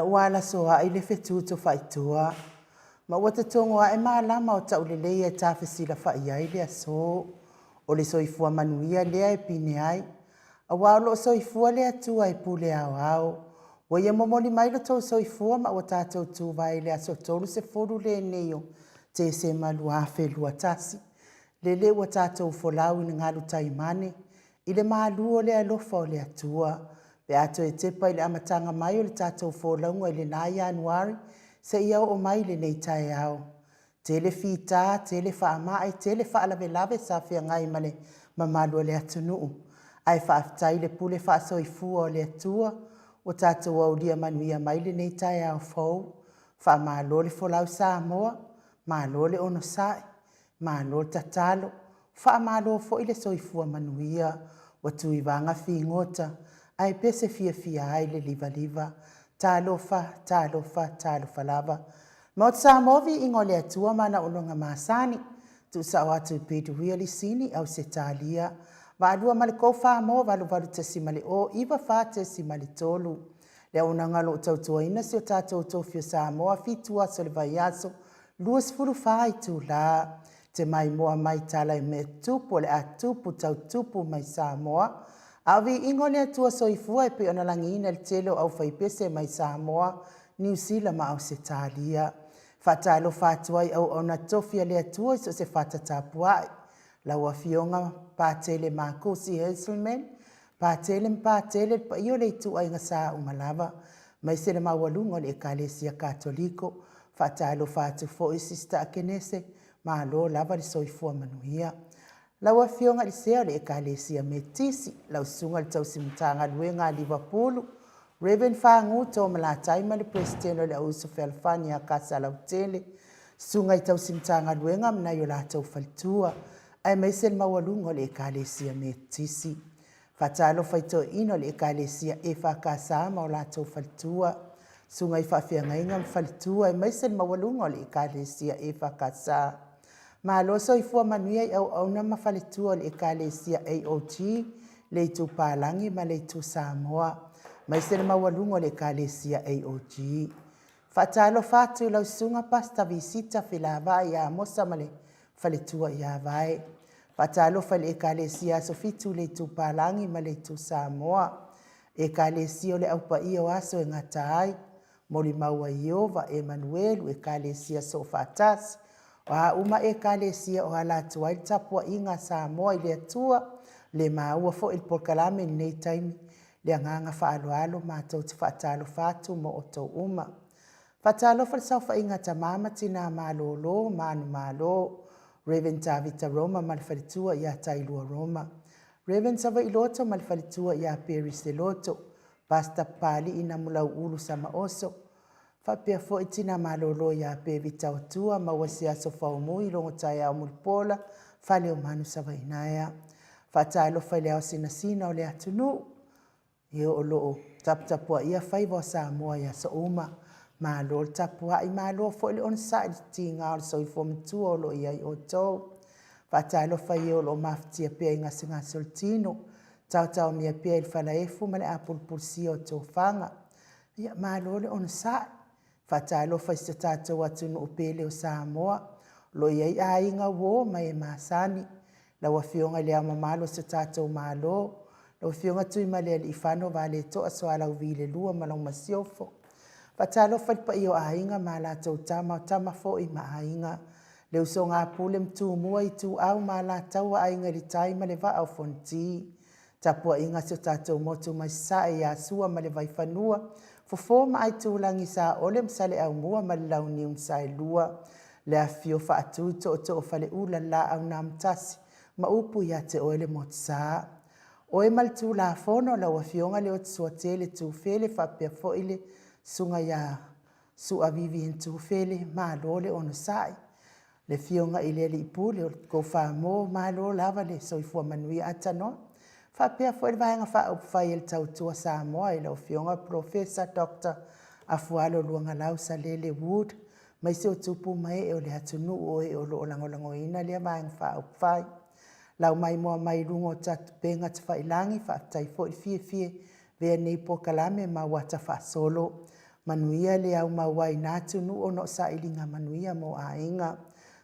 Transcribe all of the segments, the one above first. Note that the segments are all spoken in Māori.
Na wala soa ile fetuto faitua. Ma wata tongoa e malama o taulelei e tafesila faia ile aso. O le soifua manuia lea e pine ai. A walo soifua lea tua e pule au au. Wa ia momoli mailo tau soifua ma o tatou tu vai le aso tolu se furu le neo. Te se malu afe lua tasi. Lele wa tatou folau ni ngalu taimane. Ile maalu o le alofa o le atua. Pe ato e tepa ile amatanga mai o le tatou folaunga ile na Januari. Se ia o mai le nei tae au. Tele fita, tele whaamai, tele whaalave lave sa fia ngai male mamalu o le atunuu. Ai whaafitai le pule whaasoifua o le atua. O tatou au lia manuia mai le nei tae au fau. Whaamalo le folau Samoa. Malo le ono sai. Malo le tatalo. Whaamalo fo ile soifua manuia. Watu iwanga fi ngota. Ai pese fia ai le liva. Talofa lava. Maut Samovi ingo le atua mana unonga masani. Tu sa watu petu really sini au se talia. Valua male kofa mo valu tesimale o iwa fa tesimale tolu. Le unanga lo tautua ina si o tatou tofio Samoa fitua so le vaiaso. Luas furu fai tu la. Te mai moa mai tala me tupu le atupu tau tupu mai Samoa. Awi ingo le atua soifua e pe ona langina le telo au faipese mai Samoa. New Zealand ma au se talia. Fatalo fatuai au ona tofia le atua so se fata tapuai. La wafionga patele makosi Heselman. Patele pa iyo le tua inga saa umalava. Mai se le mawalungo le ekalesia katoliko. Fatalo fatu fo isista akenese. Ma lo lava le soifua manuia. La wafionga le sea le ekalesia metisi. La usunga le tausimutanga luenga Liverpool. Reverend Fangu to malatai ma le presidente le auso felfani a casa la utele. Sunga i tausimutanga luenga mna yo la tau faltua. Ai maisel mawalungo le ekalesia metisi. Fatalo faito ino le ekalesia e whakasa ma o la tau faltua. Sunga i whawhianga inga mfaltua. Ai maisel mawalungo le ekalesia e whakasa. Ma loso i fua manuia i au auna mawhaletua le ekalesia AOG. Le tu palangi ma le tu Samoa. Mai se le mawalungo le ekalesia AOG. Fatalo fatu lau sunga pasta visita filava ia mosa male faletua ia vai. Fatalo fale ekalesia sofitu le tu palangi ma le tu Samoa. Ekalesia le aupa ia waso e ngatai. Mori maua Iova Emmanuel ekalesia sofatas. Wa uma ekalesia o ala tuai tapua inga Samoa ile atua. Le maua fo il porkalame nei taimi. Le anganga whaaloalo mātou te whaatalo whātu mo oto uma. Whaatalo whalsauwha inga ta mama tina mālolo, mānu mālo. Reverend Tavita Roma malwhalitua ia tailua Roma. Reverend Sava Iloto malwhalitua ia Peris Iloto. Pastor Pali ina mulau ulu sama oso. Whapea fo itina mālolo ia Pevita Otua. Mawasi aso whaumui longo tai au mulipola. Whale o manu Sava Inaya. Whaatalo whale au sina o le atunu. Ia o loo taputapua ia whaiva o Samoa ia sa uma. Malo tapua i malo fo ile on side tinga o so i fomitua o lo ia i o tau. Whaatalo whai o lo maftia pia inga singa soltino. Tau mia pia il whalaefu ma le apulpulsi o tō whanga. Ia malo le on side. Whaatalo whai sa tātou atunu upele o Samoa. Lo ia i a inga wo mai e masani. La wafionga le ama malo sa tātou malo. Lo fionga tui male ali ifano vale to aso ala uvile lua malau masiofo. Fatalo whaipa i o ainga ma la tau tama fo i ma ainga. Le uso ngā pule mtu mua i tu au ma la tau ainga li taima le va au fonti. Tapua inga so tatou motu mai sae ya sua ma le vai whanua. Fofo ma ai tūlangi sa ole msale au mua ma le launi umsae lua. Le a fio wha atu to fale ula la au na mtasi. Ma upu ya te oele motu saa. O e maltu la fono la wafionga le o tsuatele tu fele whapea fo ile sunga ya su avivi in tu fele ma lole ono sai. Le fionga ile li ipule o ko wha mo ma lo lava le soifua manui atano. Whapea fo ile vahenga wha upwhai el tautua Samoa ile o fionga Professor Dr. Afualo luanga lau sa lele Wood. Mai se o tupu mai e o le hatunu o e o lo langolango ina le vahenga wha upwhai. Lau mai moa mai rungo tatu penga te whailangi whaatai fo i fie vea nei po kalame ma wata wha solo. Manuia le au mawai natu nu ono sa ilinga manuia mo ainga.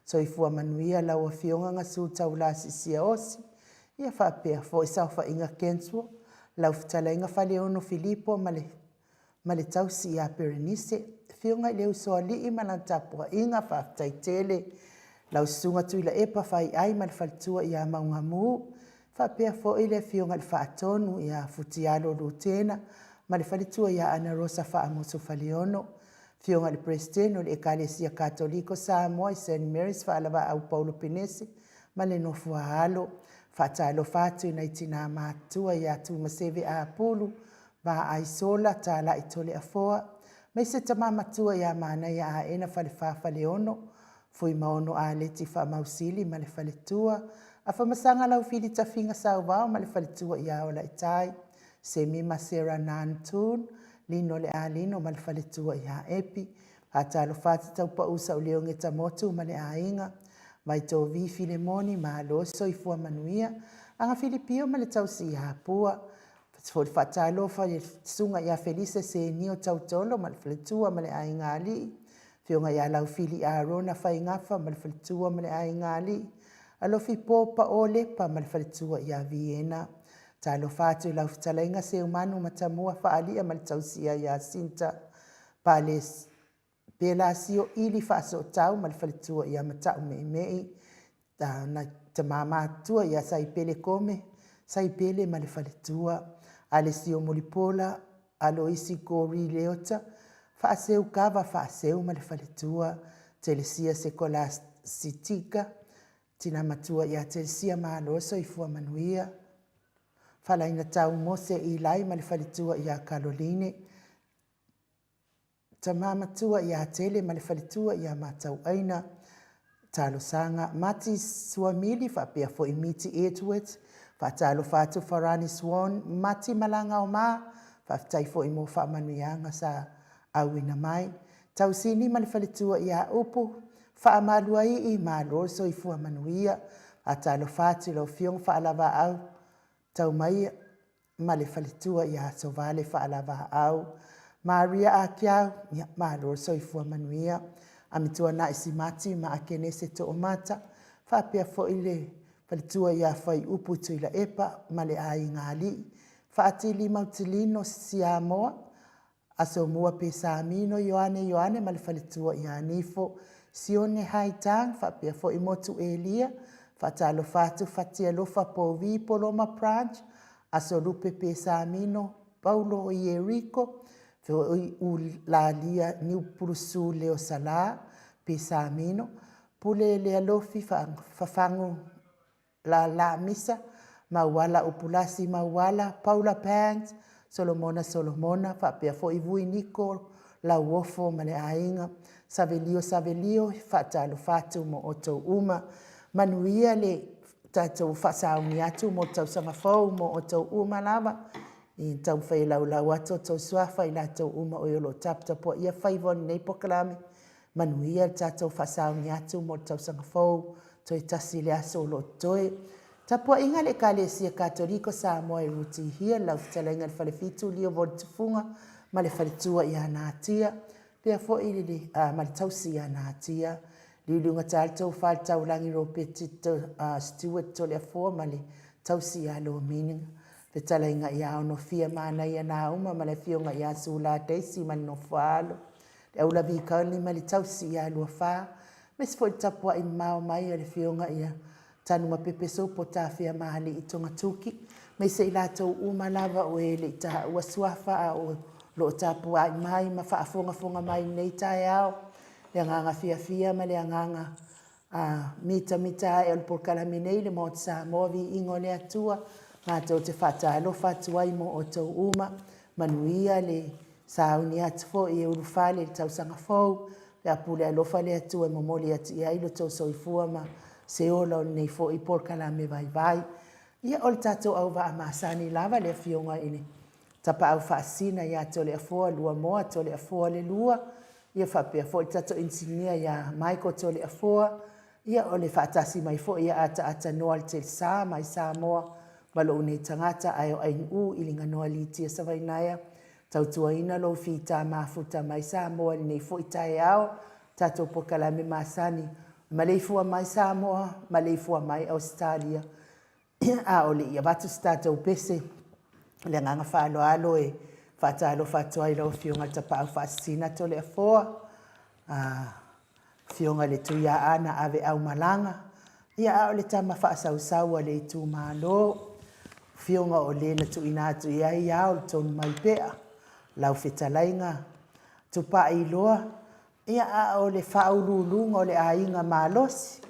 Soifua manuia lau a fionga nga su tau la sisia osi. Ia whapea fo isa wha inga kensuo. Lau fitala inga whale ono Filipo male tausi ia Perenise. Fionga leu soa lii manantapua inga whaftai tele. Lau sunga tuila epa whai ai male whalitua ia maunga muu. Whapea fo ile fionga le whaatonu ia futialo lutena. Male whalitua ia ana rosa whaamoso whaliono. Fionga le Presteno le Ekalesia Katoliko Samoa i St. Mary's whaalawa au Paulo Penesi. Male no fuahalo. Whaatalo whatu i naitina mātua ia tu maseve a pulu. Wa aisola ta la itole a foa. Mai se tama matua ia mana ia a ena whale whaleono. Fui maono a leti wha mausili male whaletua. A whamasanga lau whiri ta whinga sau wao male whaletua ia ola itai. Se mima sera nantun. Lino le a lino male whaletua ia epi. Hatalo whatu tau pa usa o leo ngeta motu male a inga. Vai tō vi Filemoni ma loso i fua manuia. Anga Filipio male tau si ia pua. Fori whatalo whare sunga ia Felice se nio tau tolo male whaletua male a inga ali. Fionga ia lau fili a rona whai ngafa male whaletua male a inga ali. Alofi popa ole pa male whaletua ia Viena. Talo whatu lau whatalenga se umanu matamua whaalia male tausia ia Sinta. Pales pela sio ili whaaso tau male whaletua ia matau mei. Na te mamatua ia saipele kome. Saipele male whaletua. Alessio Molipola, Aloisi Gori Leota. Whaaseu kawa whaaseu male whaletua. Telesia Sekolastika. Tina matua ia telesia maaloso i fua manuia. Whalaina tau mose i lai male whaletua ia Caroline. Ta mamatua ia tele male whaletua ia matau aina. Talo sanga Mati Suamili whapea fo i Miti Edwards. Whatalo whatu Farani Swan. Mati malanga o maa. Whaftai fo i mo whamanuianga sa awina mai. Tau sini male whaletua ia upu. Whaamalua i maloso i fua manuia. Atalo whatu lau fiong whaalawa au. Tau mai male whaletua ia sovale whaalawa au. Maria a kiau, maloso i fua manuia. Amitua na isi mati ma akene se to o mata. Whapea fo ile whaletua ia whai upu tuila epa male a ingali. Whaatili mautilino Samoa. Aso mua pe Samino Yoane male whaletua ia nifo. Sione haitang whapea fo imotu Elia. Whatalo whatu whatia lofa po vi poloma branch. Aso lupe pe Samino Paulo Ierico. Feo u la lia niu purusu leo sala pe Samino. Pule lea lofi fafangu la misa. Mawala upulasi mawala. Paula Pants. Solomona. Whapea fo ivui Nico. La uofo male ainga. Savelio. Whatalo whatu mo oto uma. Manuia le tatou whasauni atu mo tau sangafau mo oto uma lava. I tau whai lau ato tau suafa i la tau uma o yolo taptapo ia whaivon nei pokalame. Manuia tatou whasauni atu mo tau sangafau. Toi tasi le aso lo toi. Tapua inga le Ekalesia Katoliko Samoa i ruti hia. Lau fitalenga le whalefitu lio vod tufunga. Ma le whaletua i anatia. Pea fo ili le malitausi i anatia. Lilunga tātou whātau langi ro petito Stewart to lea fōa male tausi a lo meaning. Petala inga ia ono fia mana ia nā uma male fionga ia sula teisi male no whaalo. Le aula vi kauli male tausi a lua wha. Mes fo tapua i mao mai le fionga ia tanunga pepe sopo tā fia mahali i tonga tuki. Mes se ilatou uma lava o ele i taha ua suafa a o lo tapua i mai ma whaafonga mai nei tae ao. Le nganga fia ma le nganga mita e o porkala minei le mo Samoa vi ingo le atua ngā tau te whatalo whatua i mo o tau uma manuia le sauni atu fo i urufale le tau sanga fau le apule alofa le atua i momoli atu i ailo tau soifua ma se ola o nei fo i porkala me vai ia o le tatou au wa amasani lava le fionga ini tapa au whaasina i ato le afoa lua moa to le afoa le lua ia whapea fo i tato insinia ia Michael to le afoa. Ia o le whaatasi mai fo ia ata noa le te sā mai Samoa. Malo une tangata ai o ainu i linga noa li tia sawainaya. tautuaina lo fita mafuta mai Samoa nei fo itai ao tatou pokalame masani Maleifua-Mai Samoa Maleifua-Mai Australia a ole ia watu tatou pese le nganga whaaloalo e whaatalo whaatoa i lau fionga tapau whaasina to le afoa fionga le tuia ana ave au malanga ia a ole tama whaasausaua le tu malo fionga o le na tu ina atu ia i au le tonu mai pea lau whetalainga tupa i loa ia a o le whaululunga o le ainga malosi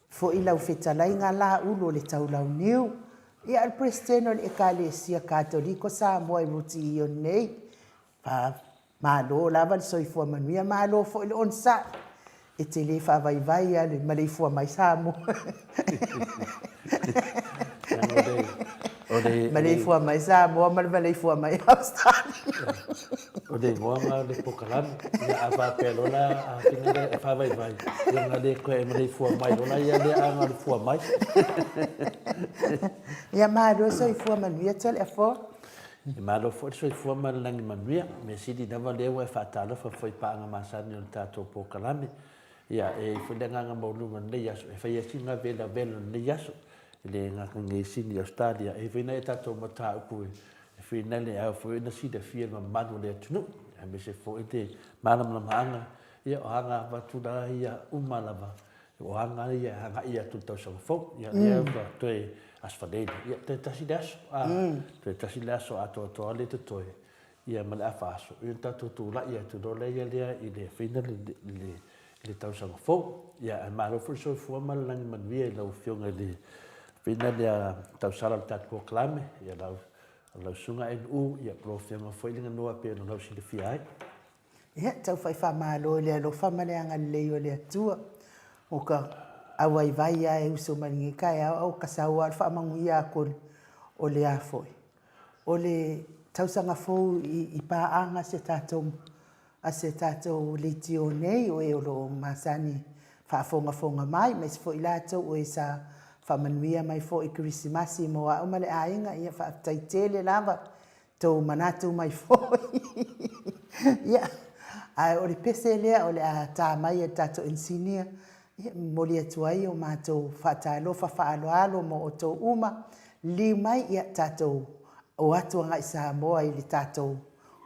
fo i lau whetalainga la ulo le taulau niu ia al presteno le ekalesia katoliko Samoa i ruti i o nei pa malo lava le soifua manuia malo fo i le onsa e te le whawaivai a le Maleifua-Mai Samoa Maleifua-Mai Samoa ma le Maleifua-Mai Australia o de moanga le pokalan ia ava pelona a tinga le whawaivai ia le koe Maleifua-Mai lona ia le anga le Fua-Mai ia malo soifua manuia tole a fo e malo fo soifua ma langi manuia me sidi nava lewa e whaatalofa foi paanga masani o le tātou pokalame ia e whenenganga maulunga nei aso e whaiasinga vela nei aso le ngaka ngesini Australia e whena e tātou mata upu e whena le au whena sida fia ma manu le atunu e me se fo e te maanga ia o hanga watuna ia umalava o hanga ia hanga ia tu tau sang fo ia lea toi asfalene ia te tasi leaso te tasi leaso ato le te toi ia male afaso ia tātou tūla ia tu dole ia lea i le whena le tau sang fo ia malo furso fua malangi manuia i lau fionga le Pina dia tau sala tat ko klame ia lau sunga en ia profema foi linga noa pe no si le fiai ia tau fai fa malo le lo fa male anga le yo le tua o ka awai vai ai uso mani kai au ka sawa fa manguia ko o le afoi o le tau sanga fo i pa anga se tato le tio nei o e lo masani fa fonga mai mas fo ilato o isa whamanuia mai fo i Krismasi mo a umale ainga ia whaataitele lava tau manatu mai fo ia ai o le pese lea o le a tā mai e tato insinia ia moli atuai o mātou whaatalofa whaaloalo mo o tau uma li mai ia tatou o atua ngai Samoa i le tatou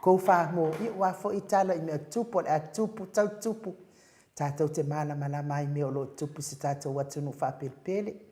kou whamo ia wafo i tala i mea tupu le a tupu tau tupu tatou te malama mai me o lo tupu si tatou watunu whapelpele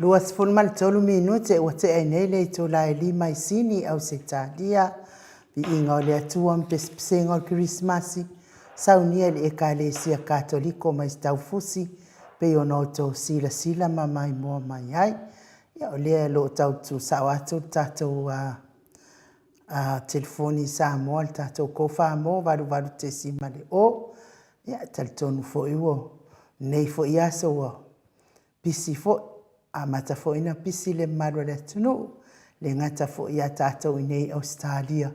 luas mal tolu minute ua te ai le to la lima sini au se talia pi inga o le atua mpespesenga o Krismasi saunia le ekalesia katoliko mai taufusi pe ona o tau sila ma mai moa mai ai ia o lea lo tau tu sao atu tatou telefoni Samoa le tatou kofa mo valu te sima le o ia talitonu fo'i ua nei fo'i aso ua pisi fo'i a mata fo'i na pisi le malua le atunuu le gata fo'i a tatou i nei Australia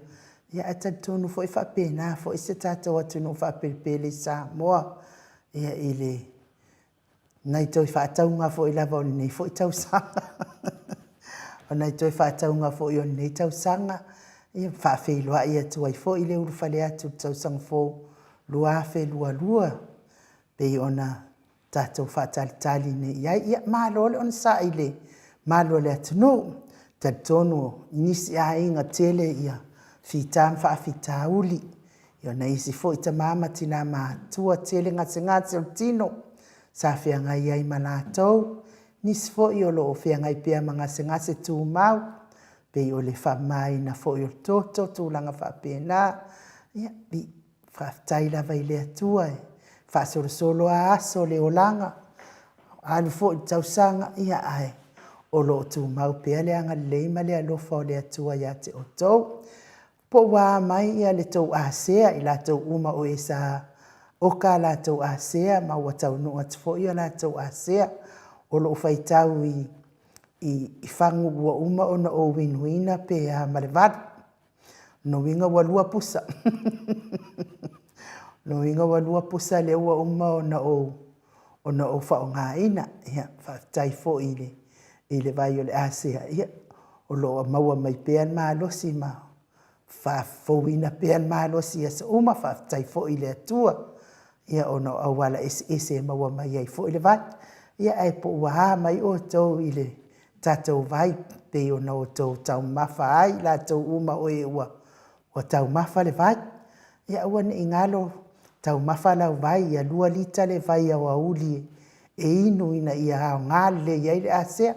ia e talitonu fo'i faapena fo'i se tatou atunuu faapelepele i Samoa ia i le nai toi faatauga fo'i lava o lenei fo'i tausaga o nai toi faatauga fo'i o lenei tausaga ia faafeiloa'i atu ai fo'i le ulufale atu tausaga fou lua felualua pei ona tatou faatalitali nei ai ia malo le ona sa'i le malo le atunuu talitonu inisi aiga tele ia fita ma faafitauli ia ona isi fo'i tamā ma tinā matua tele gasegase o le tino sa feagai ai ma latou nisi fo'i o loo feagai pea ma gasegase tumau pei o le faamaina fo'i o le toto tulaga faapena ia pi faafetai lava i le atua e faasolosolo aso le olaga alu fo'i le tausaga ia ae o loo tumau pea le agalelei ma le alofa o le atua iā te outou po ua mai ia le tou asea i latou uma o e sa oka latou asea ma ua taunuu atu fo'i o latou asea o loo faitau i fagu ua uma ona ou inuina pe ma le valu noiga ua lua pusa noiga ua lua pusa le ua uma ona ou faaogāina ia faafetai fo'i i le vai o le asea ia o loo maua mai pea le malosi ma faafouina pea le malosi ia se uma faafetai fo'i le atua ia ona o auala ese e maua mai ai fo'i le vai ia e po ua mai outou i le tatou vai pei ona outou taumafa ai latou uma o e ua taumafa le vai ia ua ne'i galo taumafa lau vai ia 2 lita le vai auauli e inu ina ia aogā lelei ai le asea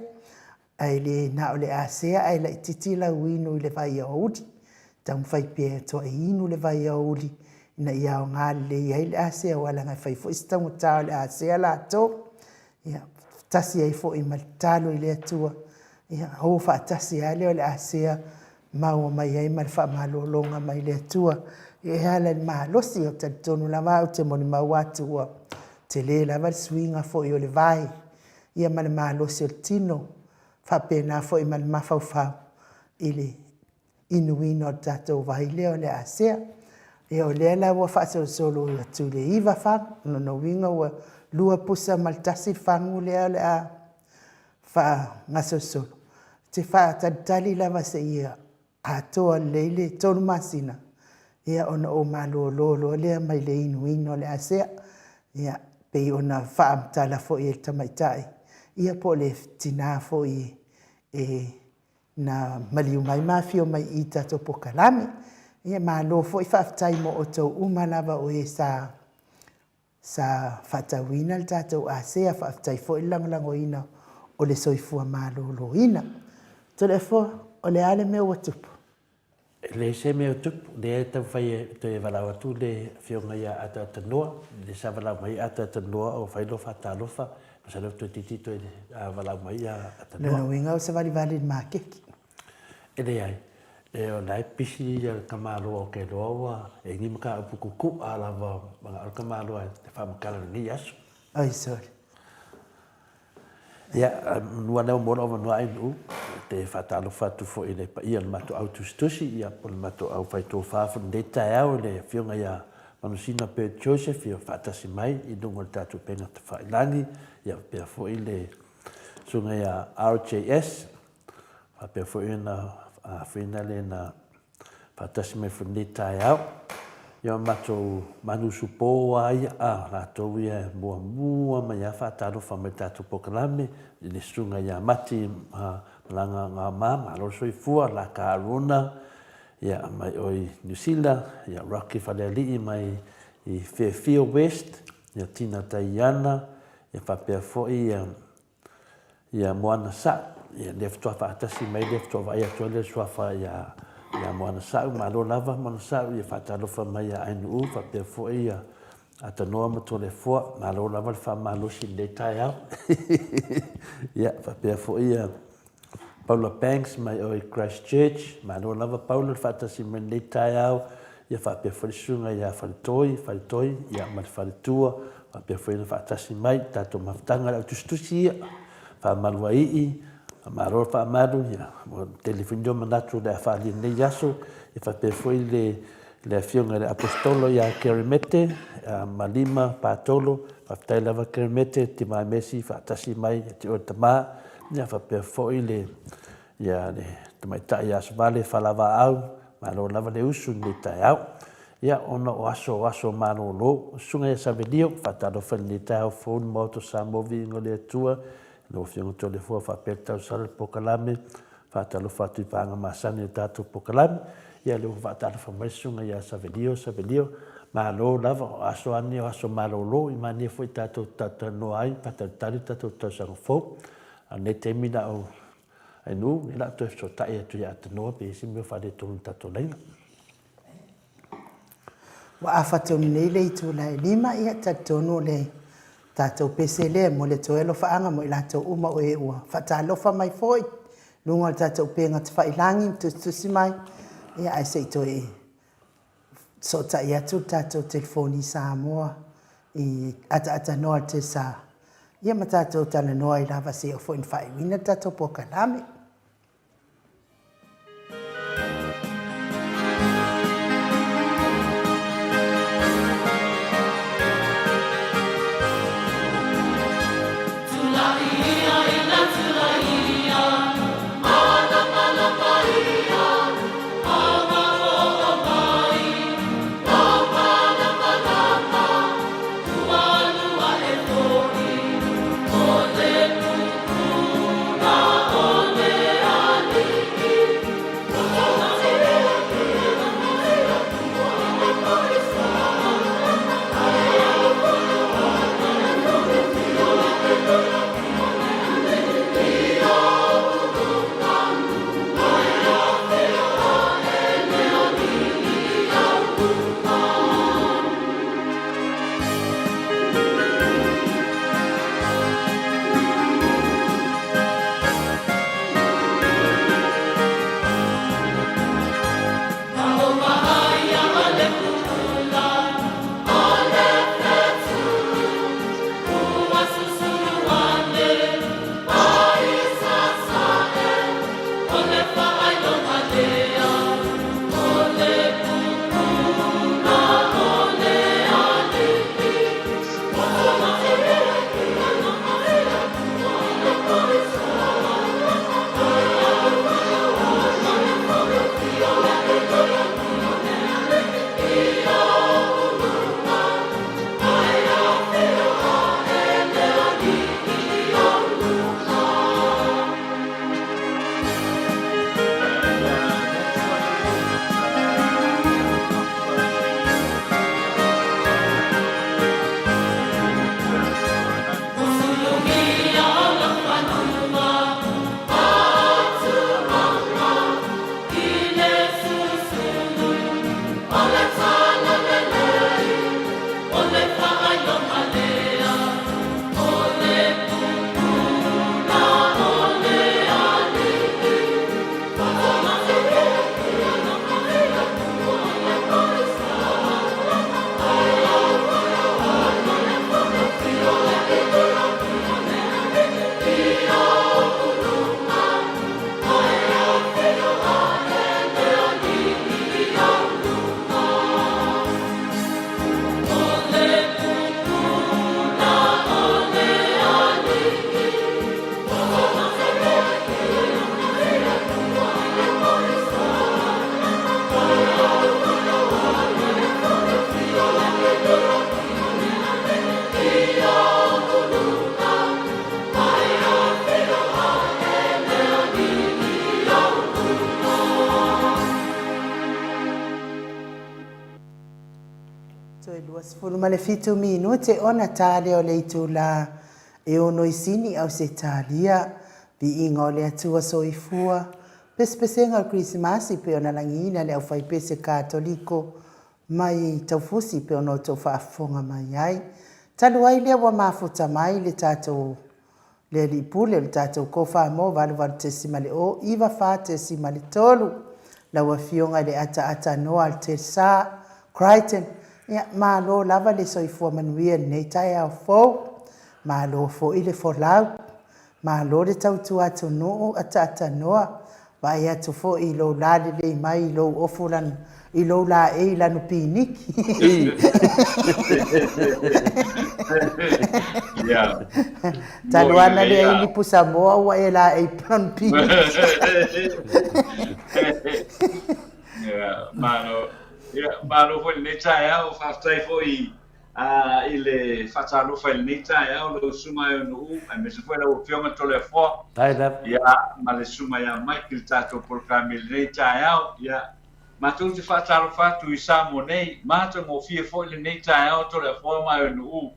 ae lē na o le asea ae laʻitiiti lau inu i le vai auauli taumafai pea toa e inu le vai auauli ina ia aogā lelei ai le asea ua lagai fai fo'i se taugatā o le asea latou ia tasi ai fo'i ma le talo i le atua ia ou faatasi a lea o le asea maua mai ai ma le faamalōloga mai le atua e ala le malosi o talitonu lava au te molimau atu ua te lē lava le suiga fo'i o le vai ia ma le malosi o le tino faapena fo'i ma le mafaufau i le inuina o le tatou vai lea o le asea ia o lea la ua faasolosolo atu le iva fagu ona nouiga ua lua pusa ma le tasi fagu lea o le a faagasosolo te faatalitali lava se'ia atoa lelei le tolu masina ia ona o malōlō lea mai le inuina o le asea ia pei ona faamatala fo'i e le tamaita'i ia po le tinā fo'i na maliu mai mafio mai i tatou pokalame ia malo fo'i faafetai mo outou uma lava o e sa faatauina le tatou asea faafetai fo'i le lagolagoina o le soifua malōlōina tolefoa o le a le mea ua tupu le se mea tupu le e taufai e toe valau atu le fioga ia ataatanoa le sa valau mai ataatanoa o failo faatalofa ma sa leu toe titi toe valau mai ia le atanoa nauiga o se valivali le makeki e le ai e ona e pisi ia le kamaloa o ke loa ua e gima ka upukuku a lava maga o le kamaloa te faamakalani aso ai sori ia lua leo mo loo vanua ai nuu te faatalofa atu fo'i le paia le matoʻau tusitusi ia po le matoʻau faitofā fonei taeao le fioga ia manusina pe joseph ia faatasi mai i luga o le tatou pega tafailagi ia pea fo'i le suga ia rjs faapea fo'i ona afina le na faatasi mai fonei taeao ia matou manusupō ai latou ia muamua mai a faatalofa mai tatou pokalame i le suga ia mati malaga gamā malo soifua la karuna ia mai oi New Zealand ia Rocky faleali'i mai i Fairfield West ia tina taiana ia faapea fo'i ia moana sa ia le ftoa faatasi mai le ftoa vai atu le suafa ia moana sa malo lava moana sa ia faatalofa mai a ainu fa pe fo ia atanoa ma tole fo malo lava le fa malo si le tai au ia fa pe fo ia Paula Banks mai o Christchurch malo lava Paula faatasi mai le tai au ia fa pe fo sunga ia fa toi ia ma fa tua fa pe fo ia faatasi mai tato maftanga la tustusi fa maluai amaro fa amaro ia mo telefonio manatu le fa li ne yaso e fa pe foi le fionga le apostolo ia kerimete malima patolo fa tai lava kerimete ti mai mesi fa tasi mai ti o tama ia fa pe foi le ia le mai tai as vale fa lava au malo lava le usu le tai au ia ona o aso malo lo sunga ia savelio fa talo fa le tai au phone moto Samoa ngole tua lo fionga tole fua fa peta sal pokalame fa talo fa tu panga masani tatu pokalame ia le fa talo fa mesunga ia savelio ma lo lava aso ani aso malo lo i mani foi tatu no ai pata tatu sang fo ane temina o ai nu ila to so tai tu ya no pe si me fa de tu tatu leina wa afato nei le tu la lima ia tatu no le tatou pese lea mo le toelo faaga mo i latou uma o e ua faatalofa mai foi luga o le tatou pega te faailangi tusi mai ia ai seʻi toe so taʻi atu tatou telefoni Samoa i ataatanoa le te sa ia ma tatou talanoa i lava seʻo foʻi na faaiuina tatou pokalame Sefulu ma le fitu minute ona tale o le itula e ono isini au se talia Vi inga o le atua soifua. Pesepesenga o Krismasi pe ona langina le au fai pese katoliko mai taufusi pe ona tau whaafonga mai ai. Talu ai lea wa mafuta mai le tātou le li pule le tātou kofa mo valu valu te simale o iwa wha te simale tolu la wa fionga le ata noa te sa Crichton ia ma lo lava le soifua manuia nei tai au fo ma lo fo ile fo lau ma lo le tautu atu no ata noa wa ia tu fo i lo lale le mai lo ofulan i lo la e la no piniki Yeah. taluana le ai lipu Samoa wa e la e plan piniki malo foi le taia o faftai foi ile fatalo foi le taia o lo suma no a me se foi o fiona tole fo ya male suma ya Michael tato por camil le taia ya ma tu te fatalo fatu i Samoa nei ma tu mo fie foi le taia o tole fo ma no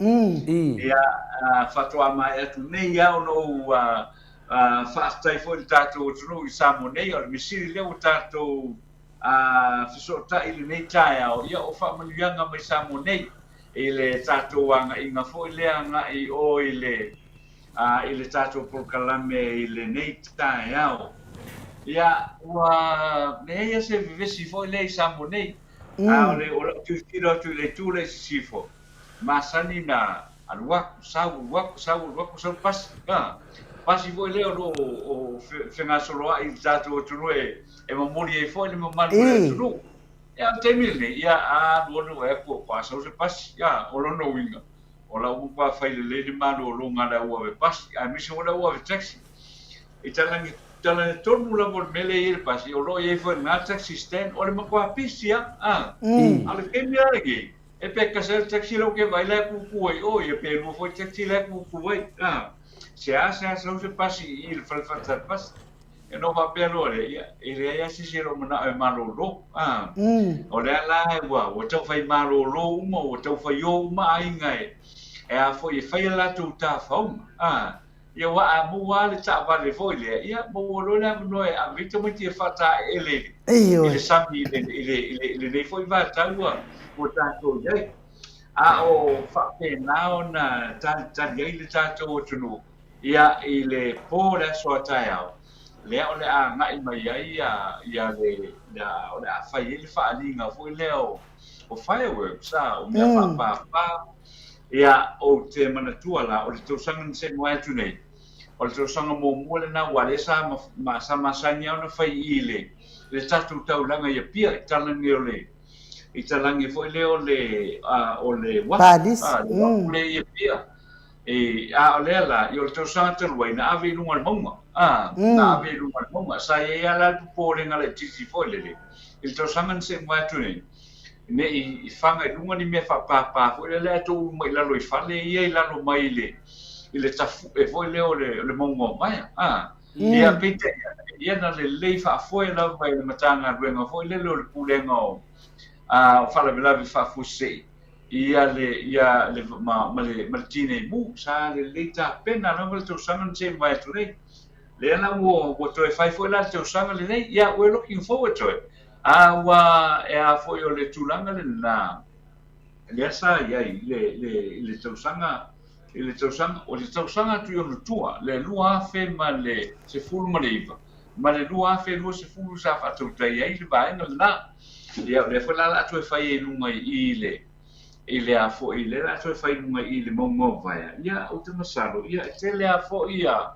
ya fatwa mai atu nei ya no faftai foi tato tru i Samoa nei o misiri le o tato fisota ile nei taia o ia o fa manuanga mai Samoa nei ile tato anga inga foi le anga I o ile tato por kalame ile nei taia o ia wa nei ia se vivesi foi le Samoa nei ole o tu tiro tu le tu le sifo masani na alwa sau pas pasi foi le o fenga solo I tato tu e mamuri e foi le mamari tu ya temile ya no e ko pasa o se pas ya o no winga o la u pa fai le malo lo ngala u ave pas a mi se o la u ave taxi italangi tornu la por mele ir pas o lo e foi na taxi stand o le ma ko apisia ale ke mi algi e pe ka ser taxi lo que vai la ku o e pe no foi taxi la ku se hace o se pas il falta pas e no va pelo le ia si se lo mana malo lo o le la wa o tau fai malo lo mo o tau fai o mai ngai e a foi fai la tu ta fau ia wa a mu wa le ta va le foi le ia mo lo na no e a vito mo ti fata ele ele sami ele le foi va ta wa o ta to dai o fa pe na ona ta ye le ta to tunu ia ile po la so ta ya le ole a ngai mai ai ia le ole a fai ele fa linga foi leo o fireworks o me pa ia o te manatua la o le tau sanga se mo atu nei o le tau sanga mo le na wale sa ma sanya ona fai ile le tatu tau langa ia pia I talangi o le I talangi foi leo le o le wa le ia pia o le la I o le tau sanga tau na ave lunga monga na ave lunga monga sa ia la po le ngale tisi foi le il tau sanga se mo atu nei ne I fanga lunga ni me fa pa foi le tu mai la lo I fale ia la lo mai le tafu e foi leo le mongo mai ia pite ia na le fa foi la mai le matanga ruenga foi le pulenga o fala vela fa fusi ia le ma tine mu sa le ta pena no le tu sanga se mai tu le na wo to e fai foi la tu sanga le nei ia we're looking forward to it wa e a foi o le tulanga le na le sa ia le tu sanga ile tausanga o le tausanga tu yo tua le lua fe ma le se fulu ma le iva ma le lua fe lua se fulu sa fa tu tai ai le vai no na le fa la tu fai lunga ile a fo ile la tu fai lunga ile mo vai ia o te masalo ia te le a fo ia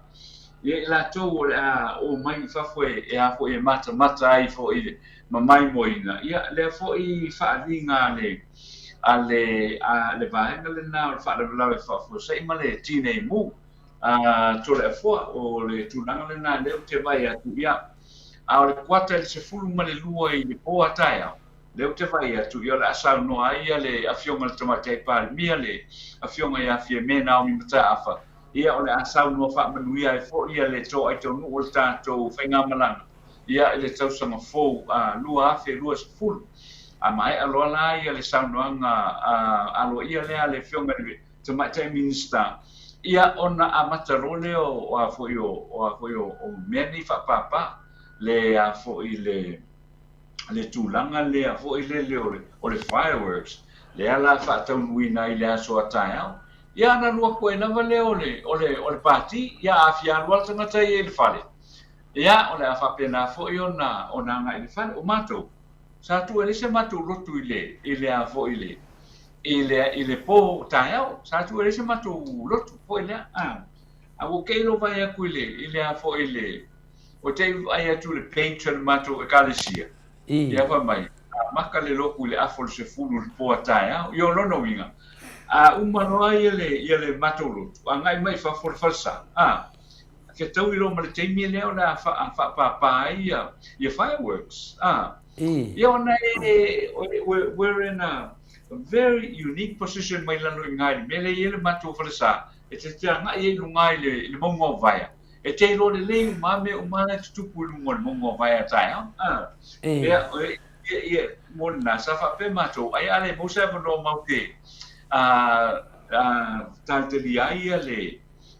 la tu o mai fa foi e a fo e mata ai fo ile ma mai moina ia le fo I fa linga le vaenga le na fa le la fa fo sei ma le tine mu to le fo o le tunanga le na le te vai atu ia a le kwata le se fulu ma le lua I le po ataia le te vai atu ia la sa no ai le afionga le tomate pa mia le afionga ia fie me na o mi mata afa ia o le asa no fa manuia e fo ia le to ai to no o tato fenga malanga ia le tau sama fo lua fe lua se fulu mai alo la ia le saunoanga alo ia le fionga te mai te minister ia ona amata role o a foi o meni fa papa le a foi le tulanga le a foi le o le fireworks le ala fa tau wina ile aso ataya ia na lua ko na vale o le party ia afia lua tanga tai ele fale ia o le afa pena foi ona nga ele fale o mato sa tu ele se mato lotu ile a foi ile po tayao sa tu ele se mato lotu po ile a o keilo vai a kuile ile a fo ile o te ai atu le painter mato ekalesia ia va mai maka le loku le afol se fulu po tayao yo no winga umano ai ile mato lotu ngai mai fa for falsa ke tau ilo ma le teimi le ona fa pa ia fireworks ia ona we're in a very unique position mai lano ngai mele ele mato falsa e te nga ye lungai le mongo vai e te lo le mame umana tupu lungo mongo vai tai ia mona sa fa pe mato ai ale mo sa no mau ke tante di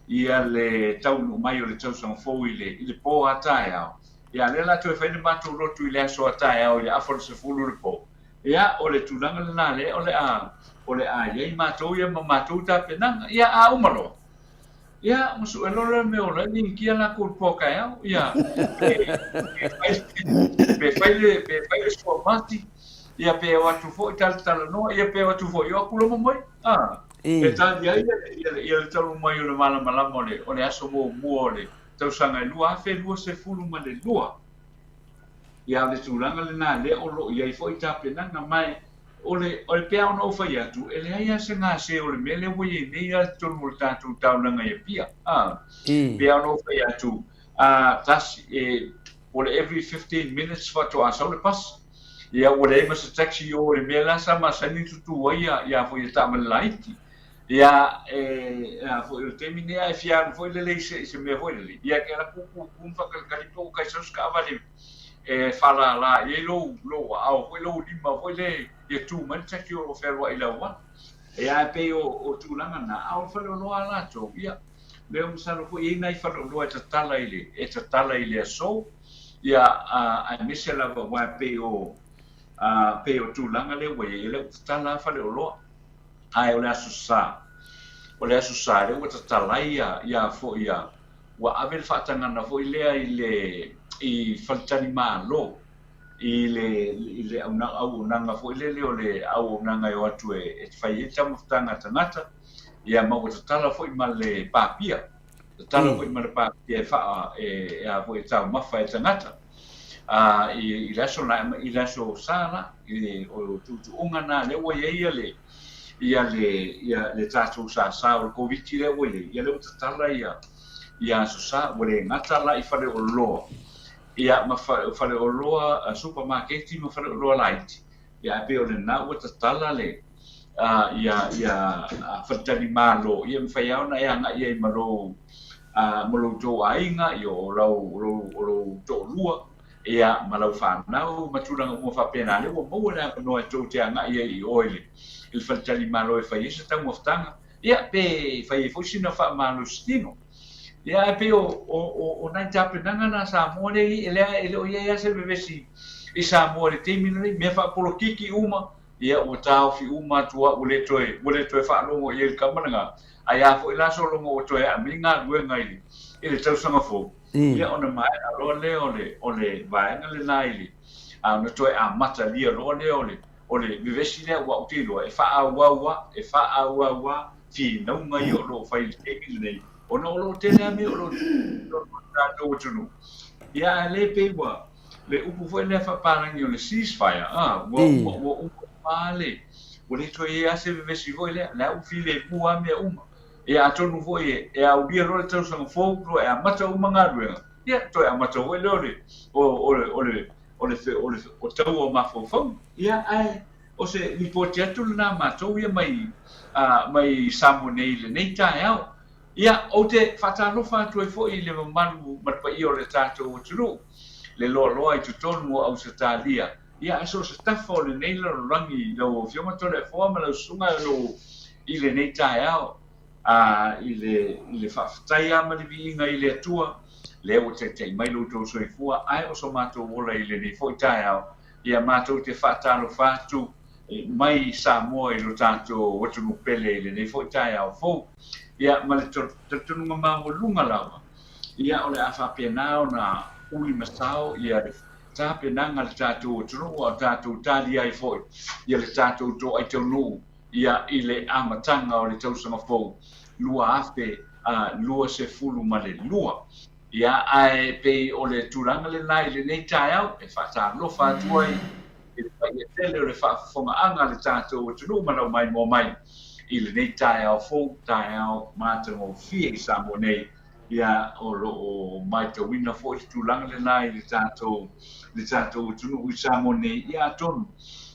ia le tau no mai o le tau sang fo ile po atai ia le la tu fa ni mato lo tu ile so atai ia afol se fulu le po ia o le tulanga le nale o le ia mato ia mato ta penanga ia umalo ia musu elore me ola ni kia la kulpoka ia be faile so mati ia pe watu fo tal no ia pe watu fo yo kulo moi e ta ia le talu mai o le mala o le aso mo le tau sanga lua fe lua se fulu ma le lua ia le tulanga le na le o lo ia fo ta penanga mai o le pea ono fai atu ele ai se nga se o le mele wo ye nei a tonu mo tatu taunanga ia pia pea ono fai atu tas o le every 15 minutes fa to asa le pas ia o le mas taxi o le mela sama sani tutu ia fo ia tamalaiti ia fo il termine ai fia fo le se me fo le ia que la kum fa kalito kai sos ka vale fala la ye lo au fo lo lima fo le ye tu man taxi o fer wa ila wa ia pe o tu langa na au fa lo ala to ia le um sa fo ye nai fa lo tala ile so ia a misela wa pe o tu langa le wa ye le tala fa lo ai o le asusa le o tala ia fo ia wa avel fa tanga fo ile i faltani malo ile au nanga fo ile o le au nanga yo atu e fai tamu tanga ia ma o tala fo i male papia tala fo i male papia fa a fo tau mafa tangata i laso sala o tu unga na le wa ia le tatu sa o covid le wa ia le tala ia sa wale ngata la i fale o lo ia ma fale o lo supermarket ma fale o lo light ia pe o na o tala le ia fatani malo ia mfai ona ia nga ia malo malo to ainga yo lo to lua ia malau fa nau maturanga mo fa pena le mo na no to te nga ia i oile il fatani malo e fai se tamo ftanga ia pe fai fosina fa malo stino ia pe o na tapenanga na Samoa ele o ia se bevesi i Samoa le temini me fa polo kiki uma ia o tau fi uma tua ule toe fa longo ia kamananga ai fo ila so longo o toe aminga luenga ile tau sanga fo ia ona mai alo le vai ngale naili no toe a mata lia ole bevesi le wa utilo e fa awa fi no ngai o lo fai kiki nei ona lo tele ami o lo tato tunu ia le pewa le upu foi le fa parangi o le ceasefire wo male o le to ia se vesi voi le la u file pu ami uma ia tonu voi e au bia lo tau sang fo pro e mata uma ngarwe ia to e mata voi le o tau o mafo ia ai o se li potiatu na matou ia mai samonei le nei tae ia o te whatalofa atu e fo i le mamalu marpai o le tātou o turu le loa i tutonu o Australia ia aso se tafa o le nei rangi lau fionga tole e fōa ma lau sunga lo i le nei tae au i le whawhatai a mali vi inga i le atua, le o te mai loutou soifua, ai o so mātou wola i le nei fo i tae au, ia mātou te whaatalo whātu, mai Samoa i lo tātou watunu pele i le nei fo i tae au fo, ia ma le tununga māua lunga lawa, ia o le a whapenao na ui masao, ia le tāpenanga le tātou watunu, o tātou tāli ai fo, ia le tātou to ai tau nuu, ia i le amatanga o le tausanga fo, lua afe, lua se fulu ma le lua. Ia ai pe o le turanga le nai le nei tae au, e whata lofa atuai, e whai e tele o le whaafonga anga le tātou o tunu manau mai mō mai, i le nei tae au fō, tae au mātang o fie i Samoa nei, ia o mai te wina fō i turanga le nai le tātou o tunu i Samoa nei, ia tonu,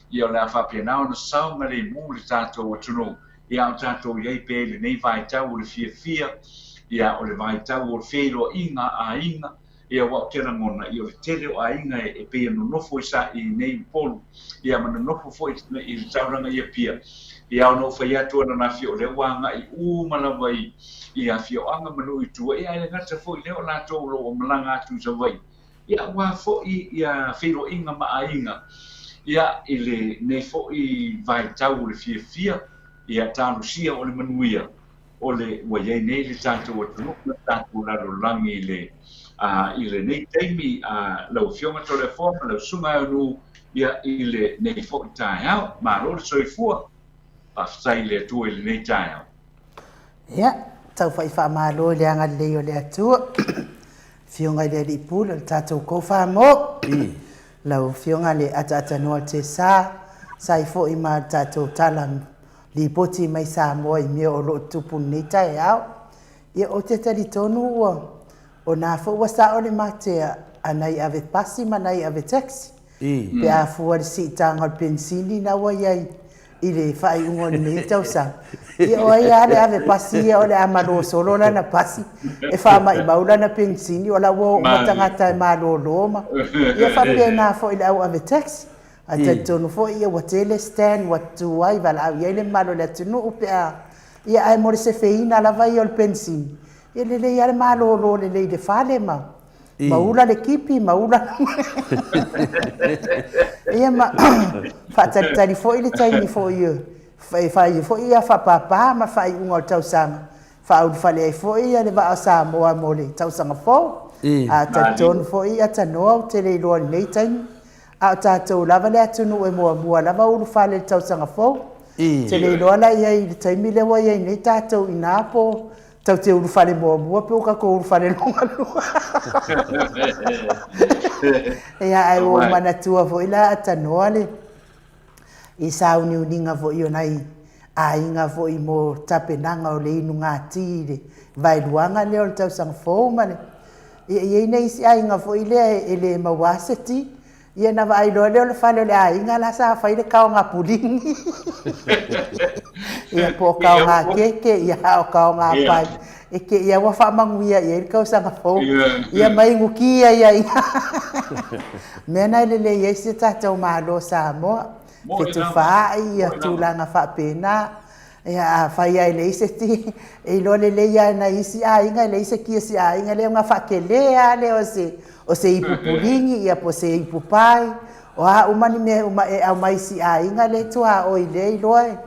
ia o le a whapianao na sau ma le mū le tātou o tunu, ia o tātou iei pe le nei vai tau o le fia, ia o le vai tau o le whero inga a inga, ia wau tera ngona, ia o le tere o a inga e pe anu nofo i sa i nei polu, ia mana nofo fo i le tauranga ia pia, ia o no whai atua na na fio le wanga i umala wai, ia fio anga manu i tua, ia ele ngata fo i leo la tōlo o malanga atu sa wai, ia wā fo i ia whero inga ma a inga, ia i le nei fo i vai tau o le fia, ia tālu sia o le manuia, o le waiei nei le tātou atunu, na tātou lalo langi i le nei teimi lau fionga to le forma, lau sunga anu ia i le nei fo i tae au, ma lo le soifua, whaftai le atua i le nei tae au. Ia, tau whai wha malo le anga leo le atua, fionga le li pula, le tātou kou wha mo, lau fionga le ata noa te sa i fo i ma tātou talam, li poti mai Samoa i mea o lo tupu nei tae au. Ia o te tali tonu ua, o nā fo ua sa o le matea anai ave pasi manai ave taxi. Pe a fua le si tanga o pensini na ua iai i le whai ungo nei tau sa. Ia o ai ale ave pasi ia o le amalo solo la na pasi. E wha mai maula na pensini o la ua o matangata e malo loma. Ia whapea nā fo i le au ave taxi. A te tonu fo ia wa tele stand wa tuai wala au ia le malo le tunu upea ia ai mo se feina la vai ol pensin ia le ia le malo lo le de fale maula le kipi maula ia ma fa tali fo ile tai fo ia fai fo ia fa papa ma fai un tau sang fa au fale fo ia le va Samoa mo le tau sang fo a te tonu fo ia tano tele lo nei tai a tātou lava le atunu e mua lava uru whale tau sanga fōu. Te le loala ia i taimi lewa ia i nei tātou i nāpo tau te uru whale mua pe uka ko uru whale longa lua. Ia ai o manatua fo ila atanoa le i sauni uninga fo i onai a inga fo i mo tapenanga o le inu ngā tīre vai luanga leo le tau sanga fōu mane. Ia nei si a inga fo i le e le mawaseti ia na vai lo le fale le ainga la sa fai le kao nga pulingi ia po kao nga keke ia o kao nga pai e ke ia wa fa manguia ia ka usanga fo ia mai ngukia ia mena le ia se tata o malo Samoa ke tu fa ia tu la nga fa pena ia fa ia le se ti e lo le ia na isi ainga le se ki isi ainga le nga fa ke le ale o se ipu pulingi ia po se ipu pai o a umani me uma e au mai si a inga le tua o i le iloe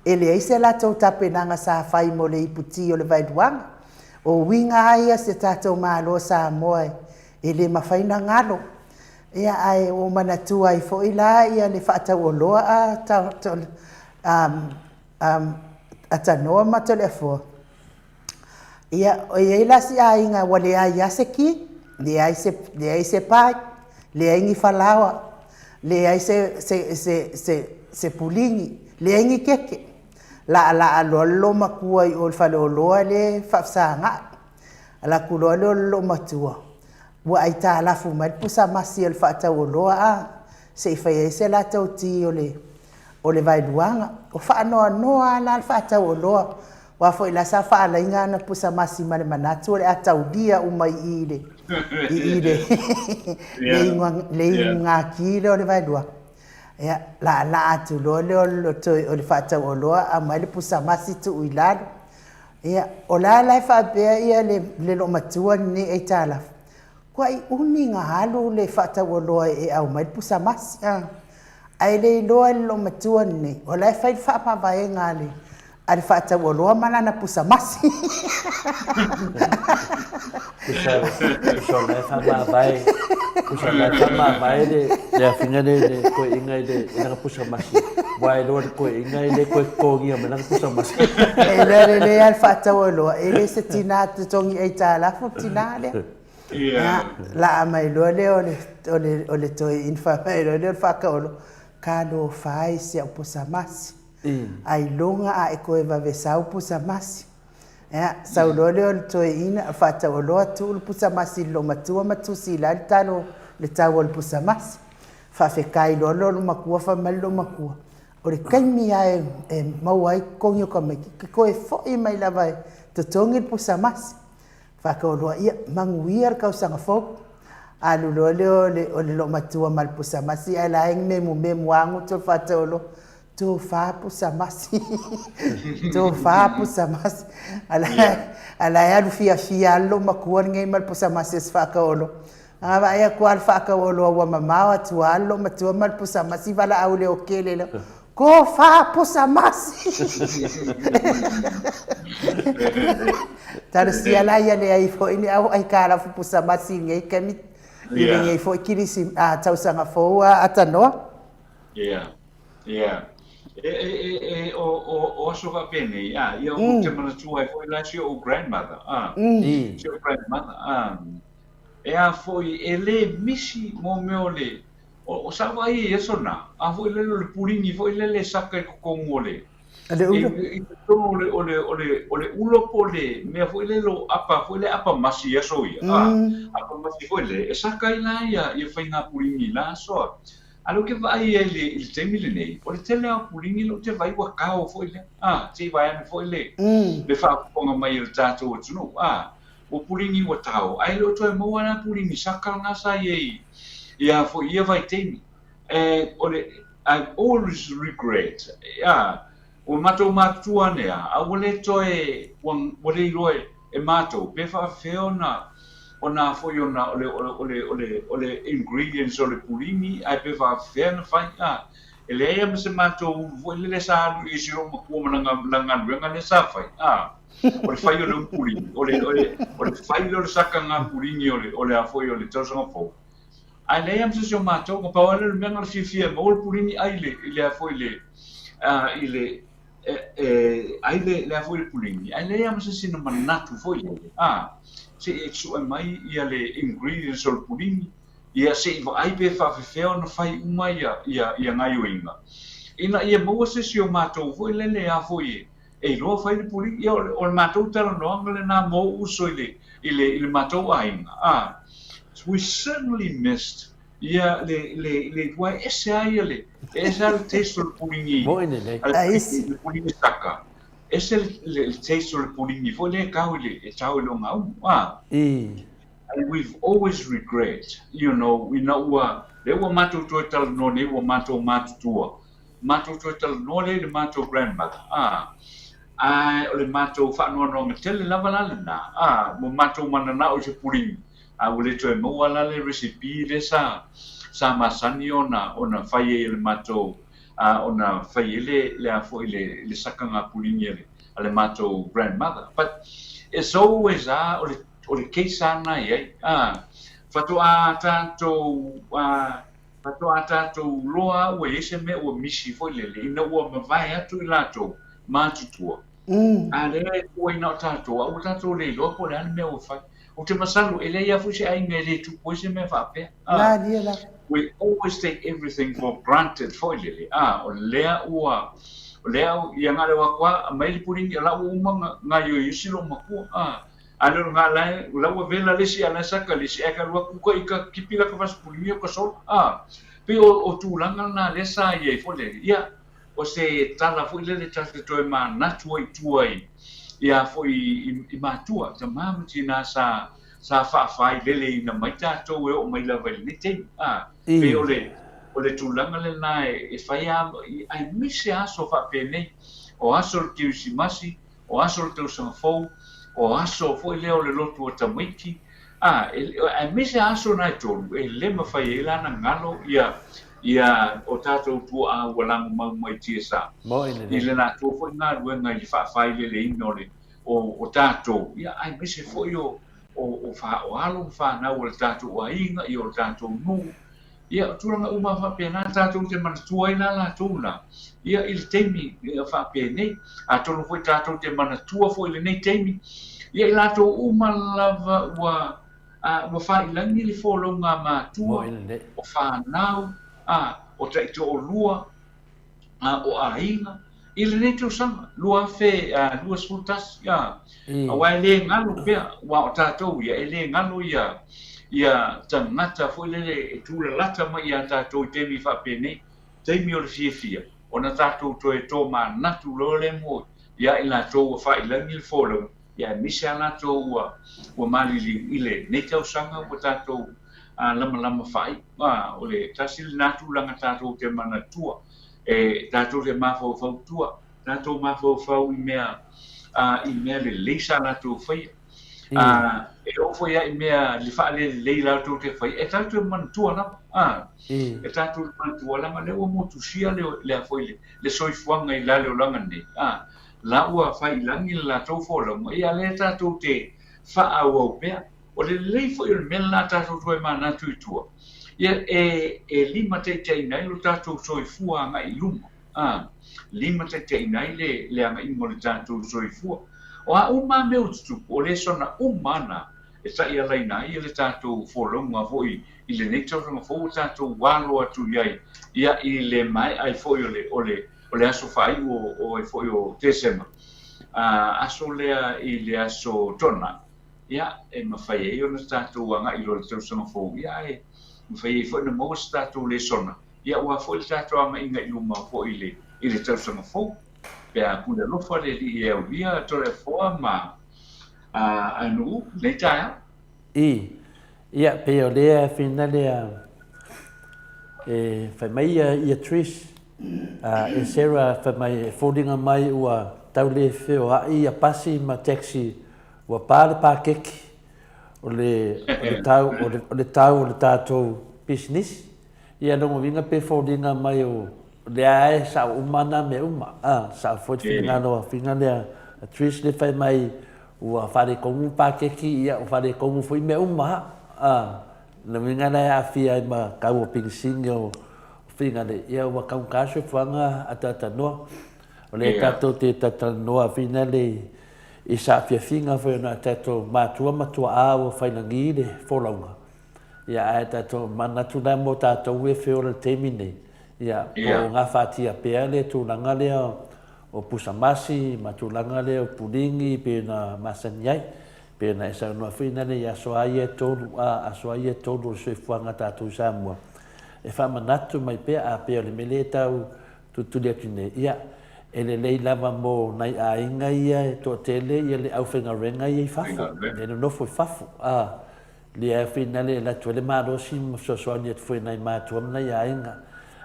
e le eise la tau tapenanga sa fai mo le ipu ti o le vaiduanga o winga aia se tatou malo Samoa e le mawhaina ngalo ia ai o manatua i fo ila ia le whaatau o loa a tanoa ma telefo ia o ia ila si a inga wale a ia se ki le ai se pai, le ai ngi falawa, le ai se pulingi, le ai ngi keke. La lo makua i ol fale o loa le whafsanga. La kuloa le lo matua. Wa ai ta alafu mai pusa masi el whaatau o loa a. Se ifai ai se la tau ti o le vaiduanga. O whaanoa noa la whaatau o loa. Wa fo ila sa whaala inga na pusa masi mane manatu o le atau dia umai i le. le ngā kile o le vaidua. La atu lo le o le whaatau o loa a mai le pusa masi tu uilalo. ia o la lai faapea ia le lo matua ni e talafa kua i uni galu le faataualoa e au mai le pusamasi ai le iloa le lo matua nei o lai fai le faapavaega a le faataualoa ma lana pusamasi Pusa lai faamavae pusa lai faamavae le afiga le koeiga i le pusamasi Wai lo ko inga ile ko kogi ama nang pusa mas. Le al faataualoa e le se tina te tongi e talafa tina le. La mai lo le ole to infa mai lo le faakaolo ka no fai se pusa mas. Ai longa a e ko e va vesau pusa mas. Sau lo le to ina faataualoa tu pusa mas lo matua matusi la talo le tawol pusa mas. Fa fe kai lo makua fa mal lo makua. O le kaimi ai e mau ai kongi o ka mai ki koe fo'i mai lava e te tongi pusa masi. Whakaoloa ia manguia kau sanga fok. Alu lo le lo matua mal pusa masi ai la eng memu angu to whataolo. To wha pusa masi. To wha pusa masi. Ala e alu fia alo makua ngei mal pusa masi es whakaolo. Ava ia kua al whakaolo wa mamawa tu alo matua mal pusa masi wala au le o kele leo. Ko fa pusa masi. Tara sia la ia le ai fo ini au ai kara fu pusa masi ngai kami. Ile ngai fo kirisi a tausanga fo atanoa. O so va bene. Ia o te mana tu ai fo la o grandmother. Your grandmother. E a fo ele misi mo meole. O sa vai e sona a foi le pulingi foi le saka ko ngole ale ole ulo pole me foi le lo apa masi ya soia apa masi foi le saka ina ia foi nga pulingi la so alo ke vai ele il temile nei o le tele a pulingi lo te vai wa kao foi le te vai an foi le fa ponga mai il tato o tunu o pulingi wa tau ai lo to mo wana pulingi saka nga sa ye Yeah, for year by time, I always regret. Yeah, o mato matuanea, I will let toy one what they roy a mato, befa feona, ona for you now, ole ingredients or the pulini, I befa fair fine. Eleam se mato, le sa is your woman langan, and safai. O le fai o le pulini, o le fai o le sakanga pulini, o le afoio le tosanga fo. Ai le am se mato ko pa le menga fifia mo le purini ai le foi le ai le foi le purini ai le am se sino manatu foi se exu mai ia le ingredients o le purini ia se ai pe fa fefeo no fai uma ia ngai oinga ia mo se mato foi le a foi e lo fai le purini o le mato tala no le na mo uso ile mato ainga we certainly missed. Yeah, le why le taste of pulingi. Le pulingi saka. Le taste of pulingi. For le kaule e tau lo ngau. And we've always regret. You know, we know le wa mato total no le wa mato tua. Mato total no le mato grandmother. Le mato fa no tele lava na. Mo mato manana o se pulingi. A ule to mo wala le recipe le sa masani ona fai le mato ona fai le afo le sakanga pulingi le mato grandmother, but it's always ole keisa na ye fatu atato loa we se me o misi foi le ina o me vai atu ilato matutua ale o ina tato o tato le lo po le me o fai o te masalu ele ia fusi ai ngere tu poise me fa pe we always take everything for granted for lele o lea ia ngale wa kwa mai puring la uma ngayo yusilo maku alo ngala la wa vela lesi ala saka lesi eka wa ku ika kipila ka vas puring ko so pe o tu langa na lesa ye fo lele ia o se tala fu lele tasi to ma na tuai ia foi I matua te mamtina sa fa lele na mai tato o mai la vel ni te pe ole tulanga le na e fai ai mise aso fa pene o aso ki usimasi o aso le tau sanga fou, o aso fo i leo le lotu o tamaiki, e mese aso nai tolu, e le mawhai e lana ngalo ia o tātou tua a walangu mau mai tia sa. I le nā tō fo i ngā ruenga i whaafai le inole o tātou, ia ai mese fo i o alo whanau o le tātou a inga i o le tātou nuu, ia turanga uma whapea nā tātou te manatua i nā la tūna. Ia i le teimi whapea nei, a tonu fo i tātou te manatua fo i le nei teimi. Ia i lātou uma lava ua whailangi li wholonga mātua o whanau, o taito o lua, o ainga. I le nei tau sanga, lua lua sputas, a wai le ngalo pia, wa o tātou ia, e le ngalo ia tangata fo le e tūla lata mai ia tātou i teimi whapea nei, teimi o le fia, o na tātou to e tō mā natu lo le moi, ia i lātou o whailangi li wholonga. Ia misi a lātou ua malili i le nei tau sanga o tātou lama whai, o le tasi le nātu langa tātou te manatua, e tātou te mawhau-tua, tātou mawhau i mea le leisa lātou whai, e ofo ia i mea li wha le lei lātou te whai, e tātou manatua lama, e tātou manatua lama le ua motusia le a whai le soifuanga i lale o langa nei, la ua whailangi la tau wholonga, ia le tātou te whaau pea, o le lei fo i le mea la tātou toi mana tui tua. Ia e lima te tei nei lo tātou soi fua anga i luma, lima te tei nei le anga ingo le tātou soi fua. O a uma meu tutupu, o le sona umana, e ta ia lai nai, le tātou wholonga fo i le neitau ranga fo tātou walo atu iai, ia i le mai ai fo i o le aso whai o e fo i o tesema. Aso lea i le aso tona. Ia, e mawhai e o na tātou anga i lo le tausanga fo. Ia, e mawhai e fo i na maua sa tātou le sona. Ia, ua fo i le tātou anga inga i luma fo i le tausanga fo. Pea kuna lofa le li e au via tore foa ma anu, le taia. Ia, pe o lea fina lea e whai mai i a Tris. E sera whamai fōringa mai ua tau le whio ai a pasi ma taxi ua pāre pākeki o le tau o le tātou business. Ia nongo winga pe fōringa mai o le ae sa umana me uma. Sa fōti whina noa whina lea a Tris le whai mai ua whare kongu pākeki ia o whare kongu fui me uma. Na winga lea a whia ma kau o pingisingi o whina le ia ua kau kāsio whanga a tātanoa. O le tātou te tātanoa whina le i sa whia whinga whena tātou mātua matua a o whainangi le wholaunga. Ia ai tātou manatu nai mo tātou e whio le teimi nei. Ia o ngā whātia pēa le tūlanga lea o pusamasi, ma tūlanga lea o puringi pēna masaniai. Pēna e sa unua whina le i aso ai e tōru le soifuanga tātou Samoa. E whamanatu mai pēa a pēa le mele tau tutuli atu nei. Ia, e le lei lava mō nai a inga ia e tō tele ia le au whenga renga ia i whafu. Le nofo i whafu. Le a whina le la tue le mārosi mawsosoani atu whenai mātuam nai a inga.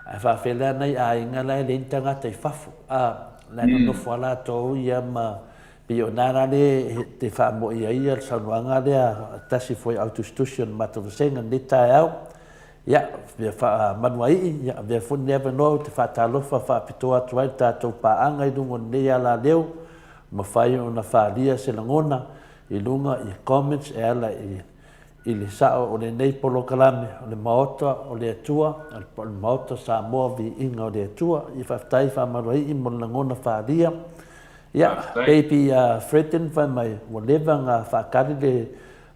A whawhela nai a inga lai le intangata i whafu. La nofo ala tō ia ma pio nara le te whaamo ia saunuanga le a tasi foi autostusion matavasenga ni tae au. Ia, via manuai, ia, via fun never know, te whaatalofa, whaapitoa tuai, tātou pāanga i lunga nea la leo, ma whai o na whaalia se langona, i lunga, i comments, e ala i le sao o le nei polo kalame, o le maota, o le atua, o le maota Samoa vi inga o le atua, i whaftai whaamanuai i mo langona whaalia. Ia, baby Fredden, whai mai, whatever ngā whaakari le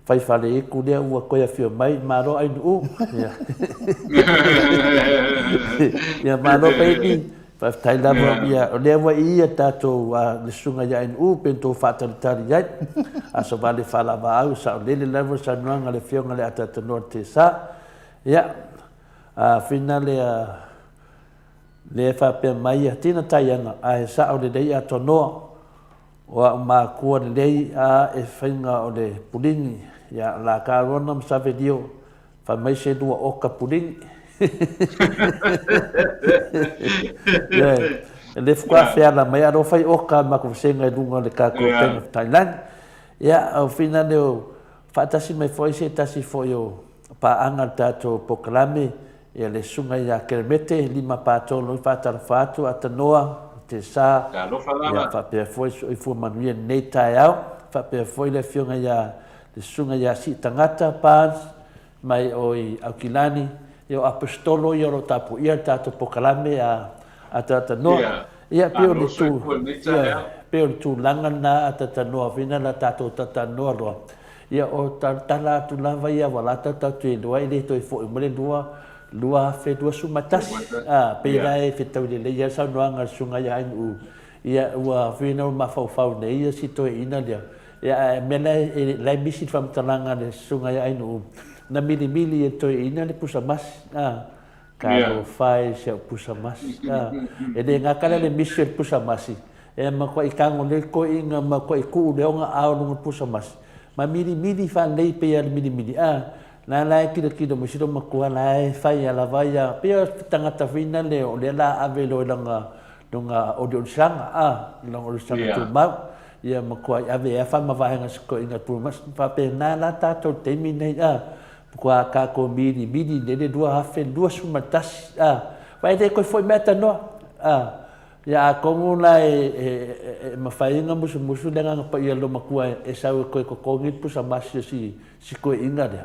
fai fale e ku lea ua koia whio mai, maro ai nuu. Ia maro baby, tai lava ia, o lea wa ia tātou le sunga ia ai nuu, pento whātaritari iai. Aso vale whalava au, sa o lele lava sa nuanga le whionga le atatanoa te sa. Ia, whina lea whapea mai, tina taianga, a he sa o le lei atonoa, o a mākua le lei a e whainga o le pulingi. Ya la karona msave dio fa mai se dua oka pulingi. le fukua fea la mai aro fai oka ma ko senga lunga le ka ko tenga Thailand ia au fina leo fatasi mai foi se tasi foi o pa anga tato poklame ia le sunga ia kermete lima patolo fatala fatu atanoa te sa ia fa pe foi i fu manuia nei tai au fa pe foi le fionga ia le sunga ia si tangata pas mai oi Aukilani ia apostolo ia ro tapu ia tato poklame a tatanoa ia pe o le tu ia pe o tu langa na tatanoa fina la tato tatanoa ro ia o tala tu lava ia wala tata tu doa ile to fo mole lua fe dua sumatas pe dai fe tau le ia sa noanga sunga ia u ia ua fina ma fau nei ia si to ina dia ia mena la misi fam talanga le sunga ia u na mili e to ina le pusa mas karo fai se pusa mas e de ngakala le misi pusa masi e ma ko ikango le ko inga ma ko ku le nga au no pusa mas ma mili fa nei pe al mili na la kilo mo sito makua la fai ala vaya pe tangata fina le o le la avelo longa audio sanga longa sanga tu ma ia makua ave fa ma va nga ko inga pu mas fa pe na la ta to temi nei kwa ka ko mili de dua hafe dua sumatas vai de ko foi meta no ya como la ma fai nga musu dengan pa ia lo makua e sa ko ngit pu sama si ko inga de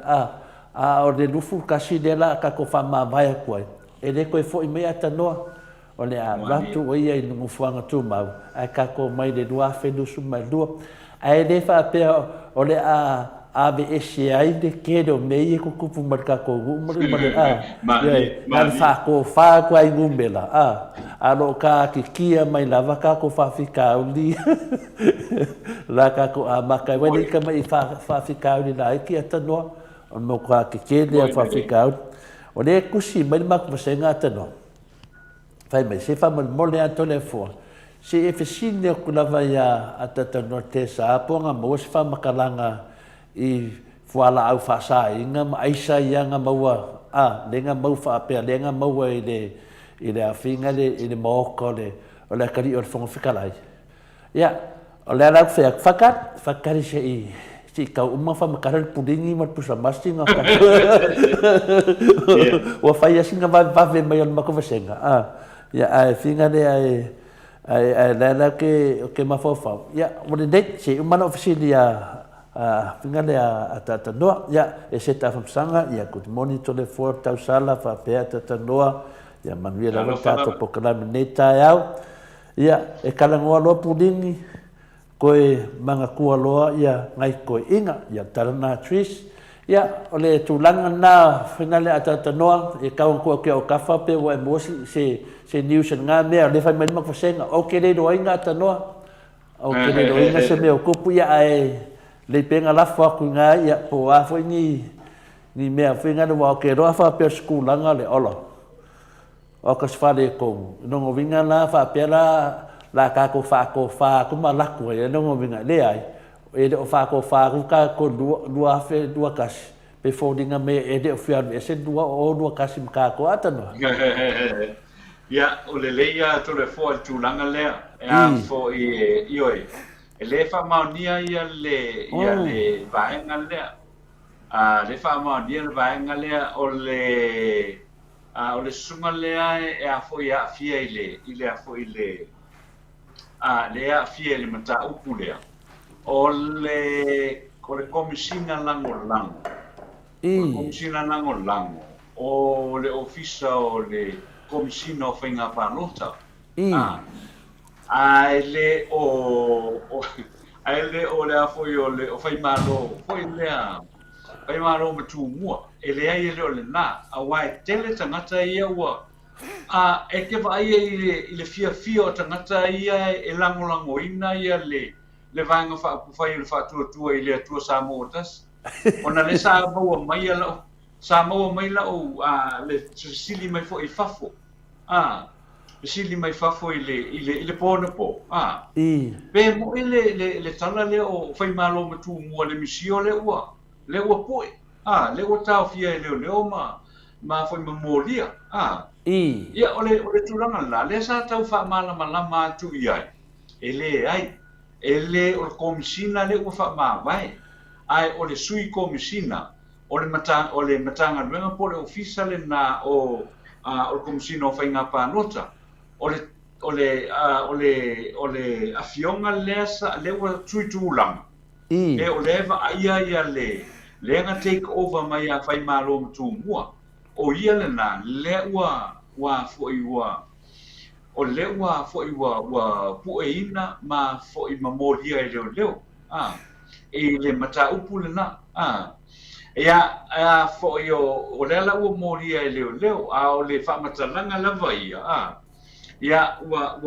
o de lufu kasi dela ka ko fa ma vai ko e de ko foi meta no o le ratu o ia i ngu fuanga tu mau ai ka ko mai de dua fe du suma dua ai de fa pe o le ABS ai de kedo mei ko kupu marka ko mari na fa ko ai ngumbela alo ka kia mai lava ka ko fa fika uli la ka ko maka wani ka mai fa fika uli la ki atano no ka ke le fa fika o le kusi mai mak masenga atano fai mai se fa mole atole fo se efisine ko lava ya atatano te sa ponga mo se fa makalanga i fuala au fa sa inga aisa yang maua lenga mau fa pe lenga maua ile afinga le moko le ola kali or fong fikalai ya ola la fa fakat si ka uma fa makaral pudingi mat pusa mastinga wa fa ya singa va ve mai ma ko vasenga ya ai finga le ai la ke ma fa ya mo de si uma oficialia fingale ata noa ya e se ta famsanga ya good morning to the four tau sala fa pe ata noa ya manuela la tato pokalame neta yau ya e kalangoa lo pudingi koe manga kua loa ya ngai koe inga ya tarana tris ya ole tulanga na finale ata noa e kaun ko ke o kafa pe wa mosi se news nga me le fa men ma fasenga o ke le do inga ata noa o ke le do inga se me o kupu ya ai le penga la fa ku nga ya po a fo ni me finga no wa ke ro fa pe skulanga le olo o ka fa le ko no vinga la fa pe la ka ko fa ku ma la ku e no vinga le ai e de fa ku ka ko dua fe dua kas pe fo dinga me e de fia e se dua kas ka ko atano ya o le ya to le fo tu langa le fo i oi le fa maunia ia le vaenga le le fa maunia le vaenga le o le sunga le e a fo ia fia ile a fo ile le a fia le mata upu le o le komisina lango komisina lango o le ofisa o le komisina o whainga whanota Aile o le afoi o le o fai malo matu mua ele ai le o le na a wai tele tangata ia ua e ke vai ile fia o tangata ia e lango ina ia le vanga fa fai le fa tu ile tu Samoa tas ona le Samoa mai la o le sili mai fo i fafo sili mai fafo ile pona po pe mo le tala le o fai malo matu mua le misio le ua poi le ua tau fia le o ma foi molia ia ole tulanga la le sa tau fa malama tu ia ele ai ele o komisina le o fa ma vai ai ole sui komisina ole matanga luenga po le ofisa le na o komisina o fainga pa nota ole afionga lesa le o tui tulanga e ole va ia le nga take over mai a fai malo tu mua o ia le na le wa foi wa o le wa foi wa pueina ma foi mamoria e leo e le mata upu le na ia foi o le la o moria e leo a o le fa matalanga lava ia wa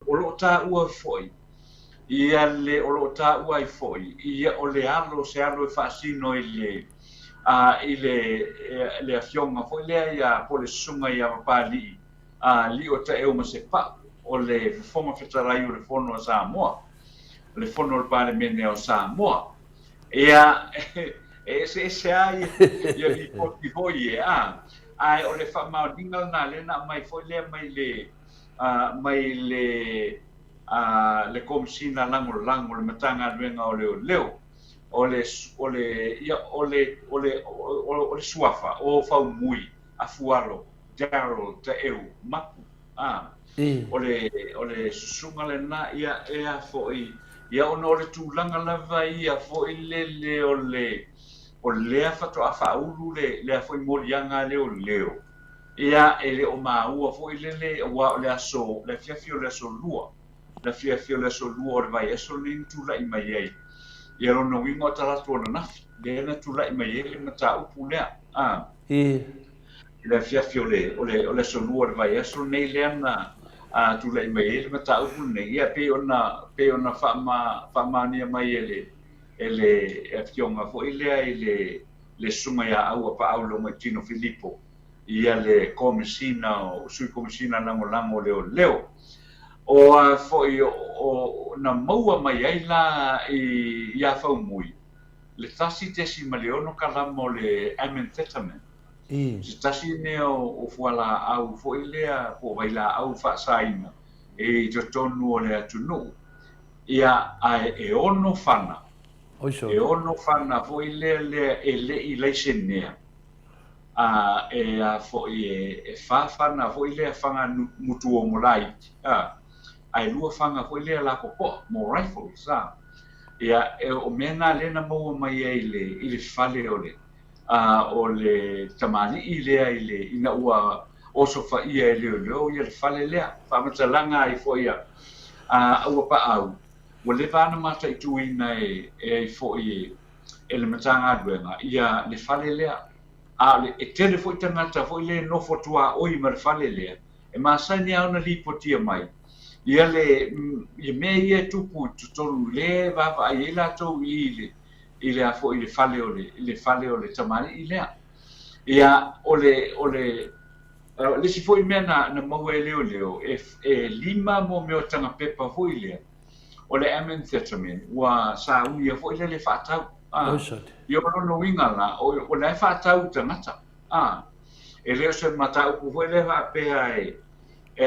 o lo ta ua foi ia le o lo ta ua foi ia o le alo se alo fa sino ile afionga foi le ia po le sunga ia pali li o te e ma se pa o le fonga fetarai o le fono Samoa le fono o parlamento o Samoa ia se ai ia i foi ai o le fa maudinga na le na mai foi le mai le komisina lango le matanga luenga o leo ole suafa o fau mui a fualo Darrell te eu mapu ole sunga le na ia foi ia ono le tulanga lava ia foi le o le fato a faulu le foi morianga leo ia ele o maua foi le wa le aso le fiafio le aso lua le fiafio le aso lua o vai aso lin tula i mai ai ia lo no wingo tala tona na le na tula i mai le mata upu le le fiafio le aso lua o vai aso nei le na tula i mai le mata upu nei ia pe ona fa ma ni mai ele afionga foi le sunga ia au pa au lo Martino Filippo ia le komisina o sui komisina lango leo o foi o na maua mai ai la ia fau mui le tasi te si maleono kalamo le amethytamine si tasi ne o fuala au foi lea po baila au fa saina e jotonu o le atunu ia e ono fana e ono fana foi le i leisenea foi fana foi le fanga mutu o molai ai lua fanga foi le la popo mo rifles ia o mena le na mo mai ile fale o le tamali ile ina ua o sofa ia le fale le fa matalanga ai foi ua pa au o le vana mata i tuina foi ele matanga duenga ia le fale le le tele foi tangata foi le no fotua oi mar fale le e masani ana li potia mai ia le me ia tupu tolu le va ai la to ile a foi le fale o le tamali ile ia ole le si foi mena na mau leo lima mo me o tanga pepa foi le ole amethytamine wa sa uia foi le fatau io no winga la o le fatau tangata ele se mata o foi le va pe ai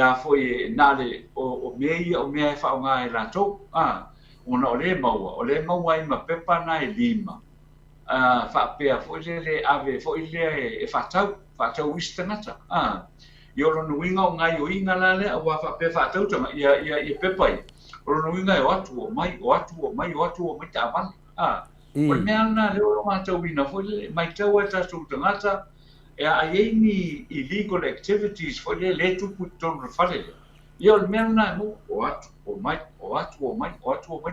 a foi nale o mea fa nga la to una ole maua I ma pepa na lima fa pe foi le ave foi le fatau istangata io no winga nga yo inga la le wa fa pe fatau tanga ia pepa o no winga o atu o mai ta van o mea na le o ma tau wina foi mai tau e tatu tangata e ai ni illegal activities foi le tu puton fale io il mea na mo o atu o mai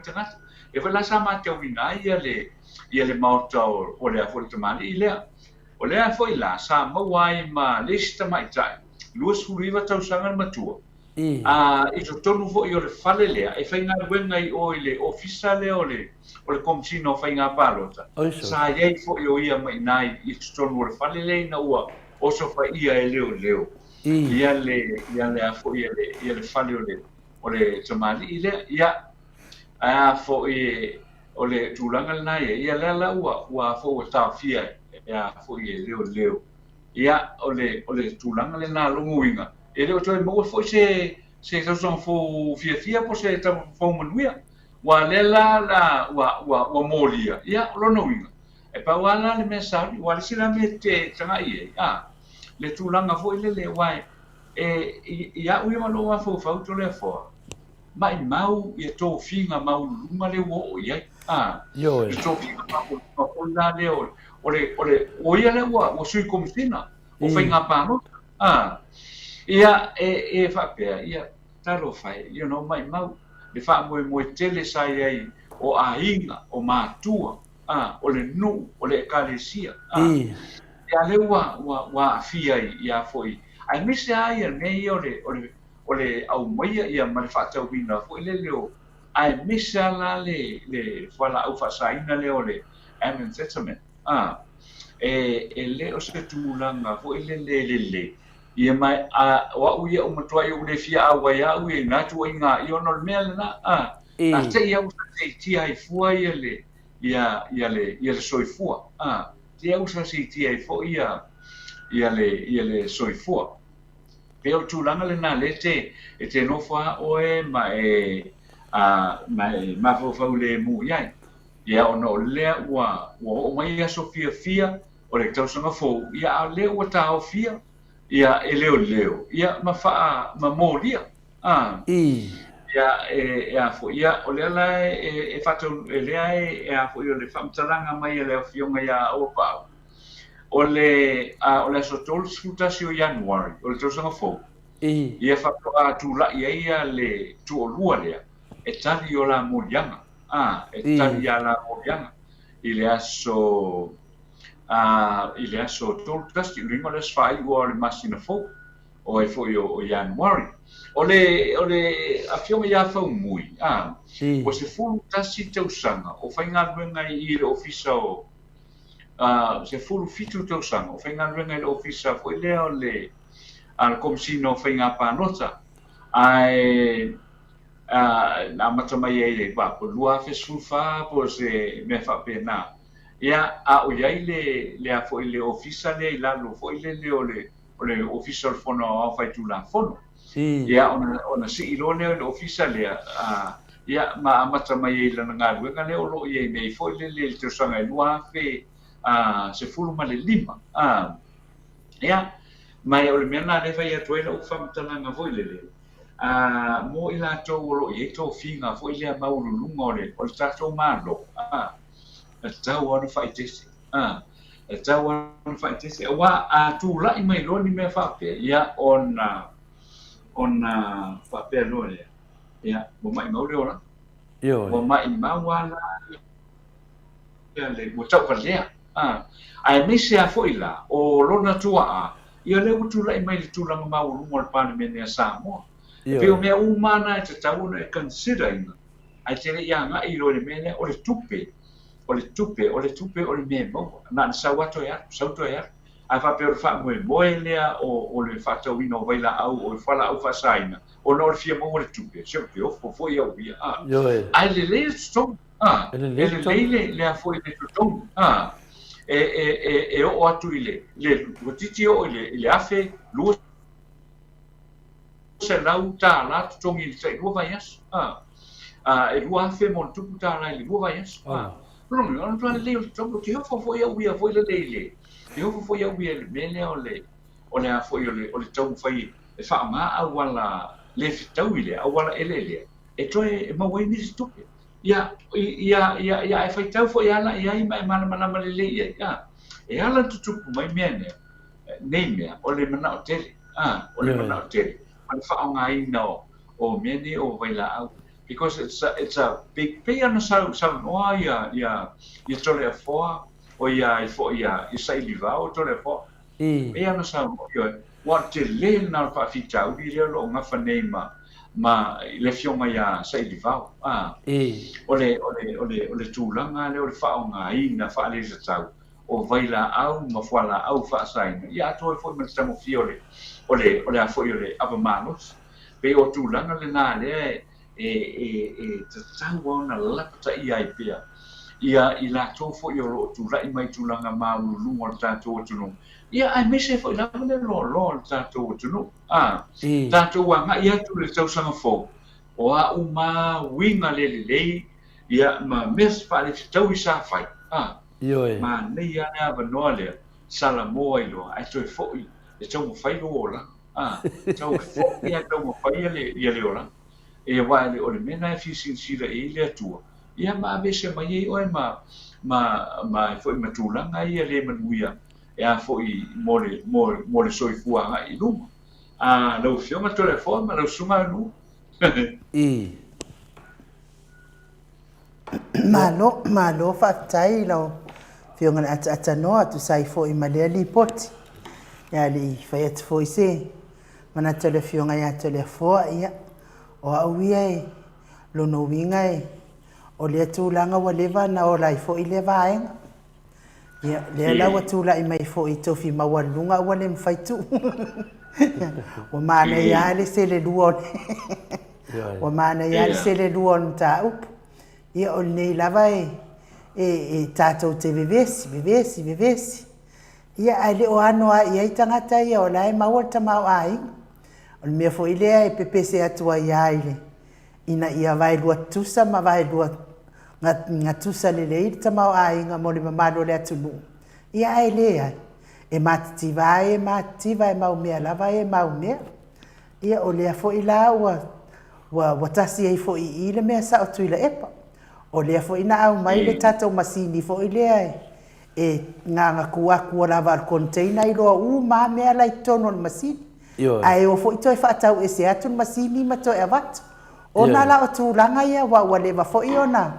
tangata e fa la sa ma tau wina ia le mauta o le foi tamani ile o le foi la sa mawai ma lista mai tai luas huriva tau sanga matua i to tonu fo i o le fale lea e whainga wenga I o le ofisa le o le komisino whainga palota sa iei fo I o ia mai nai I to tonu o le fale lea na ua o so wha ia e leo ia le a fo ia le fale o le tamali I lea ia fo I o le tūlanga le nai ia lea la ua fo o tau fia ia fo I leo ia ole tulanga le na lunguinga ele o toi mo foi se son fo fia po se ta fo manuia wa lela wa molia ia lo no winga e pa wala le mesa wa le sila me te tanga ie le tulanga foi le wai ia ui malo wa fo fa to le fo mai mau ia to finga mau lunga le wo ia yo e to finga mau ko la le o ia le wa sui komsina o fai nga pa no ia e fa pe ia talo fai mai mau le fa mo tele sai ai o ainga o matua o le nu o le kalesia ia le wa fia ia foi ai misi ai nei o le au mai ia ma le fa tau vina foi le leo ai misi ala le fala au fa saina le o le amen settlement e le o se tumulanga foi le ia mai wa uia o matua o le fia awa ia ui na tu inga i ono le mea na a te ia usa te tia i fua ia le soifua te ia usa se tia i fua ia le soifua pe o tūlanga le nā le te nofa oe ma fau le mu iai ia ono lea ua o mai aso fia o le tausanga fau ia a lea ua tau fia ia leo ia ma molia ia fo ia o le ala e fatu lea e fo ia le famtalanga mai le fionga ia o pa o le so tol sfutasi o January o le tausanga fo ia fatu tu la ia le tu o lua lea e tali o la molianga e tali ia la molianga ile aso tol tasti ringo le sfai o le masina fo o e fo o January o le afionga ia fa mui o se fu tasi tausanga o fainga luenga i le ofisa o se fu fitu tausanga o fainga luenga i le ofisa fo ile o le al komsino fainga pa nota ai na matamai e ba po lua fe sulfa po se me fa pena ia o iai le a foi le ofisa le la lo foi le official fono a fai tu la fono ia ona si ilo le ofisa le ia ma mata mai le nga luenga le lo ia nei foi le te sanga lua fe se fulu ma le lima ia mai o le mena le fai atu ele o famtalanga foi le mo ila to lo ia to finga foi le maulu lunga o le tato malo tau ona fai tesi tau ona fai tesi wa tu la i mai lo ni me fa pe ia ona fa pe lo le ia mo mai mau le ora mo mai mawala ia le mo tau ka le ai misi a foi la o lona tua ia le tu la i mai le tu la mau lu mo pa me ne Samoa pe o me umana te tau na consider ai te ia nga i lo le mene o le tupe o le tupe o le memo na sawato ya a fa pe fa mo lea o le fa to wino vai la au o fa la au fa saina o no fia mo le tupe se pe o fo ia o ia ai le sto le a foi le to e o atu ile le titi o le afe lu se lau ta la tongi se lu vai as e lu afe mo tupu ta la lu vai as non tu le o tro che ho fo ia ui foi le le io fo ia ui le mele o le a foi o le tau fai e fa ma a wala le tau ile a wala ele e to e ma wai ni stupe ia e fai tau fo ia la ia i mai mana le ia e ala tu mai mene nei me o le mana o tele o le mana o tele ma fa ngai no o mene o vai la au because it's a big pay on so ia tole fo o ia sai liva o tole fo e ana sa yo what to learn na fa fita u le lo nga fa nema ma le fionga ia sai liva o le tulanga le o fa nga ina fa le tau o vaila au ma fala au fa sai ia to fo me stamo fiole o le a fo le avamanos pe o tulanga le na le te tau ona lapta ia i pia ia i la tofo i ro tu rai mai tulanga maulu lungo tato tunu ia ai me se foi la le lo tātou tunu I. tātou anga ia tu le tausanga fo o a uma winga le ia ma mes pa le tau I sa fai Io e. ma nei ana va no le Samoa I lo ai tu fo e tau mo fai lo la tau fo ia tau mo fai le ola e vai le o le mena fi si le tua ia ma be se mai o ma fo ma tulanga ia le manuia e a fo I mo le soifuanga I luma lau fionga telefone lau sunga nu I. Malo whaatai lau whionga ata noa tu sai fo I malea li poti. Ia li whai atu fo I se. Mana tole whionga ia tole foa ia. O au ia e. Lono winga e. O lea tūlanga wa lewa na o lai fo I lewa aenga. Ia lea lawa tūla I mai fo I tofi mawalunga wa le mwhaitu. Wa mana ia le se le luon. Wa mana ia le se le luon ta upu. Ia o nei lava e tātou te vevesi. Ia ai le o anoa ia I tangata ia o lai maua tamau ai. O le mea fo I lea e pepese atua ia ile. Ina ia vai lua tusa ma vai lua ngā tusa le lei tamau ai ngā mo le mamalo le atunu. Ia ai lea e matitiva e mau mea lava e mau mea. Ia o lea fo I la wa tasi ai fo I ile mea sa o tuila epa. O lea fo ina au mai le tatou masini fo I lea e ngā kua lava al container I loa ma mea lai tono le masini. Ai o fo I toi whaatau e se atu le masini ma toi avatu. O na la o tūlanga ia wa lewa fo I ona.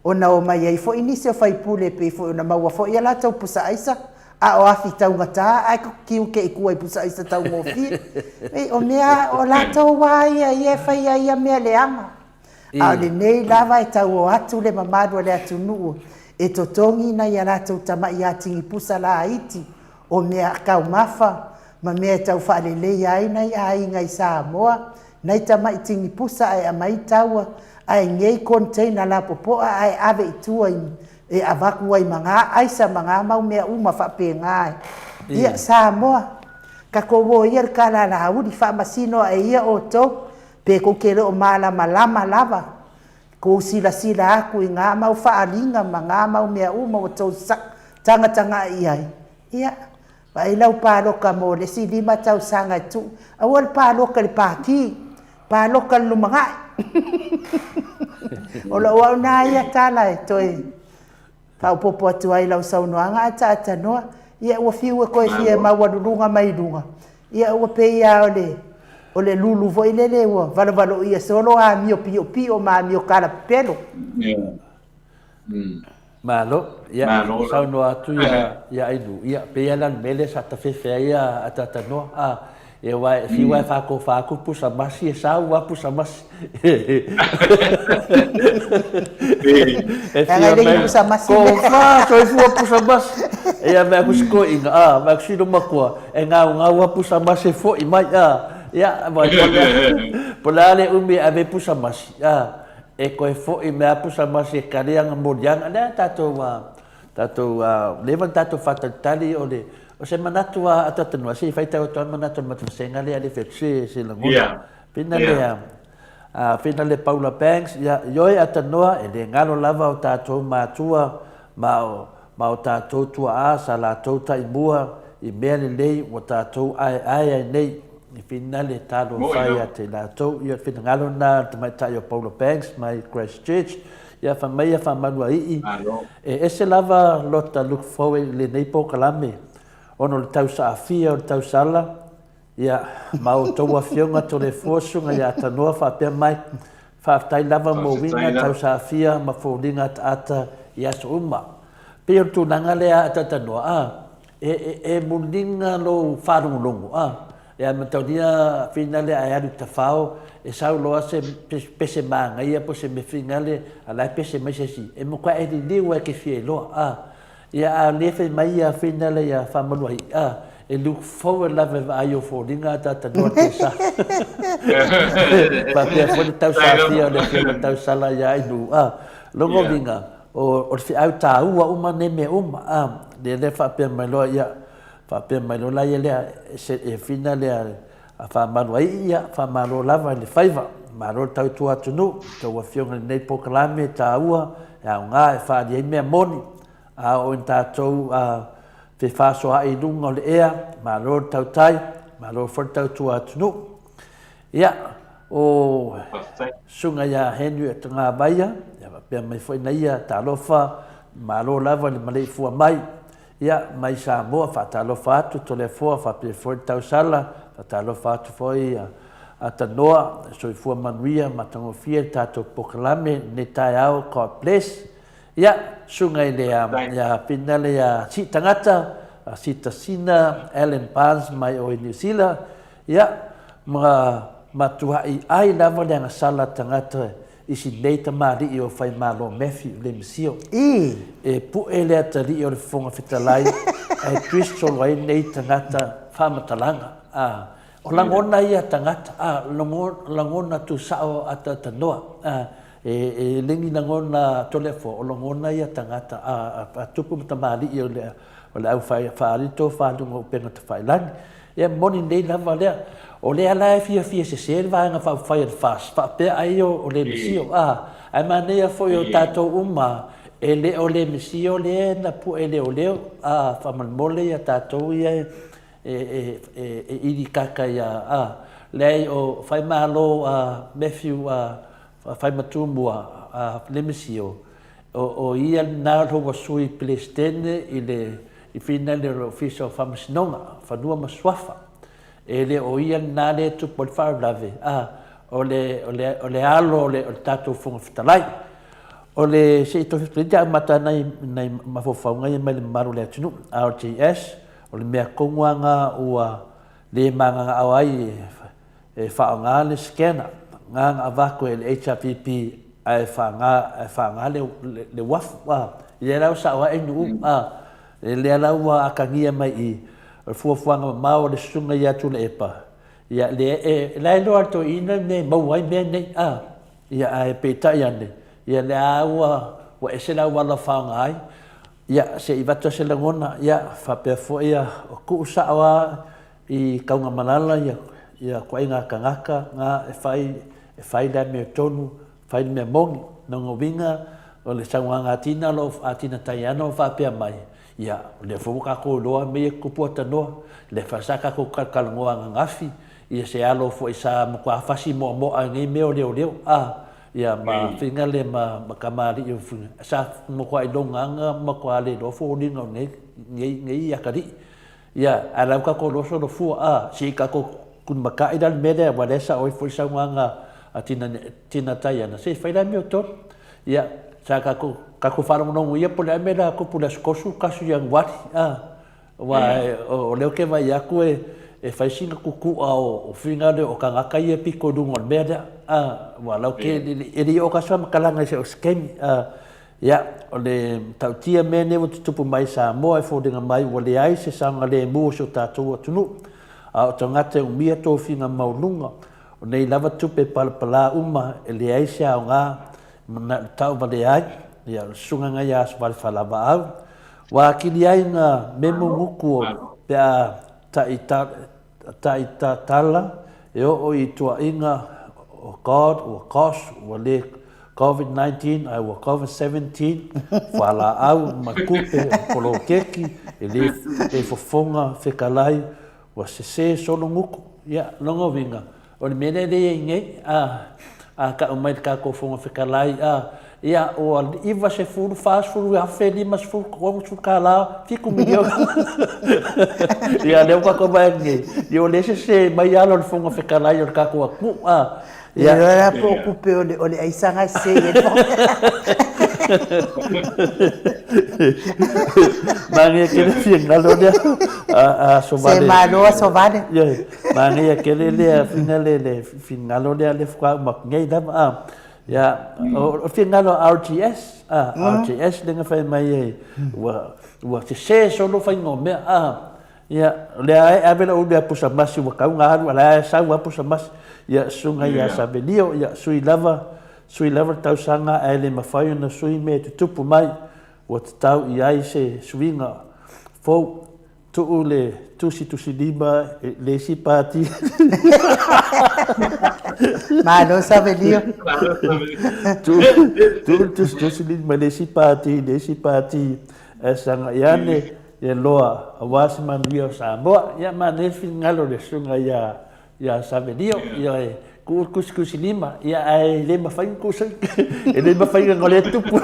Ona o mai ai fo I nisi o whaipule pe fo ona maua fo I ala tau pusa aisa. A o afi tau ngata ai ko kiu ke I kua I pusa aisa tau ngofi. O mea o la tau wa ia whai ia mea leanga. A le nei lava e tau o atu le mamadu le atu nuu. E totongi na ia rātou tama I atingi pusa la Haiti. O mea kau mafa. Ma mea tau whaalelei ai nei a inga I Samoa. Nei tama I tingi pusa ai a mai taua. Ai ngei container la popoa ai ave I tua e avaku ai manga. Aisa manga mau mea uma whape ngai. Ia Samoa. Ka kowo ia ka la la hauri whamasino ai ia o tau. Pe ko kere o malama lava. Ko sila aku I ngā mau whaalinga ma ngā mau mea uma o tau tanga iai. Ia, vai lau pāloka mo le si lima tau sanga tu. Awal pāloka le pāki, pāloka le lumangai. O la wau nā ia tala e toi. Pau popo atu ai lau saunoanga ata noa. Ia ua fiu koe fia mawadulunga mai lunga. Ia ua pe ia o le lulu voi lele ua valo ia solo a mio pio ma mio kala pelo. Malo, ia sauno atu ia inu. Ia pe ia lan mele sa ta fefe ia atata no. E wai fi wai fako pusa masi e sa ua pusa masi. E ai le pusa masi. Ko fa so fu pusa masi. E ia me kusko inga me kusido makua. E ngau pusa masi fo I mai ya polale umi ave pusa masi e koe fo I mea pusa masi karianga modiang ana tatou levan tatou fatatali o se manatu atatanua se faita o tonu manatu matusenga le ale fetse se langona pina le Paula Banks ya yoi atanoa e le ngalo lava o tatou matua ma o tatou tua sa la tota imua I mea le lei o tatou ai nei I finale talo fai te la tau ia finangalo na te mai tai o Paulo Banks mai Christchurch ia fa mai fa manua I e ese lava lota look forward le nei po kalame ono le tau sa afia o tau sala ia mau tau afionga to le fosunga ia tanoa fa pe mai fa tai lava mo winga tau sa afia ma folinga ata ia so uma pe tu nangale ata tanoa e mulinga lo farungu ia mataunia finale ai adu tafao e sau loa se pese manga ia po se me finale ala pese mai si e mo kwa e di wa ke fie lo ia a lefe mai ia finale ia famalo e look forward love ayo for dinga ta no te sa pa pe fo tau sa fia le ke tau sala ia idu logo dinga o fi au ta uma ne me le fa pe mai lo ia Whapea mai lo lai lea e whina lea a whamaro ai ia, whamaro lava le whaiva. Maro tau tua tunu, tau wa whionga nei pokalame tā ua, e au ngā e whaari ei mea moni. A o in tātou te whāso a i runga o le ea, maro tau tai, maro whortau tua tunu. Ia, o sunga ia henu e tanga vaia, ia wapea mai whaina ia tā lofa, maro lava le Maleifua-Mai. Ia, mai Samoa, whatalofa atu, tole fua, whapea whortau sala, whatalofa atu whoi a tanoa, soifua manuia, matangofia, tātou pokalame, ne tai au, God bless. Ia, sunga i lea pina lea si tangata, si tasina, Alan Barnes, mai o i New Zealand. Ia, matuhai ai lava lea ngasala tangata, isi leita maari i o whai malo mefi le misio. E pu e lea tari o le fonga fitalai, e twistolo ai nei tangata whamatalanga. O langona ia tangata, langona tu sao ata tanoa. E lingi langona tolefo, o langona ia tangata, a tupu matamari i o le au whaarito, whaadunga upenga te whailangi. Ia moni nei lava lea, o lea lai fia se sere vaenga whai al fast, whapea ai o le misio. Ai manea foi o tātou uma, e le o le misio le na pu e le o leo, whamanmole ia tātou ia e iri kaka ia lei o whai malo Matthew whai matumua le misio o ia nā roa sui Palestine i whina le ofisa o whamasinonga whanua maswafa e le o ia nā le tupu le whaarave o le alo o le tātou whunga whitalai o le se i tofi prita mata nei mawhawhaunga i mai le maru le atinu RJS o le mea konguanga ua le manga au ai e whaonga le skena nganga avako e le HRPP ai whaonga le wafu i e rau sawa e nuu e le rau a kangia mai i o fuafuanga mao le sunga i atu le epa ia le e lai loa to ina ne mauai mea nei ia ai peta i ane ia le aua wa e se lau wala whaonga ai ia se i wata se langona ia whapea fo ia o ku usawa i kaunga malala ia kwa inga kangaka ngā e whai la mea tonu whai mea mongi nongo winga o le sangwanga atina lo atina taiano whapea mai ia le fuka ko loa mea kupua tanoa le whasaka ko kalkalungoa ngafi ia se alo fo isa mkwa fasi mo a ngai meo leo ia ma finga le ma kamari i funga sa mo kwa i longanga ma kwa le do fo ni no ngai ya kari ia ala ka ko lo so do fu si ka ko kun maka i dal mede wa desa o fo sa nganga tina taya na se fa ila mi to ia sa ka ko fa no ia po le meda ko po le skosu kasu yang wat wa o le ke va ya ko e fai singa kuku o finga le o kangaka ia piko dungo meda wa lau ke eri o kasama kalanga se o skemi ia o le tautia mene o tupu mai Samoa e fodinga mai o le ai se sanga le mua so tātou atunu o tangata o mia tō finga maulunga o nei lava tupe palapala uma e le ai se au ngā tau vale ai ia sunga ngai as vale falava au wa kili ai ngā memo nguku o pea ta tala e o i tua inga o God o kos o le COVID-19 ai o COVID-17 wala au makupe polo keki e le e fofonga fekalai o se solo nguku ia longa winga o le mene le ngai ka o mai ka ko fonga fekalai ia o iwa se fulu fast fulu a feli mas fulu ko su kala fiku milio ia le ko mai ngai yo le se mai alo fonga fekalai o ka ko ku ia era preocupe o le aisanga se Mangya kele fingalo dia sovale. Se malo sovale. Ye. Mangya kele le fingalo dia le fwa makngai dam ya o fingalo RGS RGS dengan fai mai wa se solo fai ngome ya le ai abela o dia pusa masi wa kau ngaru ala sa wa pusa mas ya sunga ya sabelio ya sui lava tau sanga ele mafai na sui me tupu mai o tau i ai se swinga fo tu le tusi lima le si pati. Malo Savelio. Tusi lima le si pati sanga yane ya loa awasi manuia Samoa ya manefi ngalo le sunga ya Savelio ya kusi lima ya ai le mafai kusi ele mafai ngole tupu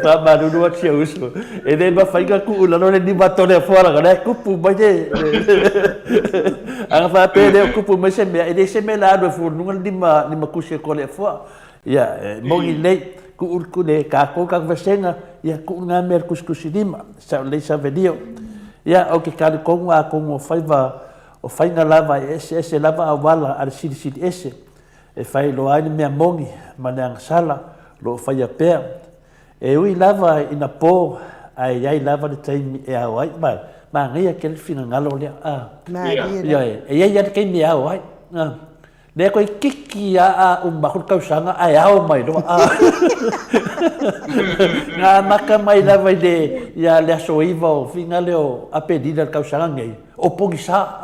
pa maru tia uso ele mafai ku la no le di batole fora ngale kupu baje anga fa pele kupu mese me ele se me la do fu nunga lima kusi ko le fora ya mongi le ku le ka ko ka vasenga ya ku nga mer kusi lima sa le Savelio ya o ke ka ko nga ko mo faiva o fainga lava ese lava awala al sidi ese e fai lo ai mea mongi manang sala lo fai a pea e ui lava ina po ai lava de taimi e awai ma ngia kel fina ngalo le ya e ya ke mi awai le ko kiki a mahul kausanga ai au mai do nga maka mai lava de ya le soiva o finga leo a pedida kausanga ngai o pongisa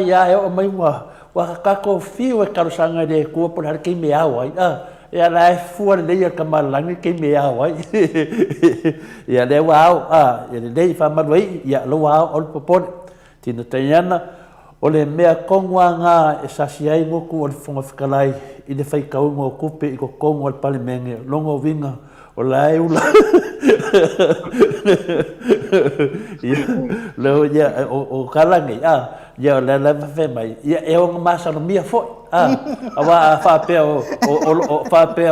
ya o mai wa ka ko fiu e karusanga de ko por har ke me awai ya la fu le ya kamalang ke me awai ya le wow ya le fa malwai ya lo wow ol popon tino tayana o le mea kongwa nga e sasiai ngoku o le fonga fikalai i le fai kaunga o kupe i ko kongo al pale menge longo vinga o la e ula lo ya o kalangi ya la fe mai ya e o masa no mia fo awa fa pe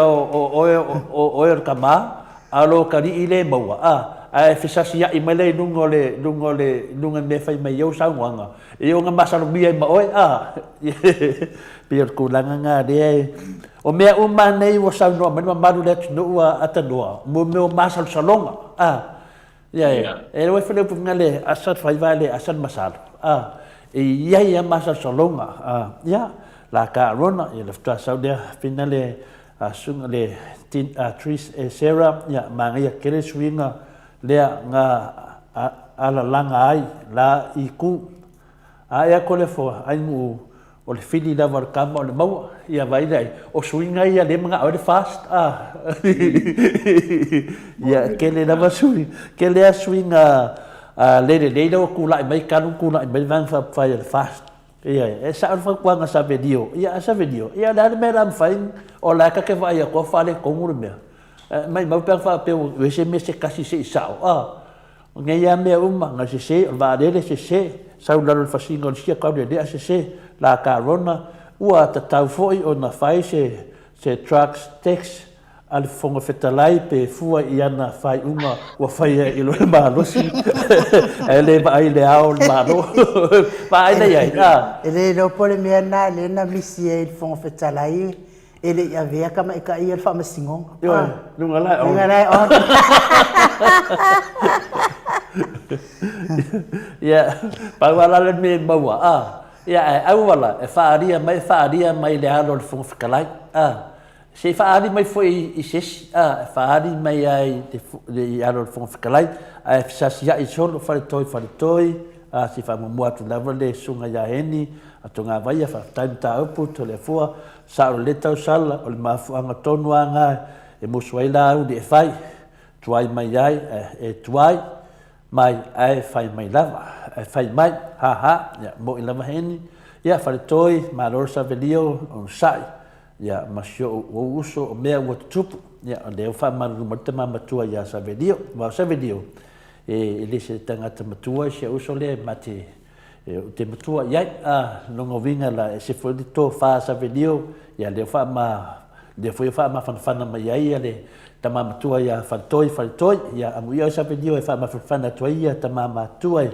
o kama alo kali ile maua ai fisasi ya imale nunga me fai mai yo sangwanga e o masa no mia ma oi pior kulanga nga de o mea umane o sa no ma maru le no atanoa mo me o masa salonga ya e o fele pu ngale asat fai vale asat masal e ya masa salonga ya la carona e le fta saudia finale sunga le tin tris e sera ya manga ya kele swinga le nga ala langa ai la iku ya kole fo ai mu o le fili lava o le kama o le maua ia vai dai o swinga ia le mga o le fast ia kele lava sui kele a swinga le o kula mai kanu kula mai van fa fa le fast ia e sa fa kwanga sa video ia la me ram fain o la ka ke vai ko fa le ko mur me mai mau per fa pe we se me se kasi se sao ngai ia me nga se va le se sau lalo fasinga o sia ka de se la carona ua tatau foi o na fai se trucks tax al fonga fetalai pe fua i ana fai uma ua fai i lo malosi ele vai le ao malo vai nei ai ele no pole me na le na misi e fonga fetalai ele ia vea kama ka ia fa masingo lunga lai on ya pawala le me maua ya au wala e faaria mai le alo le fonga fikalai se faari mai foi i ses faari mai ai le alo le fonga fikalai ai fisasia i solo fale toi si fa mo atu lava le sunga ya heni atonga vai fa time ta upu to le fua sa o le tau sala o le mafuanga tonu anga e musuaila au de fai tuai mai ai e tuai mai ai fai mai lava fai mai ya mo lava heni ya fale toi malor Savelio on sai ya masio o uso o mea o tupu ya le fa maru matema matua ya Savelio e le se tangata matua se uso le mate te matua ya longo vinga la se foi to fa Savelio ya le fa ma fanfana mai ya le tama matua ya faltoi ya amu ya Savelio e fa ma fanfana toia tama matua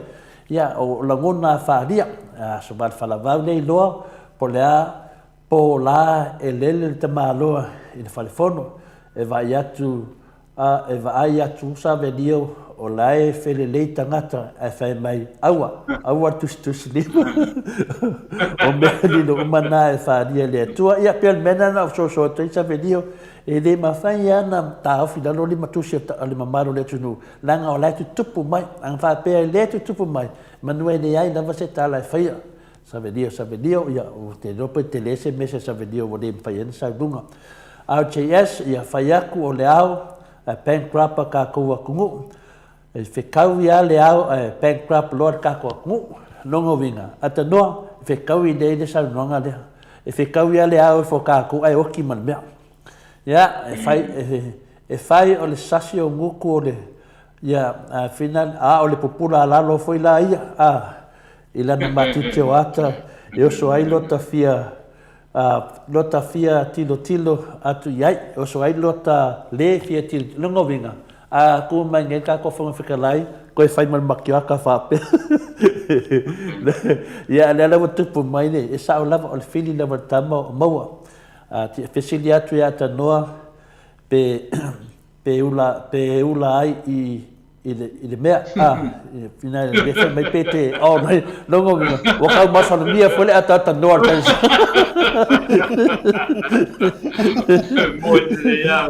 ya o langona fa dia so bal fala vale lo po la elele te malo in falefono e vai atu e vaai atu savelio o lae felelei tagata e fai mai aua tusitusi lima o mea lino umana e faria le atua ia pea le mena na sosoatai savelio e lē mafai ana taofi lalo lima tusi o le mamalo le atunuu laga o lae tutupu mai aga faapea lē tutupu mai manua i leai lava se tala e faia savelio ia o te lopa i te lē se mese savelio ua lē mafai ana sauluga RJS ia fai aku o le ao bankrapa kakou akugu e fekau ia le ao bankrap loa kakou akugu logoviga atanoa fekau i lei le saunoaga lea e fekau ia le ao e fokakou ai oki ma le mea ia e fai o le sasi o guku o le ia fina o le pupula alalo foi la ia i lana matute o ata e oso ai lota fia tilo atu iai oso ai lota le fia tilo logoviga ku mai ngai ka ko fonga fikalai ko fai mal makioaka fape ia le la tupu mai ne e sa lava o fili lava tama maua ti fesili atu ia tanoa pe ula ai i le mea fina le fe mai pete nei longo o ka masa no mia fole ata noa tan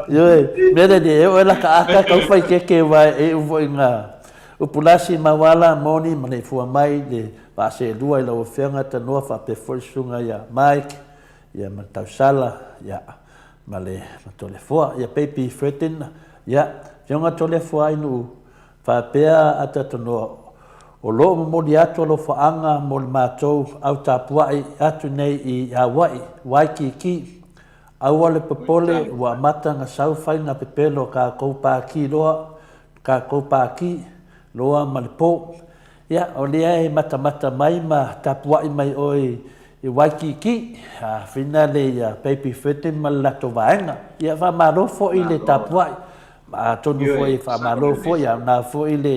yo mera de o la ka fai ke vai e vo inga o pulasi mawala moni Maleifua-Mai le va se lua i lo fenga tanoa fa pe folsunga ia Mike ia matausala ia male matolefua ia pepi fretin ia jonga tolefua inu faapea atatonoa o loo momoli atu alo faaga mo le matou au tapuaʻi atu nei i auaʻi waikiki aua le popole ua amata gasau faiga pepelo kakou paki loa ma le pō ia o lea e matamata mai ma tapuaʻi mai oe i waikiki fina le ia peipi fete ma le latou vaega ia faamalo foʻi le tapuaʻi tonu foi faamalo foi na foi le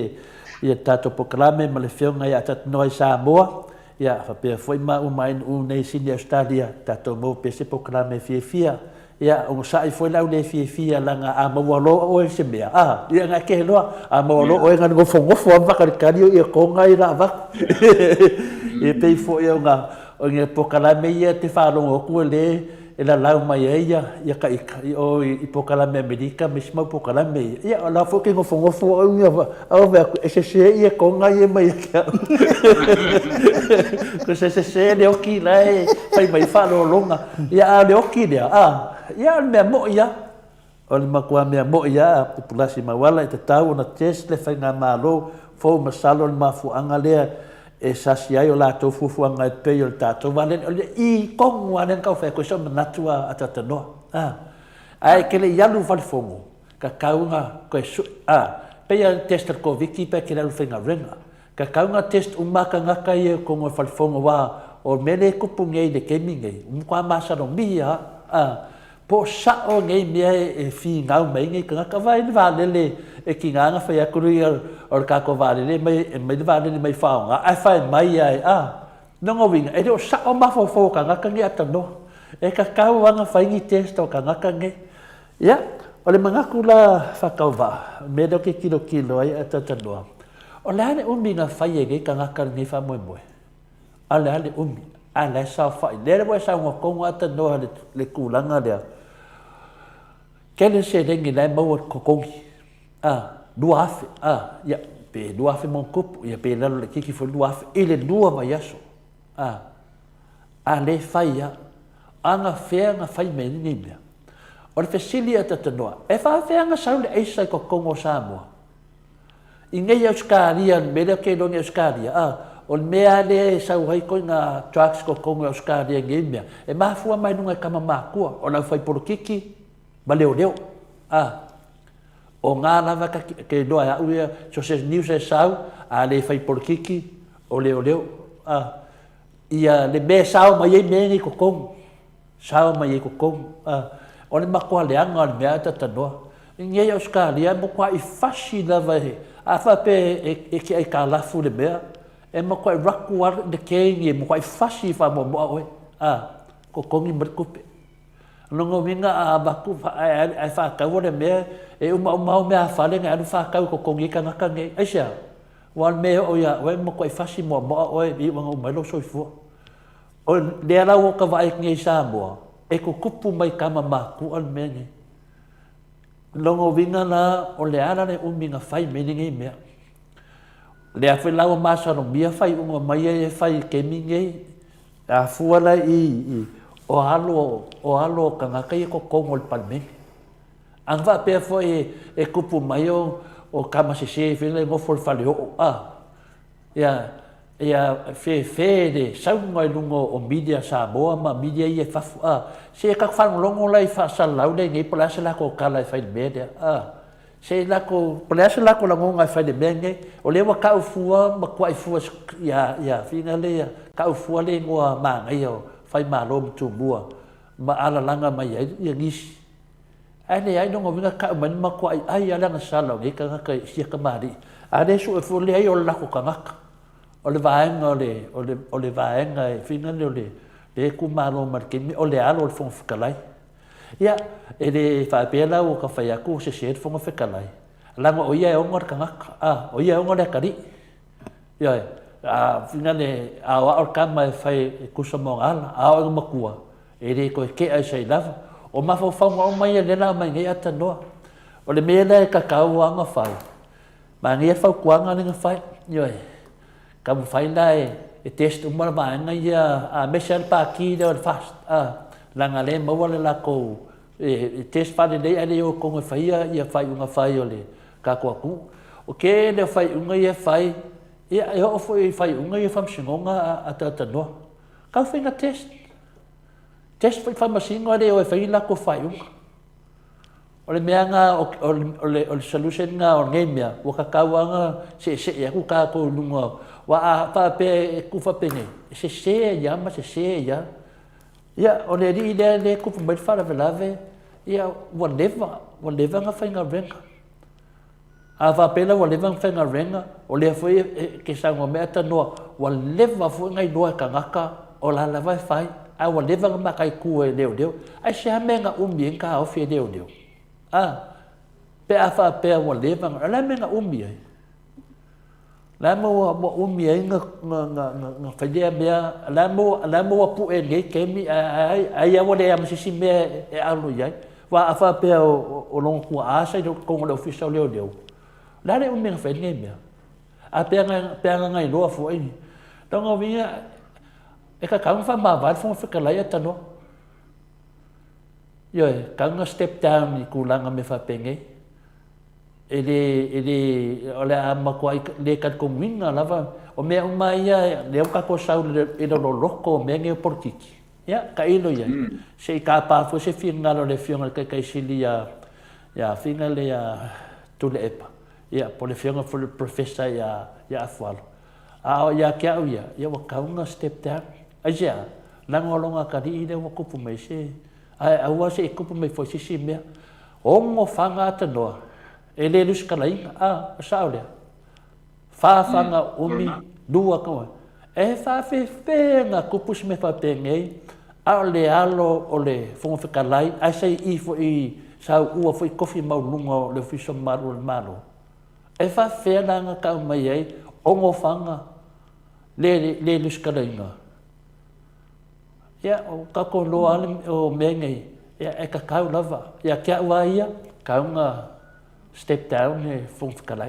ia tato poklame ma le feoga ia tatanoa i Samoa ia faapea foi ma uma nei sini Australia tato mo pese poklame fiafia ia o saʻi foi lau le fiafia laga a maualoa oe se mea ia ga ke loa a maualoa oe ga gofogofo a vakalikali ia koga i laavaku e pei foi auga o ge pokalame ia te faalogoku e lē e la lau mai ia ka o i pokalame Amerika me smau pokalame ia o la fo ke ngofongofo o ia o ve e se ia konga ia mai ka ko se le oki lai fai mai fa lo longa ia le oki le ia me mo ia o le makua me mo ia populasi mawala te tau na test le fai nga malo fo masalo le mafuanga le e sasi ai o latou fuafuaga e pei o le tatou vale o le i kogu alen kau fai koe so manatua atatanoa ae ke le ialu valefogo kakauga koe peia test le koviki pe ke le alu faigaruega kakauga test umakagaka ia kogo e falefogo wa o mele kupugi ai le kemigei umakoa masalomia po sa'o ngai mea e figau mai ngai kagaka vai le valele e kigaga fai aku ia o le kako valele mai le valele mai faoga ae fai mai ai nogoviga e le o sa'o mafofo kagaka ngai atanoa e kakau aga faigi test o kagaka ngai ia o le magaku la fakauvaa me le o ke kilokilo ai atatanoa o le ale umi ga fai e ngai kagaka lenei faamoemoe a le ale umi a le sao fai le le saugakogo atanoa le kulaga lea kele se lengi lai maua kokogi lua afe ia pe lua afe monkupu ia pe lalo le kiki foi lua afe i le lua mai aso a le fai ia anga feanga fai me ni mea o le fesili atatanoa e faafeaga sau le aisa i kokogo o Samoa i ngai Australia me le ke longi Australia o le mea le sau hai koe ngā trucks kokogo Australia ngai mea e mafua mai nunga kama makua o lau fai porokiki ma leo o ngā lava ke loa au ia so se news e sau a le fai porokiki o leo ia le mea sao mai ei mea ngai kokogo sao mai ei kokogo o le makua leanga o le mea tatanoa i ngai Australia mo kua i fasi lava he a whape e ki ai ka lafu le mea e mo kua i raku ar le keingi e mo kua i fasi wha mo moa oe kokongi marikupe Longo winga a baku ai fa ka wole me e uma me a fale nga anu fa ka ko kongi ka ngaka nge asia wal me o ya we mo ko fasi mo o e wanga mai lo soifua o le ala o ka vai nge Samoa e ko kupu mai kama maku al me nge longo winga na o le ala le uminga fai me nge me le a fela o masa no mia fai unga mai e fai ke minge a fuala i o alo ka ngaka i ko kongol palme ang va pe fo e kupu mai o kama se fele ngo for fale o ya fe de sau ngai lungo o media Samoa ma media i fa se ka fa longo lai fa salau de ngai pala se la ko kala fa media se la ko pala se la ko longo ngai fa de benge o le wa ka fua ma kwai fua ya finale ya ka fua le ngo ma ngai o fai malo tu bua ma ala langa mai ia ngisi ane ai no ngovinga ka man ma ko ai ala nga sala ngi ka ka sia ka mari ade su fo le ai o la ko kanga o le vaenga o le vaenga fina le ku malo mar ke mi o le alo fo fikalai ia ele fa pela o ka fai aku se fo fikalai langa o ia o ngor kanga o ia o ngor ka ri ia finale a o kama fai kusamong ala a o makua ele ko ke ai sei lava o mafo o mai le la mai ngai atano o le mele ka anga fai ma ngai fa kuanga nga fai yo ka fai lai e test umar ba ngai a meshal pa ki de fast la ngale mo wala la ko e test fa de ai o ko fai ia fai unga fai ole ka ko ku o ke le fai unga ia fai ia o foi fai unga ia fam singonga atano ka fai na test foi fa masingo de o fai la ko fai unga o le meanga o le solution nga o ngemia o ka kawanga se ya ku ka ko lunga wa a pa pe ku fa pene se ya ma se ya ya o le di le ku pa fa la velave ya whatever nga fai nga renga a va pela whatever fai nga renga o le foi ke sa ngo meta no whatever foi ngai no ka ngaka o la vai fai a whatever nga kai ku e deu ai se menga umbi ka o fe deu pe a fa pe whatever la menga umbi la mo umbi nga fa dia bia la mo pu e ngai ke mi ai ya wole am si me e alu ya wa a fa pe o long ku a sa ko ngo official deu la le umbi fa ngai me a pe ngai lo fo ai donc vinha e ka kang fa ma va fo fa kala ya tano yo kang step down ni kulanga me fa penge ele olha ma ko le ka ko winga lava o me mai ya le ka ko sa le lo loco me nge portiki ya ka ilo ya se ka pa fo se finga lo le finga ka sili ya finga le ya tu le epa ya por le finga fo le professor ya afwal ya kia ya wa kang step down aja langolonga ka di de wa kupu mai se ai wa se kupu mai fo si me o mo fanga tano ele lus kalai saule fa fanga umi dua ko e fa fe nga kupu me fa pengei ale alo ole fo fe kalai ai sai i fo i sa u fo kofi mau lungo le fiso maru malo e fa fe nga ka mai ai o mo fanga le lus kalai nga ya o ka ko lo ale o mengai ya e ka kau lava ya kia wa ia ka nga step down e fong kalai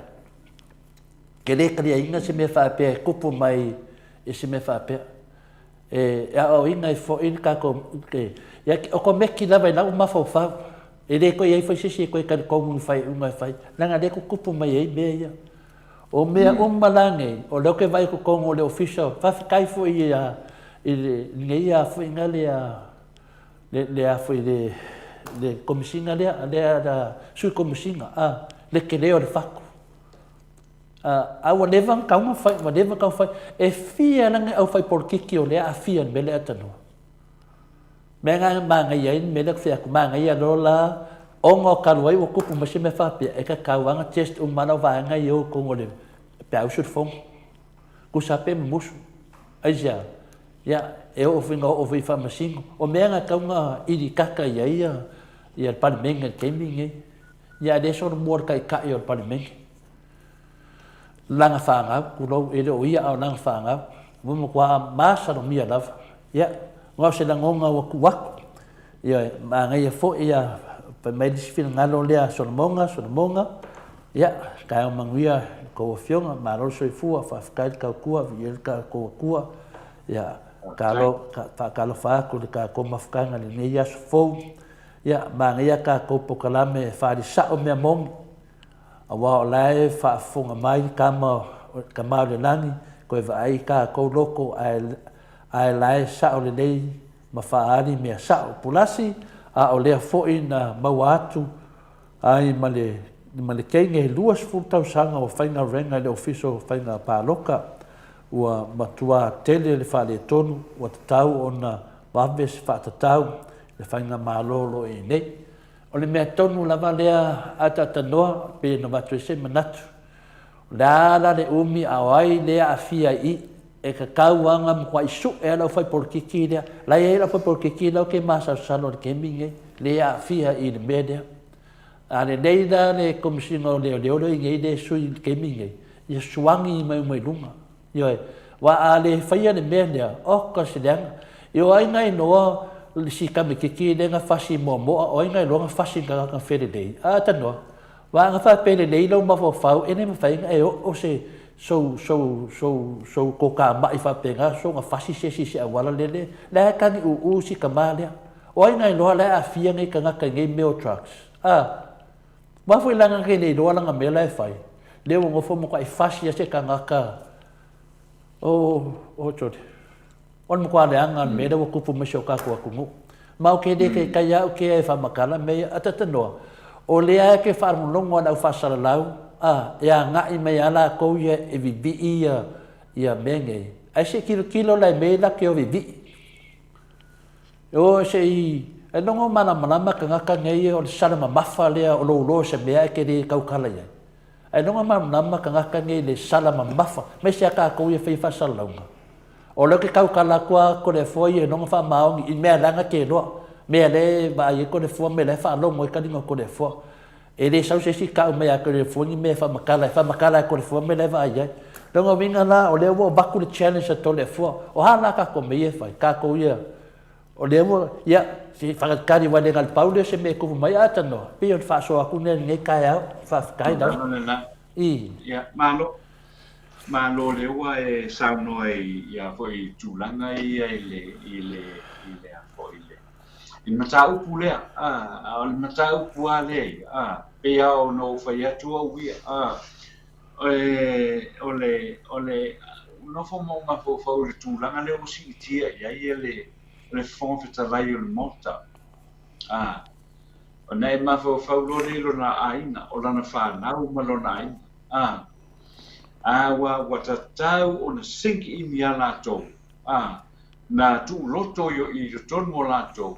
kele kali inga se me fa pe kupu mai e se me fa pe ya o inga fo in ka ko ke ya o ko meki lava na uma fo fa e de ko ye fo se ko ka ko un fai uma fai langa de ko kupu mai e be ya o me malange o lo ke vai ko ko le official fa kai fo ia ngai a foi ngale le foi de comissina le da su comissina le que le o faco wa nevan ka uma fai e fia nga au fai por kiki o le a fia bele atano me nga ngai ai me le fia ku ngai a lola o ngo ka wai o kupu ma se me fa pe e ka wanga test o mana va ngai o ko le pe au sur fong ku sape musu aja ya e o finga o fi fa masingo o menga kaunga ili kaka ia parlimenga keming ia de so mo kai ka ia parlimenga langa fanga kulo ele o ia au langa fanga mo kwa masa no mia lava ia ngau se langonga wa kuwa ia ma ngai fo ia pa mai disfil ngalo lea solmonga ia ka manguia ko fionga ma ro so fu fa ka kua vi ka ko kua ia kalo fa ko mafkanga ni ia fo ia ma ngai ka ko pokalame fa di sa o me mom awa lai fa funga mai kama le langi ko va ai ka ko loko ai lai sa o le dei ma fa ali me sa pulasi a o le fo ina mawatu ai male kenge luas futa sanga o fainga renga le ofiso fainga paloka ua matua tele le fa le tonu o tau ona waves fa tau le fainga malolo e nei o le mea tonu lava lea ata tanoa pe no watu se manatu la le umi awai lea afia i e ka kauanga mkwa isu e la fai por kikilea la e la fai por kikilea ke masa salo le keminge lea afia i le media ale nei da le komisino le ngai de sui keminge ia suangi mai lunga yo wa ale fai le media o ka sidang yo ai ngai no si kami kiki dengan fasi momo o inga longa fasi ka fere dei tano wa nga fa pele dei lo ma fo ene ma fa e o se so ko ka ma fa penga so nga fasi se wala lele la kan u si kamalia o inga lo la afia ngai ka nga ngai meo trucks ma fo langa ke nei lo langa me la fa le mo fo mo ka fasi se ka nga ka o chot on mo kwa le anga me de ku pu me shoka ko ku mu ma o ke de ke kaya o ke fa makala me atata no o le a ke fa mo longo na fa sala lau ya nga i me ala ko ye e vi ia menge ai se kilo la me la ke o vi o se i e longo mana ma ka nga ka ngai o sala ma mafa le o lo se me ke de ka kala ye ai longo ma ka nga ka ngai le sala ma mafa me se ka ko ye fa sala lau o lo ke kau kala kwa ko le foi e no fa maong i me langa ke lo me le ba ye ko le foi me le fa lo mo ka dingo ko le foi e le sau se si ka me ya ko le foi me fa makala ko le foi me le va ye dongo vinga la o le wo ba ku le challenge to le foi o hala ka ko me ye fa ka ko ye o le wo ya si fa ka di wa le gal paulo se me ko mai ata no pe on fa so aku ne ne ka ya fa ka da ya ma lo le wa e sa no ia foi tulanga ia ile a foi ile in mata upu le al mata upu ale pe ao no foi atu wi ole no fo mo ma fo le tulanga le o si tia ia le fon fe travail le monta ona e ma fo lo le na aina o lana fa na u ma lo na aina awa watatau ona sinki i mia latou na tu loto yo i ton mo latou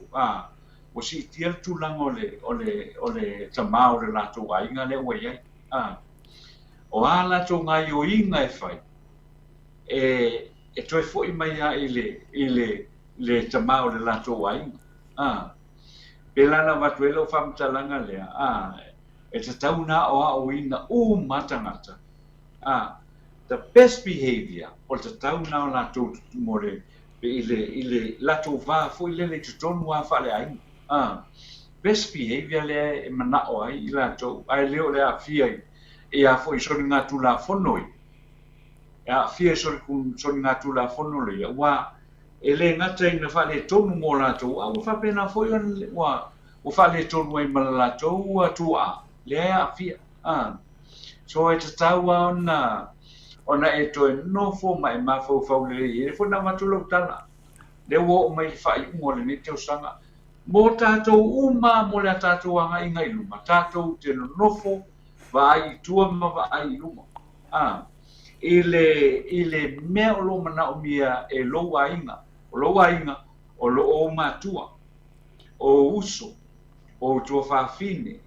o si tiel tu lang ole tamau le latou ai nga le wei o ala to nga yo inga e fai e toi fo i mai a le tamau le latou ai pelana watuelo famtalanga le e te tauna o ina matangata the best behavior or the town now la to more ile la to va fo ile le ton wa fa le ai best behavior le mana o ai la to ai le le afia e a fo so nga tu la fonoi e a fia so nga tu la fonoi wa ele nga tren na fa le tonu mo la to a fa pena fo wa o fa le tonu mai ma la to wa tu a le a fia so e te taua ona e toi no fo mai ma fo le e fo na matulo tala le wo mai fa i mo le ni te usanga mo tatou uma mo le tatou anga inga i luma tatou te no fo vai tua ma vai luma ile me o lo mana o mia e lo wainga o lo o matua o uso o tua fa fine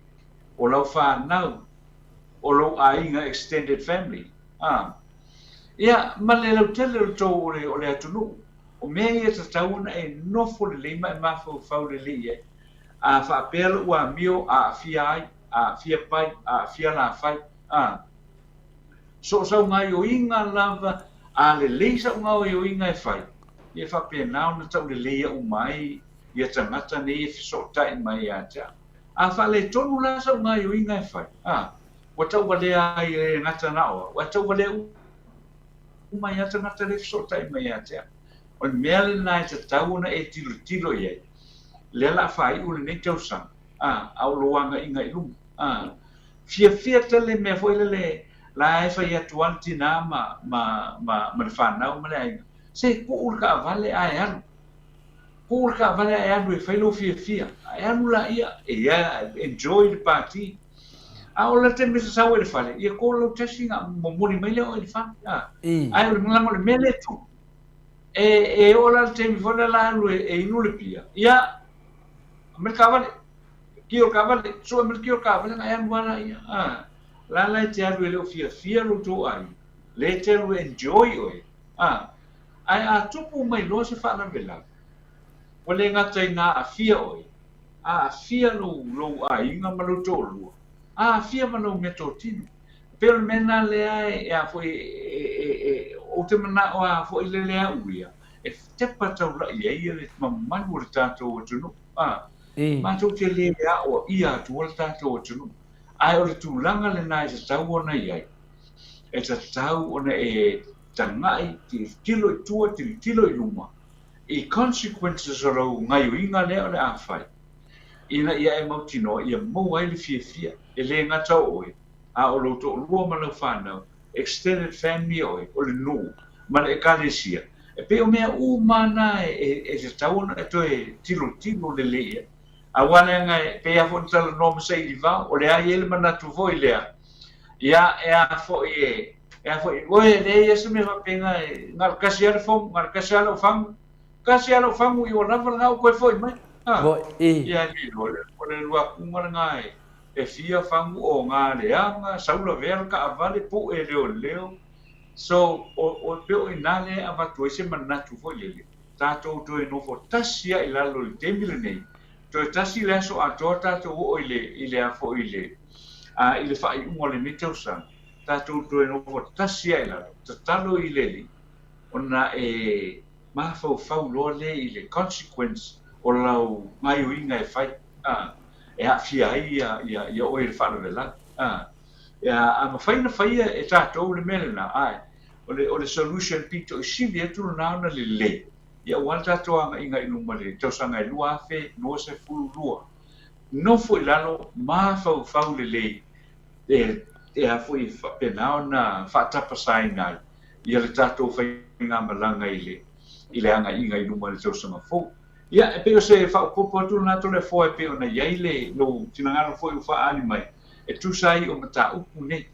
o lo fa nau o lo ainga extended family ia ma le lo tele to o le atunu o mea ia tatauna e nofo lelei ma e mafaufau lelei e a faapea lo'u amio a afia ai a afia pai a afia lafai so sauga ioiga lava a lelei sauga o ioiga e fai ia faapena ona taʻulelei a'u mai ia tagata nei e fesoota'i mai iā te a fa'aletonu la sauga ioiga e fai ua tauvalea ai e gata na'o ua tauvalea mai ia tagata le fesoota'i mai iā te o le mea lenā e tatau ona e tilotilo i ai lea la'afai'u lenei tausaga ao lou aga'iga i luma fiafia tele mea fo'i lele la e fai atu ana tinā ma le whanau ma le aiga se ku'u le ka'avale ae alu ku'u le ka'avale ae alu e fai lo fiafia ae alu la ia e ia enjoy le party a o le teme sasau e le fale ia ko lau tasi ga momoli mai le o e le fale ae o le malaga o le mea le tu e o la le teme fona la alu e inu le pia ia me le ka'avale kio le ka'avale so me le kio le ka'avale ae alu ana ia la te alu e leo fiafia lo tō ai le te alu enjoy oe ai a tupu mai loa se wha'anawela o le ngata i ngā awhia oe a awhia lo ainga ma lo tō lua a awhia ma lo mea tō tino pero mena lea e a fo o te mana o a fo i le lea uia e te patau la i eia le mamanu o le tātou o tunu mātou te lea o ia atu o le tātou o tunu ai o le tūlanga le nai se tau ona iai e te tau ona e tangai tilo i tua tilo i luma i consequences o rau ngai o inga lea o le awhai ina ia e mautino ia mou ai le fiafia e le ngata oe a o lo to lua ma lau whanau extended family oe o le nuu ma le ekalesia e pe o mea mana e te tau ona e toe tilo le lea a wale ngai pe a fo tala no me sei diva o le ai ele manatu foi lea ia e a fo o le ia se me va penga ngal kasialo fangu i o lava ngau koe foi mai ia ni o le lua kumara ngai e fia fangu o ngā leanga saula vera ka avale pu e leo so o peo i nale a vatu e se manatu foi lele tātou to e nofo tasia i lalo le temile nei to tasi le so ato tatou o ile a fo ile fai un ole mitau sa tatou to no tasi ai la tatalo ile li ona e ma fau lo le ile consequence o lau mai uinga e fai e a fia ia o ile fa vela a ma fai na fai e tatou le melena o le solution pito i sili tu na le le ia ua tātou inga i luma le tausanga i lua afe no se fulu lua no foi lalo ma fau le lei e a foi pena ona whaatapasai ngai ia le tātou whainga malanga i le anga inga i luma le tausanga fau ia e peo se whaupopo atu nato le fo e peo na iai le no tinangaro foi u whaani mai e tusai o mata upu ne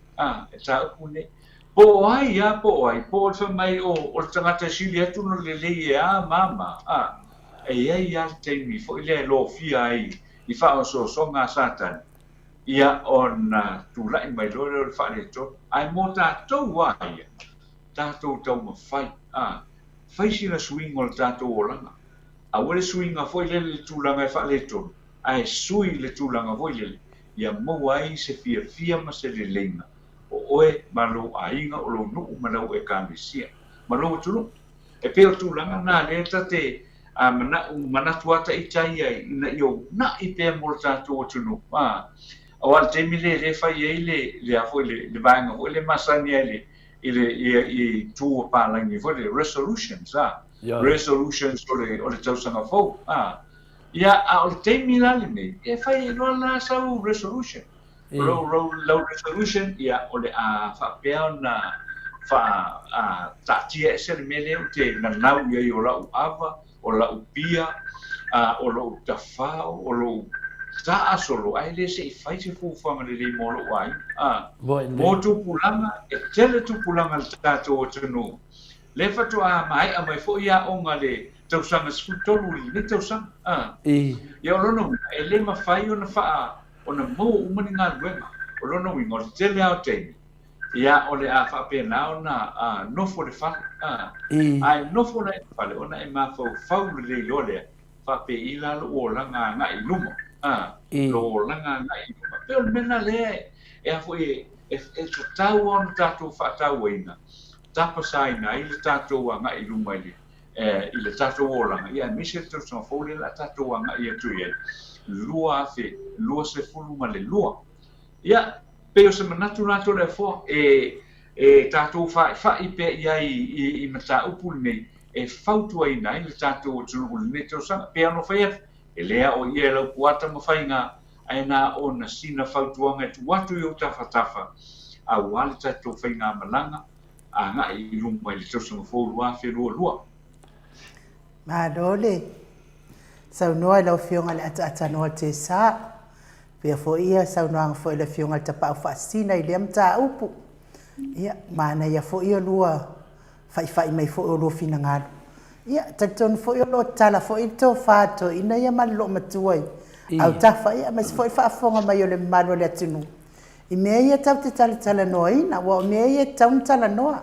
e ta upu ne po ai po fa mai o tangata sili atu no le mama e ai ya te mi fo ile lo fia ai i fa so nga satan ia on tu lai mai lo fa le to ai mota to ai tato to mo fai fai si la swing o tato olanga a wole swing a fo ile tu langa fa le to ai sui le tu langa fo ile ia mo ai se fia ma se le lenga o oe malo ainga o lo nu malo e kamisia malo tulu e pe tu langa na le tate mana tuata i tai ai na yo na i pe molta to tulu o al temile le fa ile le afo le banga o le masani ile i tu pa la ni fo le resolutions resolutions o le tausanga fo ia al temile le e fa no la sa resolution low resolution ia ole a fa peona fa tatia se mele te na nau ia o la ava o la upia o lo tafa o lo ta solo ai le se fai se fu fa le mo lo ai mo tu pulanga e tele tu pulanga tato o tunu le fa tu mai fo ia o ngale tau sanga sfutolu ni tau sanga ia lo no e le ma fai ona fa ona mo umani ngā luenga o lono wingo te leo teimi ia o le a whapena ona nofo le wha. Ai nofo le whale ona e mawhau whau le lolea. Whape ila lo o langa nga i lumo. Lo langa nga i lumo. Peo le mena le e a fwe e tau on tātou whaatau eina. Tapa saina i le tātou nga i lumo i le tātou o langa. Ia mise tau sa fōle la tātou nga i atu i lua afe, lua se fulu ma le lua. Ia, peo se manatu nato le fo e tātou whai pe ia i mata upu nei e whautua i nei le tātou o tunu nei tau sanga pe ano whai e lea o ia lau puata ma whai ngā aina o na sina whautua ngai tu watu i o tafa a wale tātou whai ngā malanga a ngā i lumwa i le tau sanga fōru a whi lua. Ma dole, sau noa lau fionga le ata noa te sa. Pea fo ia sau noa fo le fionga te pao whaasina i le mta upu. Ia, mana ia fo ia lua, whai mai fo o lua fina ngāru. Ia, tautonu fo ia lua tala fo i tō whāto, ina ia malo matuai. Au tawha ia, mas fo i whaafonga mai o le maro le atunu. I mea ia tau te tala noa ina, wa o mea ia tau tala noa.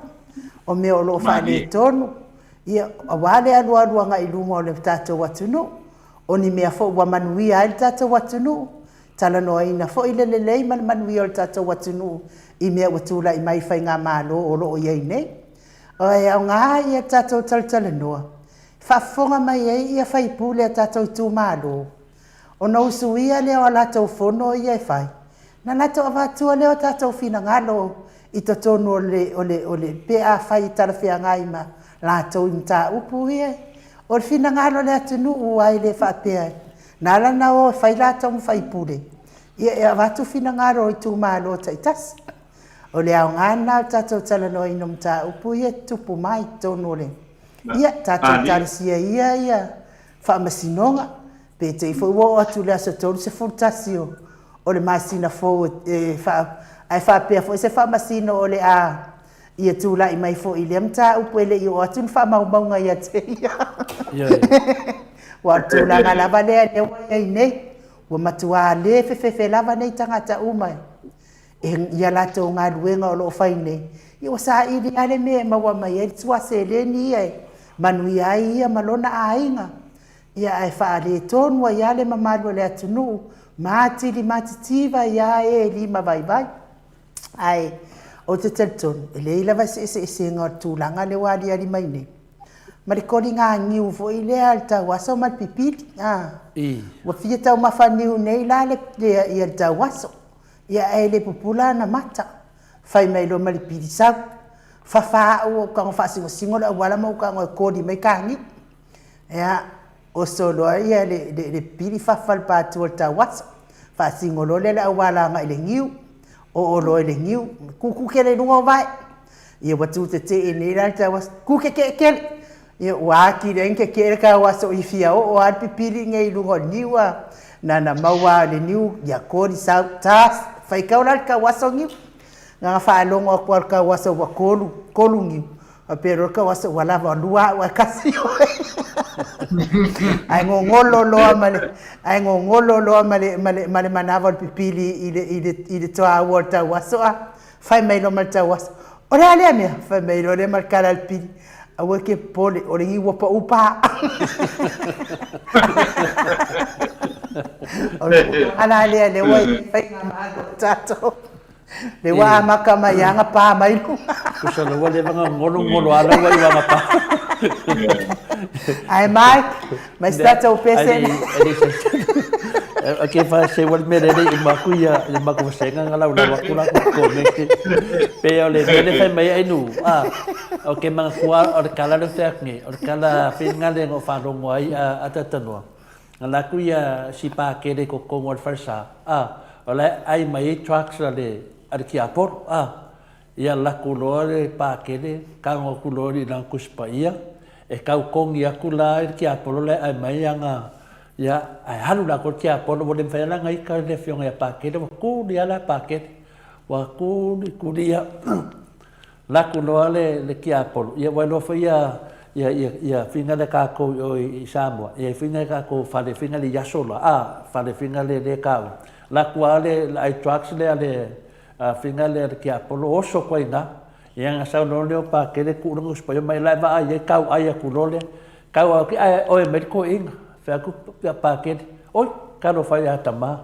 O mea o loo whaale tonu. Ia, a wale alua nga i luma o le tātou watunu. O ni mea fo ua manuia ai le tātou watunu. Tala noa ina fo i le lelei manuia o le tātou watunu. I mea watula i mai whai ngā mālo o loo iei nei. O e au ngā ia tātou tala noa. Whaafonga mai ei ia whai pūle a tātou tū mālo. O nau suia leo a lātou whono ia e whai. Na lātou avatua leo tātou whina ngalo i to tonu o le pea whai tala whia ngaima. Lātou i mta upu ia. O le whina ngalo le atunu u ai le whaapea. Nala na o whai lātou mwhai pūle. Ia e avatu whina ngalo i tū mālo taitasi. O le au ngana tātou tala no ino mta upu ia tupu mai tonu le. Ia tātou tala sia ia whaamasinonga. Pe te i fo atu le aso tonu se fultasi o le masina fo ai whaapea fo se whaamasino o le a. Ia tūla i mai fo i le mta upu ele i o atu ni whaamaumaunga ia te ia. Wa tūla ngā lava lea le wai ai nei. Wa matua le fe lava nei tangata umai. Ia lato ngā ruenga o loo whai nei. I o sa iri ale mea maua mai e tua se le ni ai. Manui ai ia malona a inga. Ia ai whaale tonu ai ale mamalu le atunu. Mātiri mātitiva ia e lima vai. Ai, o te teltonu. E le ila vai se ngā tūlanga le wali ali mai nei. Marikori ngā ngiu fo i lea al tau waso mal pipiti. Wa fia tau mawhaniu nei la le i al tau waso. Ia e le pupula na mata. Whai mai lo mali piri sau. Whawha o ka ngā whaasingo la wala mau ka ngā kōri mai kāngi. Ia o solo ia le piri whawhal pātu al tau waso. Whaasingo lo le la wala ngā ile ngiu. O lo ile ngiu. Kuku kele nunga vai. Ia watu te e nei la al tau waso. Kuke kele. Ia waki renke kere ka waso i fia o al pipiri ngai lungo niwa. Nana maua le niu ya kori sau tas. Fai kaula ka waso ngiu. Nga whaalongo a kwa ka waso wa kolu ngiu. Pero ka waso wala wa lua wa kasi oe. Ai ngongolo loa male manava al pipiri i le toa awota waso a. Fai mailo malta waso. Ore alea mea. Fai mailo le malkala al piri. Awe ke pole, o le iwa pa upa. Ana lea le wai, whai ngā mālo tātou. Le wā maka mai anga pā mai lunga. Kusa le wale wanga ngolo ala wai wanga pā. Ai mai, mai tātou pese. Ke fa se wal mere i makuia i maku senga ngala una wakula ko meke pe ole mele fa mai ai nu o ke mang kwa o kala le tekni o kala finga le ngo fa rongo ai atatanoa ngala kuia si pa ke le ko ngol farsa ole ai mai trucks le ar ki apor ia la kulore pa ke le ka ngo kulori na kuspaia e ka kongi akula ki apor le ai mai anga ya ai halu la ko kia pono mo le fela ngai ka le fionga ya pakete wa ku dia la pakete wa ku dia la ku no le kia pono ya wa no fa ya finga le ka ko i Samoa ya finga ka ko fa le finga le ya sola fa le finga le ka la ku ale ai trucks le finga le ki apolo oso ko ina ia nga sa no le pa ke le ku ngo spa mai la va ai kau ai ku lole kau ki ai o me ko ing fa ku pa ke oi ka no fa ya tama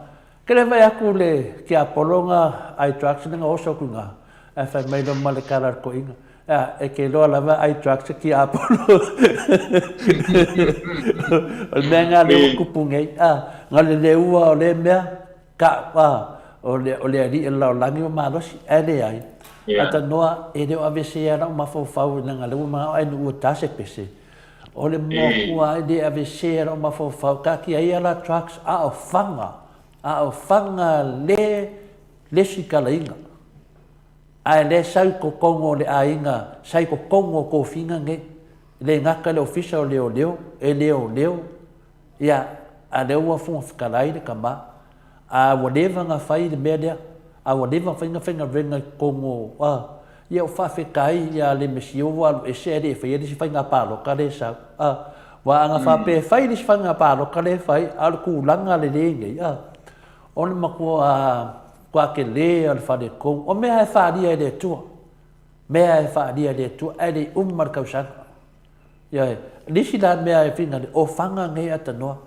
ke le vai ku le ki apolo nga ai trucks nga oso ku nga fa mai do male kala ko ing e ke lo la va ai trucks ki apolo o menga le ku pungai nga le ua le mea ka o le ali e lau langi o marosi ele ai ata noa e reo avese era o mafofau na ngale uma ai nu tase pese o le moa e de avese era o mafofau ka ki ai ala trucks o fanga le sikalainga ai le sai ko kongo le ainga sai ko kongo ko finga nge le ngaka le official leo ia a le ua funga fikalai le kama a whatever nga fai le media a whatever finga venga kongo ia o whawhekai ia le mesio walu e sere e whai e si whai ngā pālo ka le sa wa anga whape whai le si whai ngā pālo ka le whai a le kūlanga le renge o le makua kua ke le a le whare kong o mea e whaaria e le tua e le umar kausanga ia nisi la mea e whinga o whanga ngai ata noa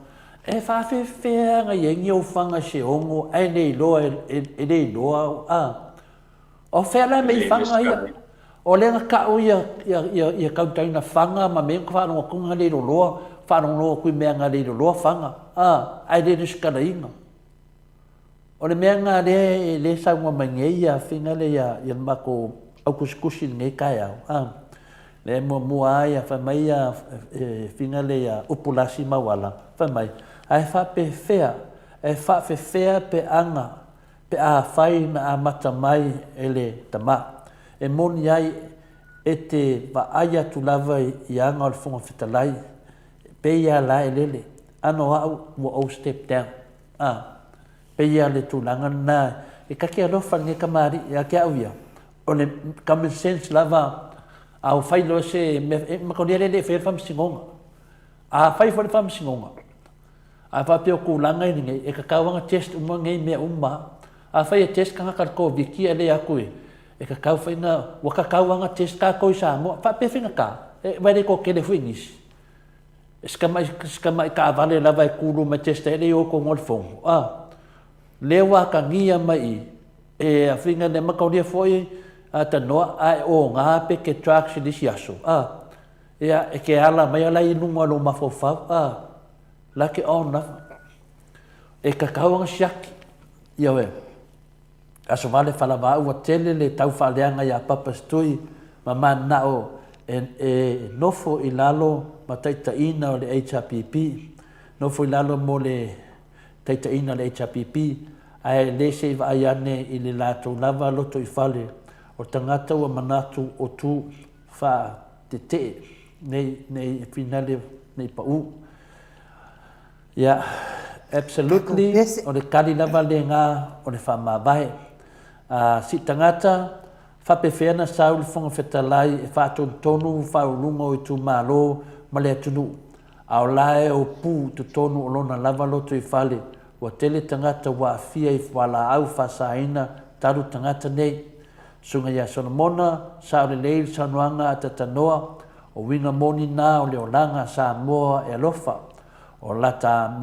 e whawhewhea ngai e ngi o whanga se ongo e nei loa e nei loa o whela mei whanga ia o lenga ka o ia kautaina whanga ma mea ka whanonga kunga nei loa whanonga loa kui mea ngā nei loa whanga ai le nuskara inga o le mea ngā le saunga mangei ia whinga le ia mako au kusikusi ngai kai au le mua ai fa mai finga le upulasi mawala fa mai ai fa pe fea pe anga pe a fai na mata mai ele tama e moni ai e te va aya tu lava i anga o fonga fitalai pe ia la elele ano au o step down pe ia le tu langa na e kake alo fa nge kamari ya ke au ia o le common sense lava au fai lo se ma ko le fer fam singonga fai fo fam singonga fa pe ko langa ni e ka kawanga test uma ngai me uma fai test ka ka ko viki ele aku e ka kau fai na wa ka kawanga test ka ko sa mo fa pe finga ka e vai ko ke le finis skama ka vale la vai kulu ma test ele o ko ngol fong lewa ka ngia mai e finga ne ma ko dia foi ata noa ai o ngā pe ke trucks di siaso ia e ke ala mai ala i nunga lo mafofau la ke ona e ka kauanga siaki ia we aso vale falava ua tele le tau whaleanga ia papa stui ma mana o e nofo i lalo ma taitaina o le HRPP nofo i lalo mo le taitaina o le HRPP ai le se iwa aiane i le lato lava loto i fale o tangata ua manatu o tu wha te nei finale nei pau. Yeah, absolutely. O le kari lava le ngā o le wha mawai. Si tangata whapewhena sau le whonga whetalai e whātontonu whaurunga o i tu mālo ma le atunu. Ao lae o pū tu tonu o lona lava loto i whale. Wa tele tangata wa fia i whala au whasaina taru tangata nei. Sunga ia Solomona, sa o le leil sanuanga a tatanoa, o winga moni nā o leolanga Samoa e alofa, o lata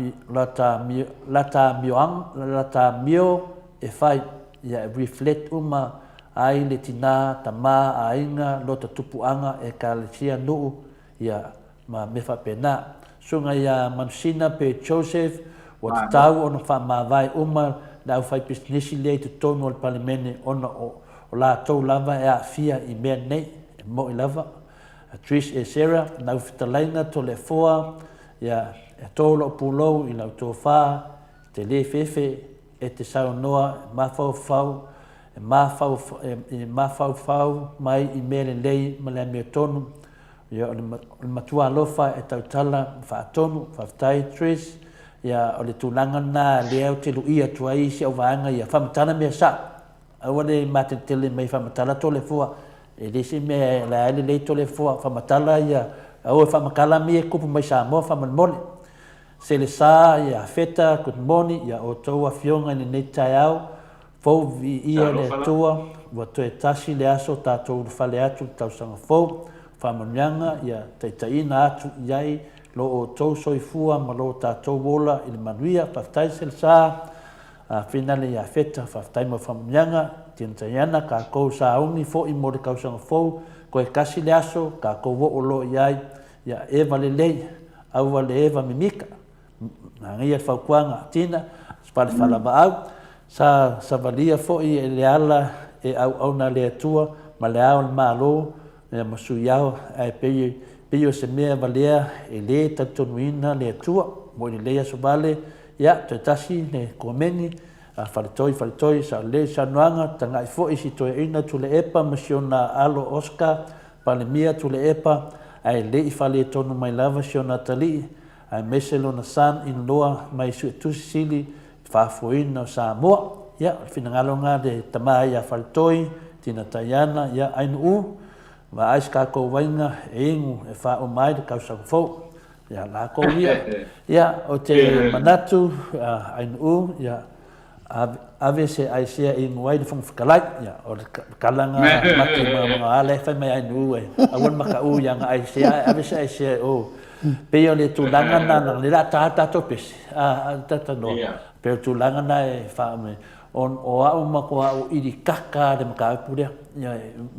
mio e whai, ia reflect uma ai le tina tamā a inga lota tupuanga e ka le sia nuu, ia ma mefa pena. Sunga ia Mansina pe Joseph, o te tau ono wha mawai uma, na au whai pisnesi lei tu tonu o le palimene ona o la tau lava e a fia i mea nei, e mo i lava. Trish e Sarah, nau whitalaina to le foa, ia e tōlo o pūlou i lau tō whā, te le whewhe, e te sao noa, e mawhau mai i mea le lei, ma le mea tonu, ia o le matua alofa e tautala, whaatonu, whaftai Trish, ia o le tūlanga nā leo te luia tuai si au vaanga, ia whamatana mea sa, aua le matetele mai whamatala tō le fua, e lesi mea la ele lei tō le fua, whamatala ia, au e whamakala mea kupu mai Samoa, whamanmole. Se le sā, ia feta, good morning, ia o tōua fionga ni nei tai au, fou vi ia le tua wa toe tasi le aso tatou fale atu tausaga fou faamaniaga ia taʻitaʻina atu iai lo outou soifua ma lo tatou ola i le manuia faafetai se le sa fina le ia feta faafetai ma faamaniaga tinataiana kakou sauni foʻi mo le kausaga fou koe kasi le aso kakou oo lo iai ia eva lelei aua le eva mimika agaia le faukuaga atina pale falavaau sa valia foʻi e le ala e auauna le atua ma le ao le mālō ia masuiao ae pei o se mea valea e lē tautonuina le atua mo i lelei aso vale ia toe tasi le komegi faletoi sa le sanoaga tagaʻi foʻi si toeaina tu le epa ma siona alo oscar palemia tu le epa ae leʻi faletonu mai lava siona talii ae mese lona san inoa mai suʻetusi sili faafoina o Samoa ia finagaloga le tamā ia faletoi tina taiana ia ainuu vaai se kakou vaiga e igu e fauma ai le kausaga fou ia lakou ia o te manatu ainuu ia ave se aisea igu ai le fogafekalai ia o le kalaga maki magaale fai mai ainuu e aua le makaʻu iaga aisea ave se aisea o pei o le tulaga na le la tatou pese tatanoa pe tulaga na e faame o au ma ko au iri kaka le makaupu lea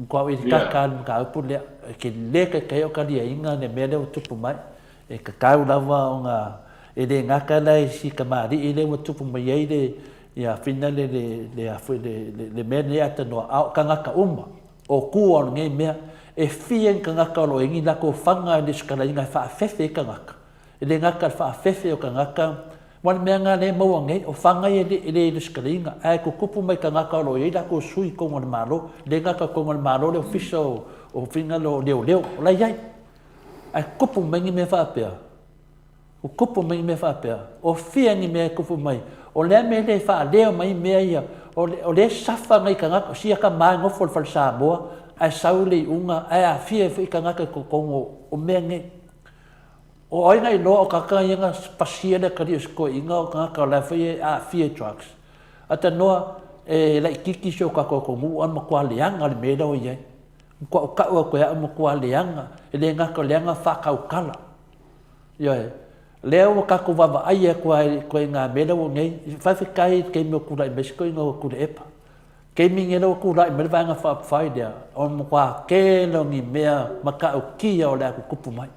ko au iri kaka le makaupu lea ke leka kai o kalia inga le mele o tupu mai e kakau lava o ngā e le ngaka lai si kamari i le o tupu mai ei le ia fina le mele ata noa au ka ngaka uma o kua o ngei mea e fien ka ngaka o lo ingi lako whanga i le skala inga e whaafefe ka ngaka e le ngaka whaafefe o ka ngaka wan mea ngā le maua ngei o whangai e le skalinga ai ko kupu mai ka ngaka o lo i lako sui konga le malo le ngaka konga le malo le ofisa o finga lo leo o lai ai ai kupu mai ngi me whaapea o kupu mai me whaapea o fia ngi me kupu mai o le me le wha leo mai mea ia o le safa ngai ka ngaka sia ka mai ngofo le Samoa ai saule unga ai a fia i ka ngaka ko kongo o mea ngai o aina i loa o kaka inga pasia le kari sko inga o kaka la fie a fie trucks ata noa e lai kiki sio kako ko mu an makwa leanga le meda o ye ko ka o ko ya makwa leanga e le ngaka leanga fa ka kala ye leo ka ko va ai ko nga meda o nei fa fi kai ke me ku lai mesko inga ku le epa ke mi ngelo ku lai me va nga fa faida on makwa ke lo ni mea maka o kia o la ku kupu mai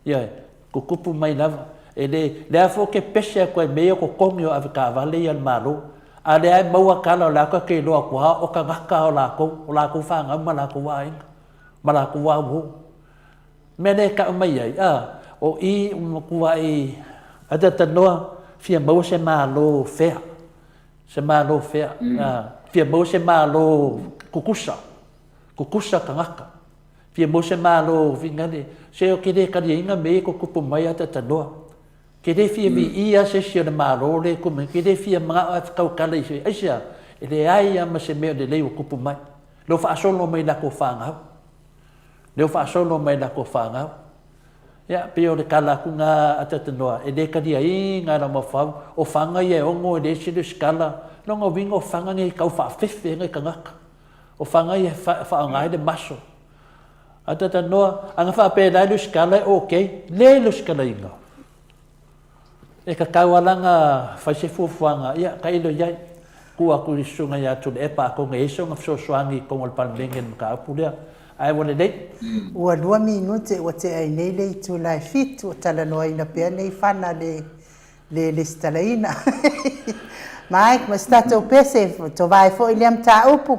ye ko kupu mai lava e le afo ke pese ko me ko komio ave ka vale ia malo a le ai maua kala la ko ke lo ko o ka ngaka o la ko fa nga ma la ko wa inga ma la ko wa wo me ne ka mai ai o i ko wa i ada tanoa fia mo se malo fea fia mo se malo kukusa ka ngaka fia mo se malo vingane se o kede ka inga me ko kupu mai ata tanoa kede fia vi ia se se malo le ko me kede fia ma ka kala i se asia ele ai ama se me de le kupu mai lo fa solo mai la ko fanga ya pio de kala ku nga ata tanoa e de ka dia inga na mafau o fanga ye ongo de se de skala no ngo vingo fanga ngai ka fa fefe ngai ka ngaka o fanga ye fa ngai de maso ata tanoa anga fa pe la skala okay le skala inga e ka kawalanga fa se fuanga ya ka ilo ya ku aku sunga ya tu e pa ko ngai so ngafso swangi ko ngol palmengen ka pulia ai wona dei ua 2 minute ua te ai nei le tu lai fit o tala no ina pe nei fana le stalaina mai ma stato pese to vai fo iliam ta upu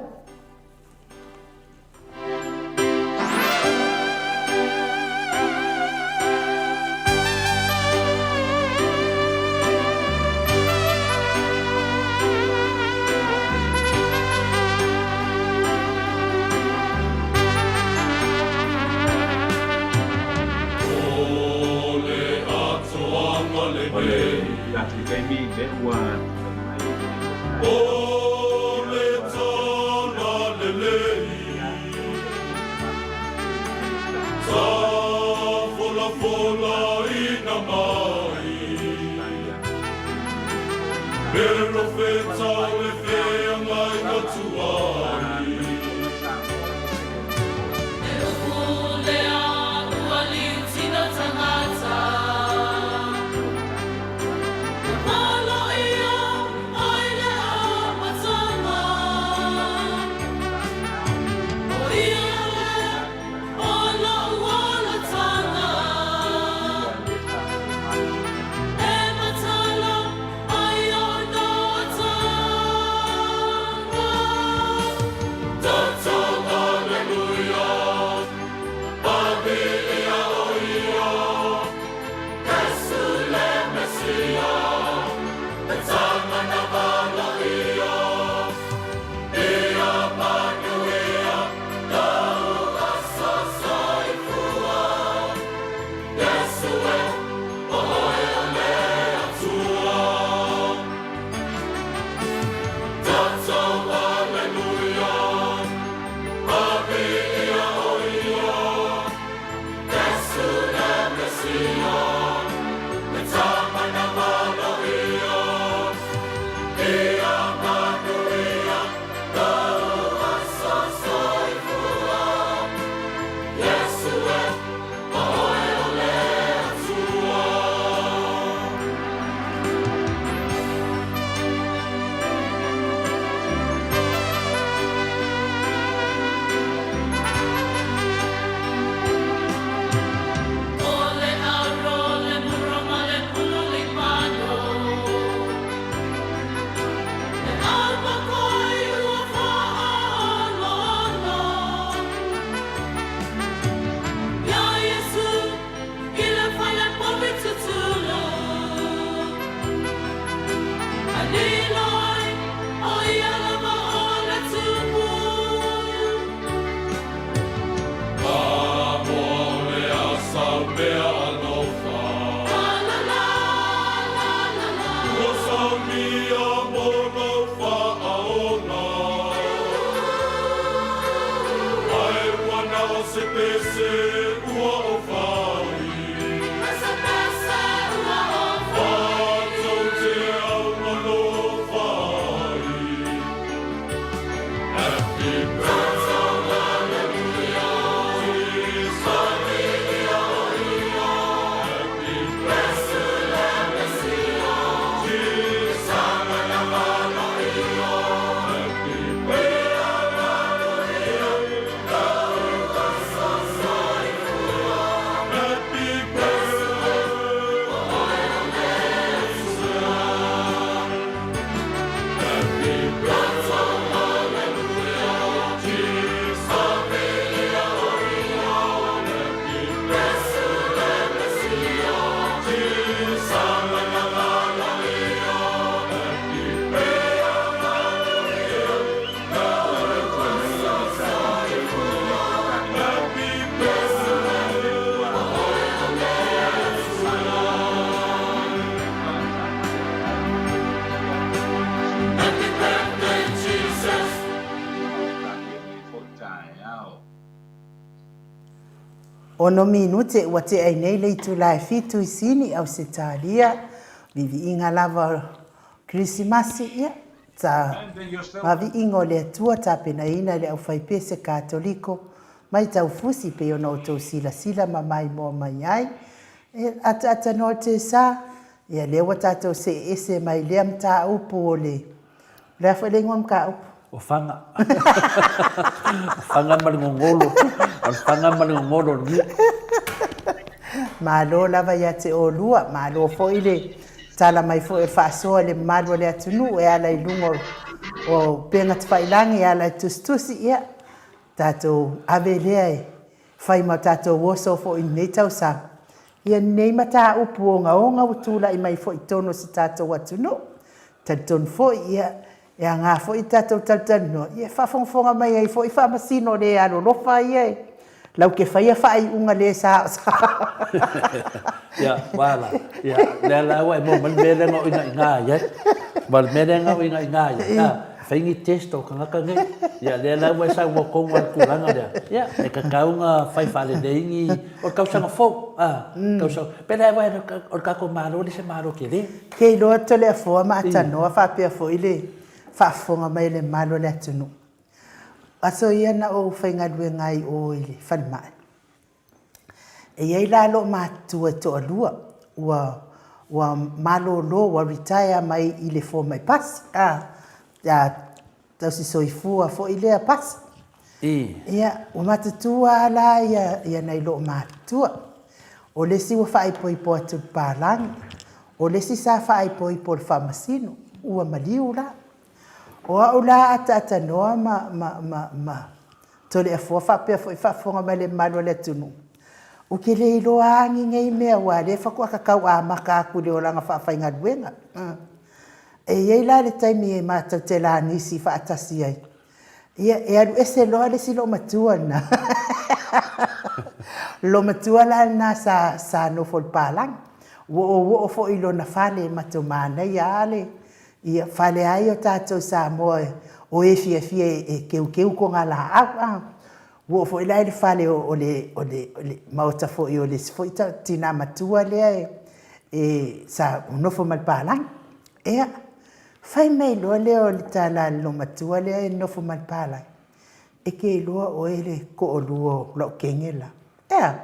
Ono minute ua te ai nei lei tu lai fitu I sini au se talia vivi inga lava Krismasi ia ta mavi ingo le tua ta pena ina le au fai pese katoliko mai tau fusi pe ona o tau sila ma mai mo mai ai ata no te sa ia le wa tato se ese mai le amta upu ole le fa le ngom ka upu o fanga fanga malingongolo fanga malingongolo ni malo lava ya te o lua malo fo ile tala mai fo e fa so le malo le atunu e ala ilungo o penga te failangi ala tustusi ia tato avele fai ma tato woso fo in netau sa ia nei mata upu o nga utula I mai fo I tono si tato watunu taton fo ia e nga fo I tato taltano ia fa fonga mai ai fo I fa masino le alo lo fa ia lau ke faia fai unga le sa ya wala ya le la wa mo mal merenga ina ya mal merenga ina ya Whaingi test o kangaka ngai. Ia lea lau e sa ua konga kuranga lea. Ia, e ka kaunga whai whale neingi. O kausanga fau. Kausanga. Pena e wai o kako maro le se maro ke le. Kei loa tole a fua ma atanoa whapea fo ile. Whaafonga mai le malo le atunu. Aso ia na o whaingadue ngai o ile. Whanmai. E iei la lo mātua to alua. Ua malo lo wa retire mai ile fo mai pasi. Ya tausi soifua fo ile a pasi. Ia, ua matatua ala ia nei lo mātua. O lesi ua whaaipoipo atu pārangi. O lesi sa whaaipoipo le whamasino. Ua maliu la. O au la ata noa ma. Tole a fua whapea fo i whafonga mai le malo le tunu. O ke le iloa angi ngai mea wale whakua kakau a maka aku le oranga whaafai ngaduenga. E iei la le taimi e mātau te la nisi whaatasi ai. Ia e aru ese loa le si lo matua na. Lo matua la na sa no fol palang. Wo fo ilo na fale matumana ia ale. Ia fale ai o tātou Samoa o e fia e keu ko ngā la au. Wo fo ila le fale o le mauta fo i o le fo ita tina matua lea e sa unofo malpalang. Ea, fai mei loa lea o le tala lo matua lea e nofo malpalang. E ke loa o e le ko o luo lau kengela. Ea,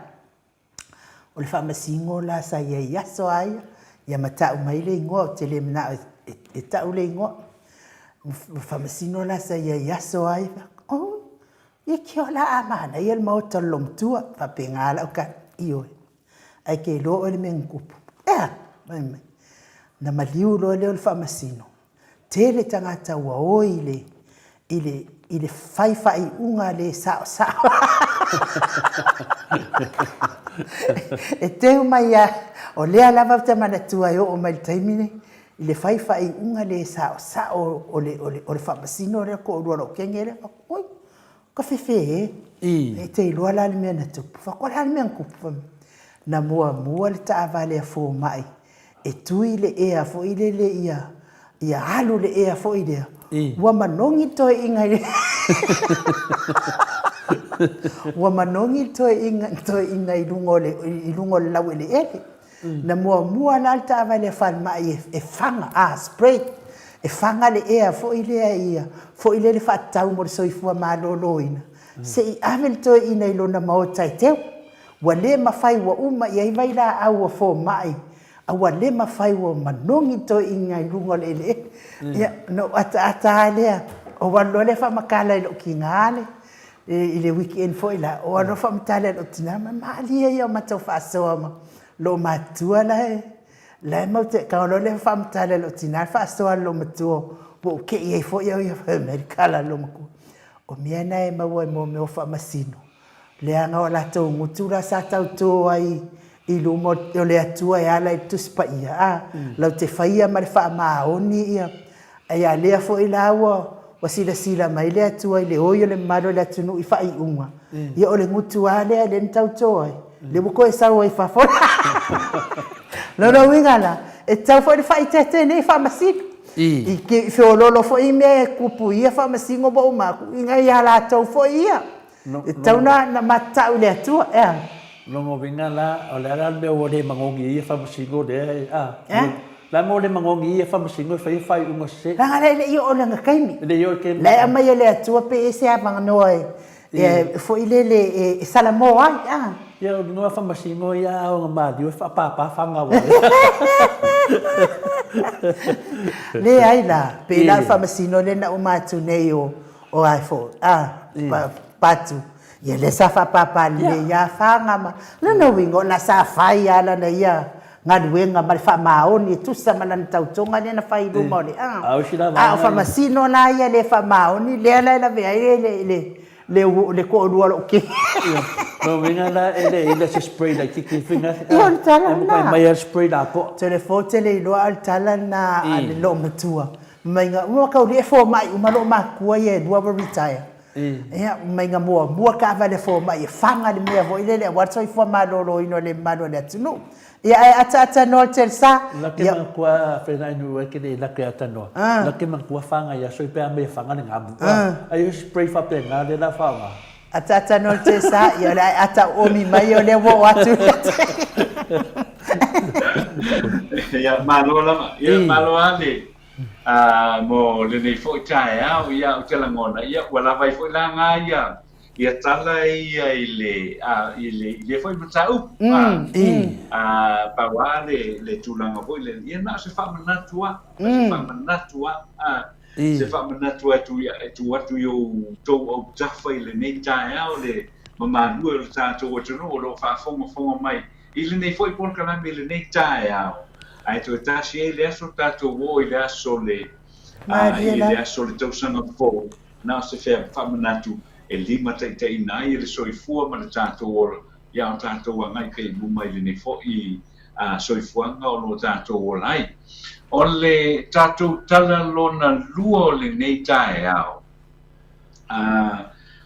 o le whamasingo la sa ia iaso aia. Ia matau mai le ingoa o te le mna e tau le ingoa. Whamasino la sa ia iaso aia. Ia ki o la amana, ia le mauta lomtua, whapengala o ka ioi. Ai ke lo o le me ngupu. Ea, mai. Na maliu lo leo le whamasino. Tele tangata ua o ile whai unga le sao. E teu mai a, o lea lava te manatua o mai le taimine, ile whai unga le sao o le whamasino rea ko o ruaro kengere. Oi, ka fefe e te iloa la le mea na tupu. Whakola le mea nkupu. Na mua le taava le a fō mai. E tui le ea fo ile le ia halu le ea fo ile. Ua manongi toi inga le. Ua manongi toi inga ilungo le lau ele ele. Na mua la le taava le whan mai e whanga, spray. E whanga le ea fo ile ia. Fo ile le whaatau mo le soifua mālolo ina. Se i avel toi ina ilona maotai teu. Wa le mawhai wa uma i ai la au a fō mai. Awa le mawhai wa manongi toi inga i lunga le le. Ia, no ata lea. O walo le whamakala i lo ki ngāle. I le weekend fo ila. O walo whamatala lo tinama. Maalia ia o matau whaasoa ma. Lo matua la e. La e maute. Ka o le whamatala lo tinama. Whaasoa lo matua. Po ke i fo ia Amerikala lo maku. O mea na e maua e mo me o whamasino. Leanga o la tau ngutura sa tau tō ai i lumo o le atua e ala i tuspa ia. Lau te whaia ma le wha maoni ia. Ai a lea fo i la ua wa sila mai le atua i le oio le maro le atunu i wha i unga. Ia o le ngutu a lea le ntau tō ai. Le buko e sau ai whafona. Lona wingala. E tau fo i wha i tete nei wha masino. I ke whiololo fo i mea kupu ia wha masingo bo umaku. I ngai a la tau fo ia. E tau na matau le atua, ea. Longo vinga la, o le ala mea o le mangongi ia whamasingo le, la mo le mangongi ia whamasingo whai unga se. Langa le i o langa kaimi. Le i o ke... Le ama ia le atua pe e se apanga noa e. Fo i le e salamo ai, Ia o noa whamasingo ia o ngā mādi, o whapapa whanga wale. Le ai la, pe la whamasino le na o mātu nei o ai fo. Patu. Ia le sa whapapa le ia whangama. Lana wingo la sa whai ala na ia ngaduenga ma le whamaoni e tusa malana tautonga le na whai ruma o le. O whamasino la ia le whamaoni le ala la vea le ko orua lo ke. No winga la ele se spray la kiki finga. Ia le tala na. Mai spray la po. Telefote le iloa al tala na le lo matua. Mai nga ua kauri e fo mai umalo makua ia e dua wa retire. ia mai nga mua ka vale fo mai fanga le mea vo ile le wa so fo malolo ino le malo le tunu ia ai ata no tel sa la ke man kwa fena nu ke le la ke ata no la ke man kwa fanga ya so pe ame fanga le ngabu ai spray fa pe nga le la fanga ata no tel sa ia le ata omi mai o le wo atu ia malo ale mo le nei fo tai ia o te la ngona ia wala vai fo la nga ia tala ia ile foi matau pa wale le tulanga foi le ia na se fa manatua se fa manatua tu atu yo to o jafa ile nei tai le mama lu le tato o tunu o fa fonga mai ile nei foi por kana le nei tai ai tu tashi ele aso tato wo ile aso le ile aso le tau sanga fo na se fa manatu e lima te nai le soifua ma le tātou ia o tātou angai kei muma i le ne fo i soifuanga o lo tātou o lai. O le tātou tala lona lua o le nei tae au.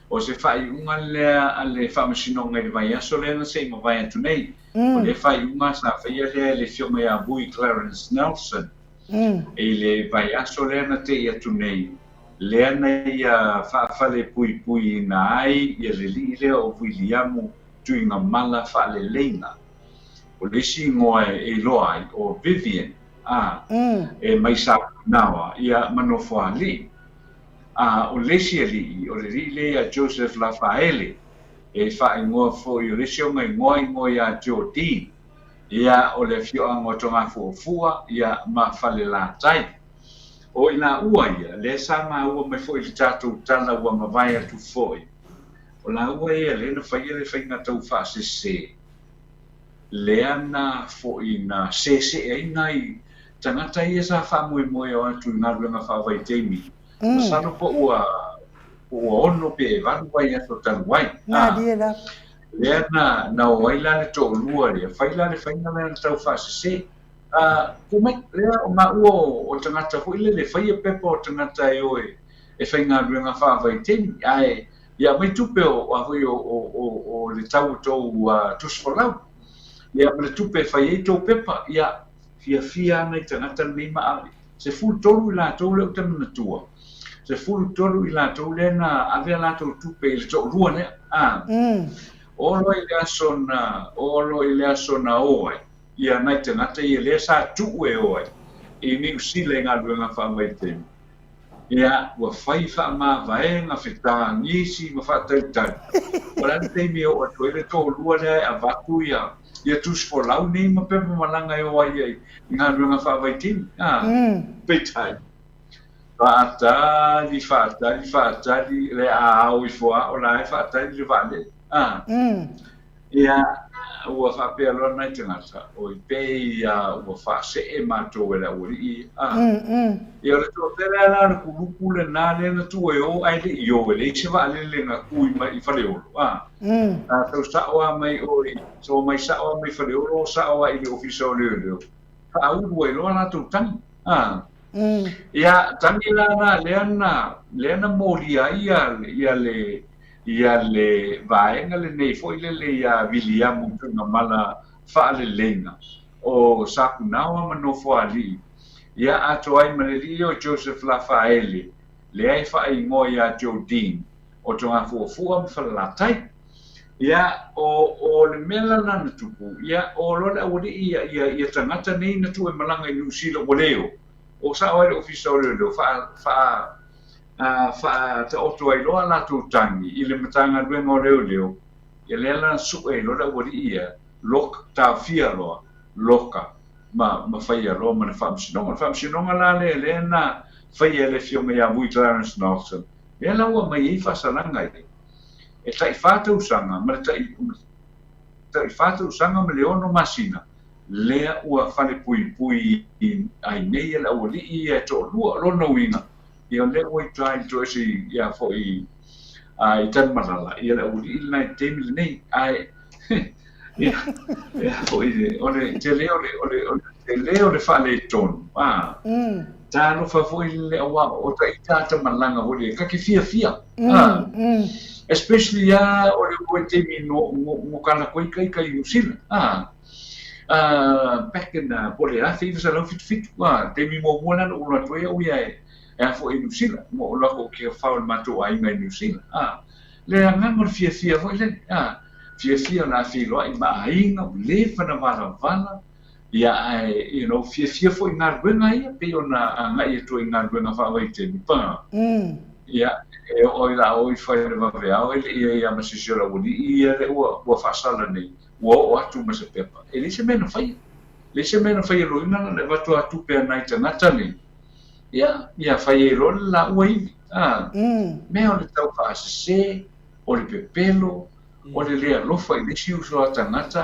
O se whai unga lea a le whamasinonga i le vai aso lea na se ima vai atu nei. O le whai unga sa whaia lea le whionga a Bui Clarence Nelson. E le vai aso lea na te i atu nei. Lea nei whaafale pui na ai i le li lea o Williamu tui ngā mala whaale leina. O le si ngoa e loa ai o Vivian e mai sa nawa ia manofua li. O le si e li o le li lea Joseph Lafaele e whae ngoa fo i o le si o ngai ngoa ia Jodine ia o le fioa ngotonga fua ia ma whale la tai. O ina ua ia, le sa ma ua mai fo i le tātou tala ua mawai atu foi. O la ua ia, le na whaia le whainga tau whaasese. Le ana fo i na sese e ina i tangata ia sa whamui moe o atu i ngā ruenga whawai teimi. Sano po ua ono pe e vanu wai ato tanu wai. Le ana na o waila le tō lua rea, whaila le whainga le ana tau whaasese. Kumai lea o ngā ua o tangata hui le whaia pepa o tangata e oe e whainga ruenga whawai temi. Ia mai tupe o hui o le tau tau tusfolau. Ia me le tupe whaia i tau pepa. Ia fia ana i tangata nei maari. Se fulu toru i la tau leo tamana tua. Se fulu toru i la tau lea na avea la tau tupe i le tau rua nea. Olo i le asona oe. Ia nai tangata i lea sa tuu e oe. I ni usile ngā ruenga whamai temi. Ia ua whai wha mā vaenga whetā ngisi ma whatautau. Wala temi o atu ele tō lua lea a vaku ia. Ia tuspo lau nei ma pepa malanga e oa ia i ngā ruenga whamai temi. Peitai. Whaatari le a au i fua o la e whaatari le vale. Ia ua whapea loa nei tangata, o i pei ua whaase e mātou e la uri i. Ia le tō tere ala na kuruku le nā le na tu e o ai le i o e le i se wa ale le ngā kui mai i whale olo. Tau saoa mai o i, so mai saoa mai whale olo, saoa i le ofisa o leo leo. Ka auru e loa na tau tangi. Ia tangi la na leana moria ia le vaenga le nei foi le ia Williamu tunga mala whaale leina o sakunawa manofo ali ia ato ai maneli o Joseph Lafaele le ai whae ngoa ia Jodine o tonga fuafua mwhalatai ia o le mela nana tupu ia o lona awari ia tangata nei na tu e malanga i Nusila o leo o sa oai le ofisa o leo te oto ai loa la tu tangi i le matanga ruenga o leo ia le ala su e loa wari ia lok ta fia loa loka ma whaia loa ma na whamsinonga la le na whaia le fionga ia Bui Clarence Nelson e la ua mai i whasalanga i e tai whātau sanga ma tai whātau sanga ma le ono masina lea ua whale pui ai nei la ua li i e to lua lona winga ia le oi try to see ia fo i tan marala ia le uli nai temi nei ai ia fo i ole te leo le fale ton talo fa foi le wa o ta ita malanga o le ka ke fia especially ya o le ko te mi no kana ko kai usila back in pole a fi sa lo fit wa te mi mo mona o la to o ya e fo i usila mo lo ko ke fa ma to ai mai usila le nga mo fia fo le fia na fi lo i ma ai no le fa na vala ia you know fia fo inga ruenga ia pe ona nga ia to inga ruenga fa wai te pa ia o ila o fa va vea o ia ma se jola o ia o fa sala nei o atu ma se pepa e le se mena fai lo ina le va to atu pe na ita natani ia fai lo la wai me o le tau fa se o le pepelo o le lo fai le siu so atanata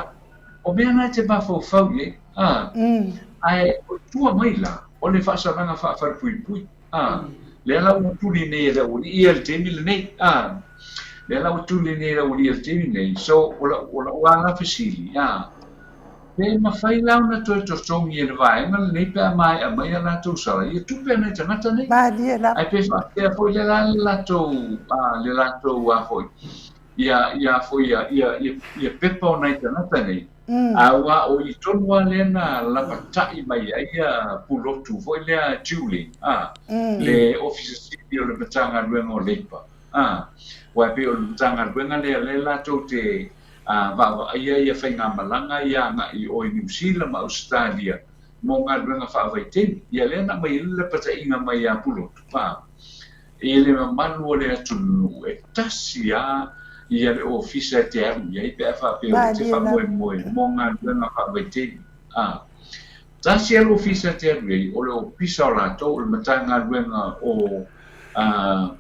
o me na te ba fo fa ye ai tua mai la o le fa pui le la u tu nei le u ia le temi le nei le la u tu nei le u ia le temi nei so o la fasili le ma fai la una to tongi le vai ma nei pe mai a mai la tu sala ia tu pe nei tanata nei ma dia la ai pe fa te foi le la to wa foi ia foi ia pepa nei tanata nei awa o i tonua lena la patai mai ia pulotu foi le Julie le office o le matanga ruenga o leipa wa pe o matanga ruenga le la to te va ia fainga malanga ia nga i o New Zealand ma Australia mo nga ruenga fa vai te ia lena mai le patai nga mai ia pulotu ele manu le tunu e tasia ia le ofisa te aru ia i pe fa pe o te fa mo nga na fa vete tasi le ofisa te aru ia o le ofisa o la to le matanga ruenga o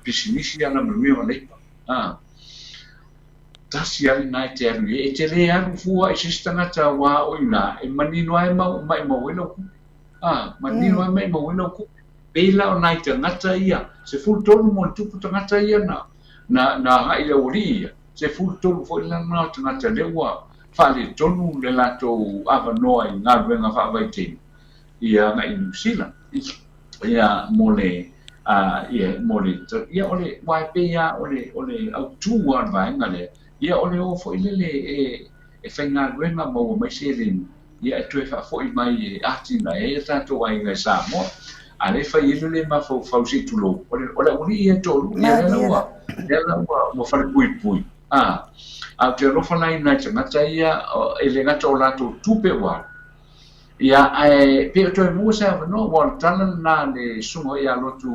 pisinisi ana mui o le tasi ale na te aru ia e te le aru fua e sistanga ta wa o ina e manino ai mai wino manino ai mai wino ku pela o nai te ngata ia se full tonu mo tupu te ngata ia na hai le ori se full tonu fo ila na te ngata le wa fa le tonu le lato ava noi nga ruenga fa vai te ia nga i New Zealand ia mole ia ole wai pe ia ole au tu wa vai nga le ia ole o fo ile le e fainga ruenga mo mai se le ia tu fa fo i mai ati na e tato ai nga Samoa ale fa ile ma fo si tulo ole uni ia to ia la wa mo fa pui a te rofa nai na te ngata ia ele ngata o lato tupe wa ia ai pe to mo sa no wa tala na le sumo ia lotu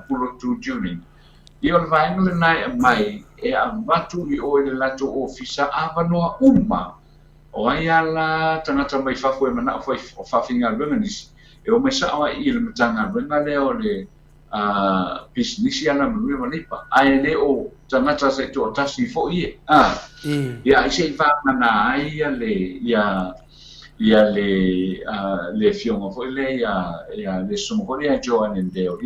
pulotu juni ia le vai ngale nai mai e a matu i o le lato ofisa avanoa uma o ia la tangata mai fa foi mana foi fa finga benga nisi e o mai sa i le matanga benga le o le business ana mulu malipa ai le o tangata se to tasi fo ie ia se fa mana ia le fiona fo le ia le sumo fo le joan en deo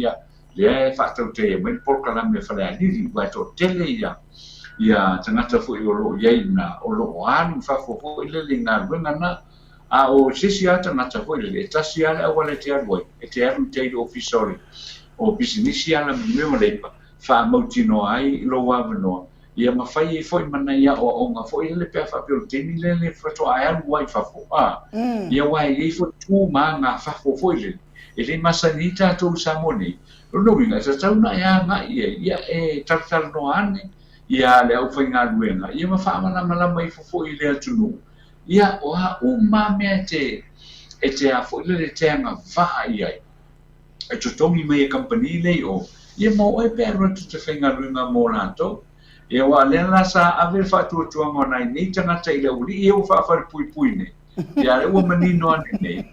le fa to te men por kala me fa le ni wa to tele ia tangata fo i lo ia na o lo anu fa fo le na benga na o sisi ata tangata fo le tasi ala wala te arwai e te aru te official o business ana me leipa fa mautino ai lo wavano ia mafai foi mana ia o onga foi le pe fa pe temi le fa to ai wai fa fo ia wai i fo tu ma nga fa fo foi le ele masanita to samoni no winga sa tauna ia nga ia e tartar no ane ia le au foi nga luenga ia ma fa mana mala mai fo foi le tunu ia o uma me te e te a foi le te nga va ia e to tongi mai company le o ia mo e pe ro te whenga runga mo lato ia wa le la sa ave fa tu ngona ni tanga te ile uri ia fa fa pui ne ia le o manino ane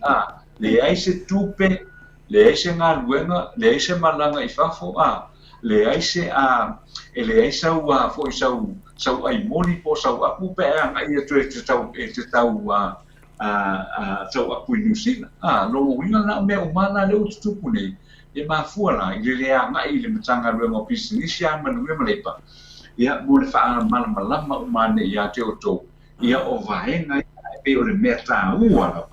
le ai se tupe le ai se nga ruenga le ai se malanga i fafo le ai se ele ai sa wa fo sau ai moni po sau apu pe ai te tau sau apu New Zealand lo winga na me umana le utupu nei e mafua la ile anga ile matanga lo business ya manu me malepa ia mo le fa malama umane ia te oto ia o vaenga pe o le meta ua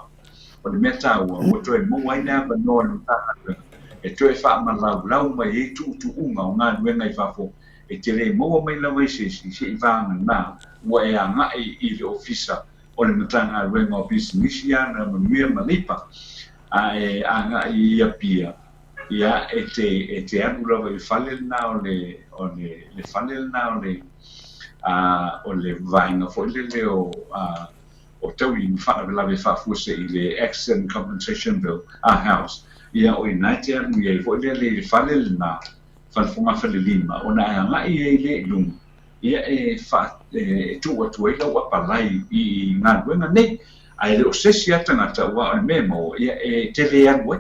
o le meta ua o to e mo ai na ba no tanga e toe whaamalau mai e tu unga o ngā nuenga I whafo e te re moa mai lawa I se I vāanga nā ua e a ngai I le ofisa o le matanga ruenga o bisinisi ana manuia malipa a e a ngai ia pia ia e te anu lawa I whale na o le whale na o le vainga fo le o tau I whaalawe whafuase I le Accident Compensation Bill House ia o United anu ia I fo le whale na whalfonga whale lima o na a ngai e le lungu ia e tu atu e lau apalai I ngā ruenga nei ai le o sesi atangata ua o memo ia e te rea wai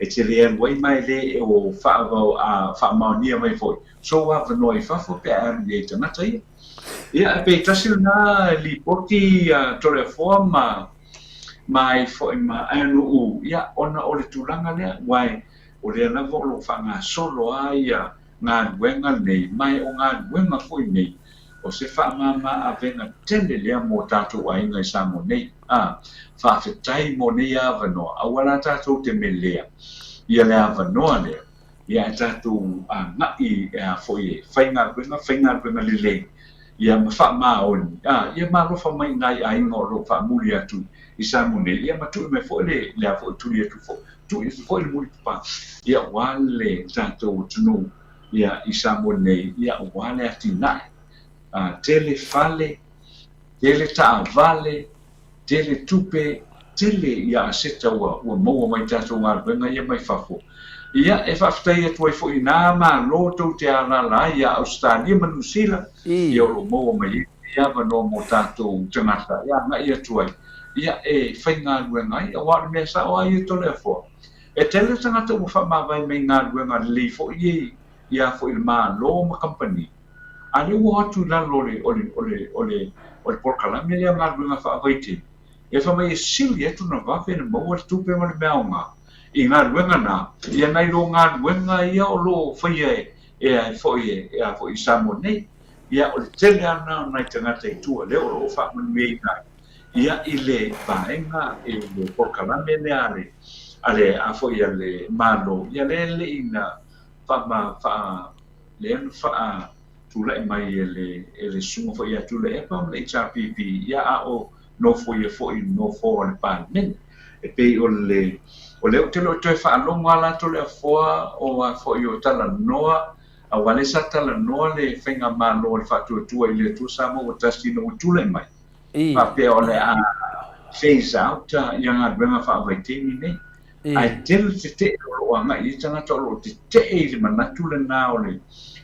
e te rea wai mai le o whaamaunia mai foi so wa vanoi whafo pe a le tangata ia e pe tasil na li poti tore forma mai foi ma anu u ia ona o le tulanga lea wai o le ana volo whanga solo ai ngā ruenga nei mai o ngā ruenga foi nei o se whaamama a venga tene lea mō tātou a inga I Samoa nei whaafetai mō nei a wanoa a wala tātou te me lea ia lea wanoa lea ia e tātou a ngai foi whainga ruenga lelei ia ma whaama oni ia ma rofa mai nai a inga o lo whaamuri atu I Samoa nei ia ma tui me foi lea foi tui atu foi tui foi le muri tupa ia wale tātou tunu ia I Samoa nei ia wale ati nai tele fale, tele taavale, tele tupe, tele ia aseta ua maua mai tātou ngā ruenga ia mai whafo. Ia e whaftai atu ai fo I nā mā loto te alala ia Australia manusila, ia o maua mai ia wano mō tātou tangata, ia ngā ia tuai. Ia e whai ngā ruenga ia wāre mea sa o ai tole a fo. E tele tangata ua whamawai mai ngā ruenga li fo ia fo I mā lo ma company. Ale ua atu lalo ole porkalame lea ngā ruenga whaavaiti. E whamai e sili atu na wafe na maua le tupe ma le meaonga. I ngā ruenga nā, ia nai lo ngā ruenga ia o lo whaia e a fo I Samoa nei. Ia o le tele ana o nai tangata I tua leo o lo whaamanu e ngai. Ia I le vaenga e le porkalame lea ale a fo ia le malo. Ia le ina le anu tula I mai ele sunga fo ia tula e pa le HRPP ia a o no fo le parliament e pe o le te lo te fa longa la to le fo o fo yo tala noa a wale sa tala noa le fenga ma lo le fa tu I le tu samo o tastino tula mai pa pe o le a phase out ia nga benga fa vai tini nei ai tel te o nga I tana to lo te le manatu le na o le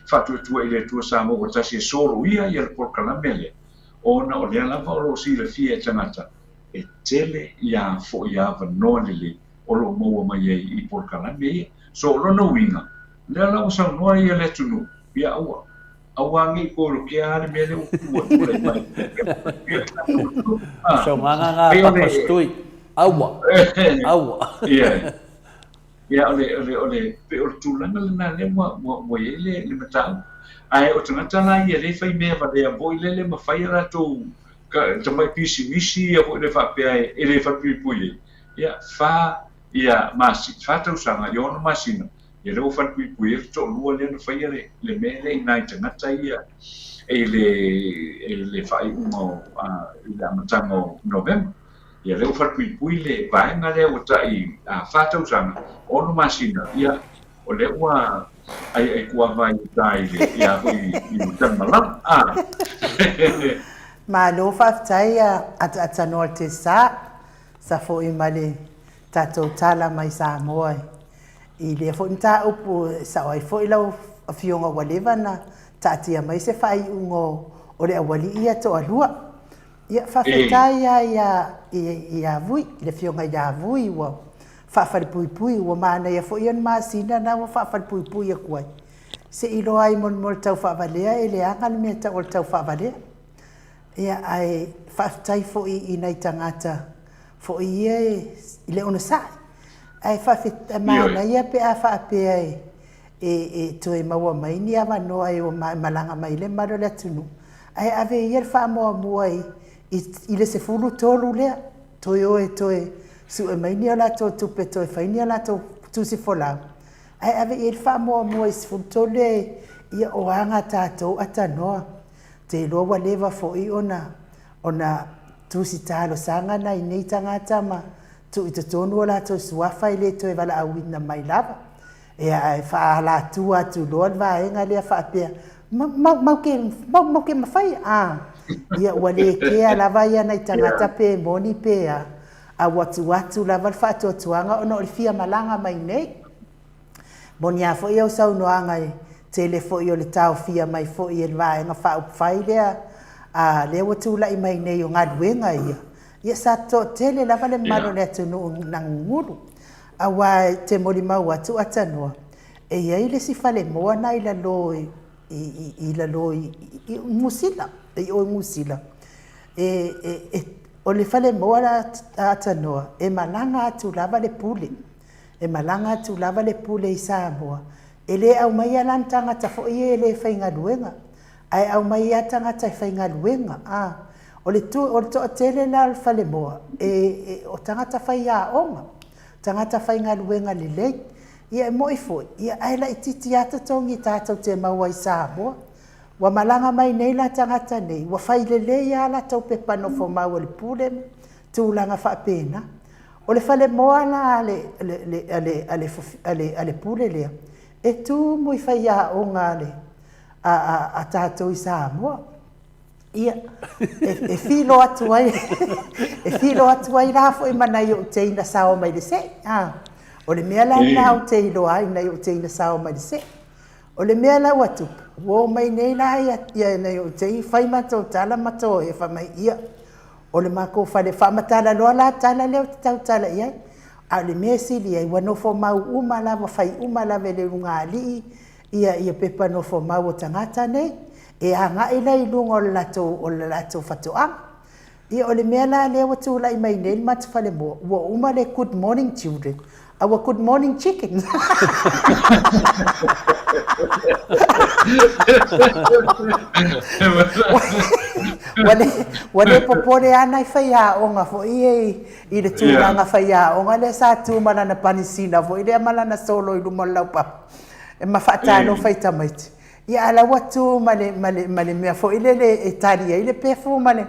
fatu tu ile tu Samoa o tasi soro ia le porkalame le ona o le lava o lo si le fia tangata e tele ia fo ia vanoa le o lo moa mai I porkalame so lo no winga le la o sa noa ia le tunu ia awa ngi ko lo kia le mele o le mai so nganga tapastui awa ia ia ole pe o tulanga na le mo le matau ai o tangata la ia le fai me va le voi le ma fai la to ka tamai pisi o le fa pe ai le fa pui ia fa ia masi fa tau sanga yo no masina ia le fa pui to lua le no fai le me le nai tangata ia e le fai umo ia matango november ia le fa pui le vai na le o tai fa tau sanga ono masina ia o le ua ai kua vai tai ia I tamala ma lo whaftai ata noa te sa fo I male tātou tala mai Samoa I le fo nta upu sa oi fo I lau a fionga walewa na tātia mai se whai ungo o le awali ia to alua ia whawhetai ia vui le fionga ia vui ua whawharipui ua mana ia fo ian masina na ua whawharipui a kuai se ilo ai mon tau whawalea e le anga le mea tau tau whawalea ia ai whaftai fo I nei tangata fo ia I le ona sai ai whawhetai mana ia pe a whapea e toi maua mai ni ama noa e o malanga mai le maro le atunu ai ave ia le whamoa mua I le se fulu tolu lea toi oe toi su e mai ni ala to tupe toi fai ni ala to tusi fola. Ai ave il fa mo is futole ia o anga tatou atanoa. Te loa leva fo I ona tusi talo sanga na nei tangata ma tu I te tonu la to suafa ile to e wala awina mai lava. E ai fa la tua tu loa vaenga le fa pe mau ke mafai ia wale ke ala vai ana tangata pe moni pe a watu lava fa to tuanga ona o fia malanga mai nei moni a fo ia sau no anga tele fo ia le tau fia mai fo ia vai nga fa fai le le watu la mai nei o ngadwenga ia sa to tele lava le malo le tunu nangulu awa te moli mau atu atanoa e ia ile si fale moa na ila loi musila o musila o le fale moa atanoa e malanga atu lava le pule I Samoa e le au mai ala tangata fo I le fainga luenga ai au mai atanga tai fainga luenga o le to tele la fale moa o tangata faia onga tangata fainga luenga le lei ia mo ifo ia ai la titi ata tongi tata te maua I Samoa wa malanga mai nei la tangata nei wa fai le ia la tau pe pano fo mau le pule tu langa fa pena o le fale moa la ale pule le e tu mo I fai ia onga le a tata I Samoa ia e filo atu ai la fo I manai o teina sao mai le se o le mea la nau te ilo ai na o te ina sao mai se o le mea la watu wo mai nei la ia na o te fai mato tala mato e fa mai ia o le mako fa le fa matala lo la tala le tau tala ia a le mea sili ai wano fo mau uma la fai uma la vele lunga ali ia pepa no fo mau tangata nei e anga ila I lunga o lato fatoa ia o le mea la le watu la I mai nei matu fa le mo wo uma le good morning children our good morning chicken. Wale popore ana I whaia onga fo I le tūranga whaia onga le sa tūmana na panisina fo I le amala na solo I lumalau pa. E mawhaatano whaita maiti. Ia ala watu male mea fo I le e taria I le pefu male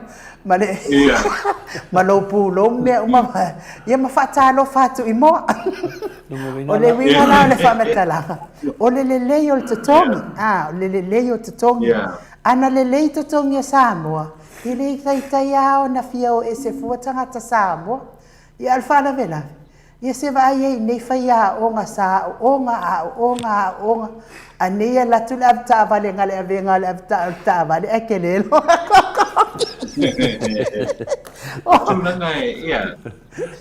malopu lo mea umama. Ia mawhaatano whatu I moa. O le winga la le whametala. O le lelei o le totongi. O le lelei o le totongi. Ana lelei totongi o Samoa. I le taitai ao na fia o ese fuatangata Samoa. Ia alwhala vela. Ia se vai ei nei whaia onga sa onga. A nei la tu le avta vale ngale avenga le avta vale eke lelo.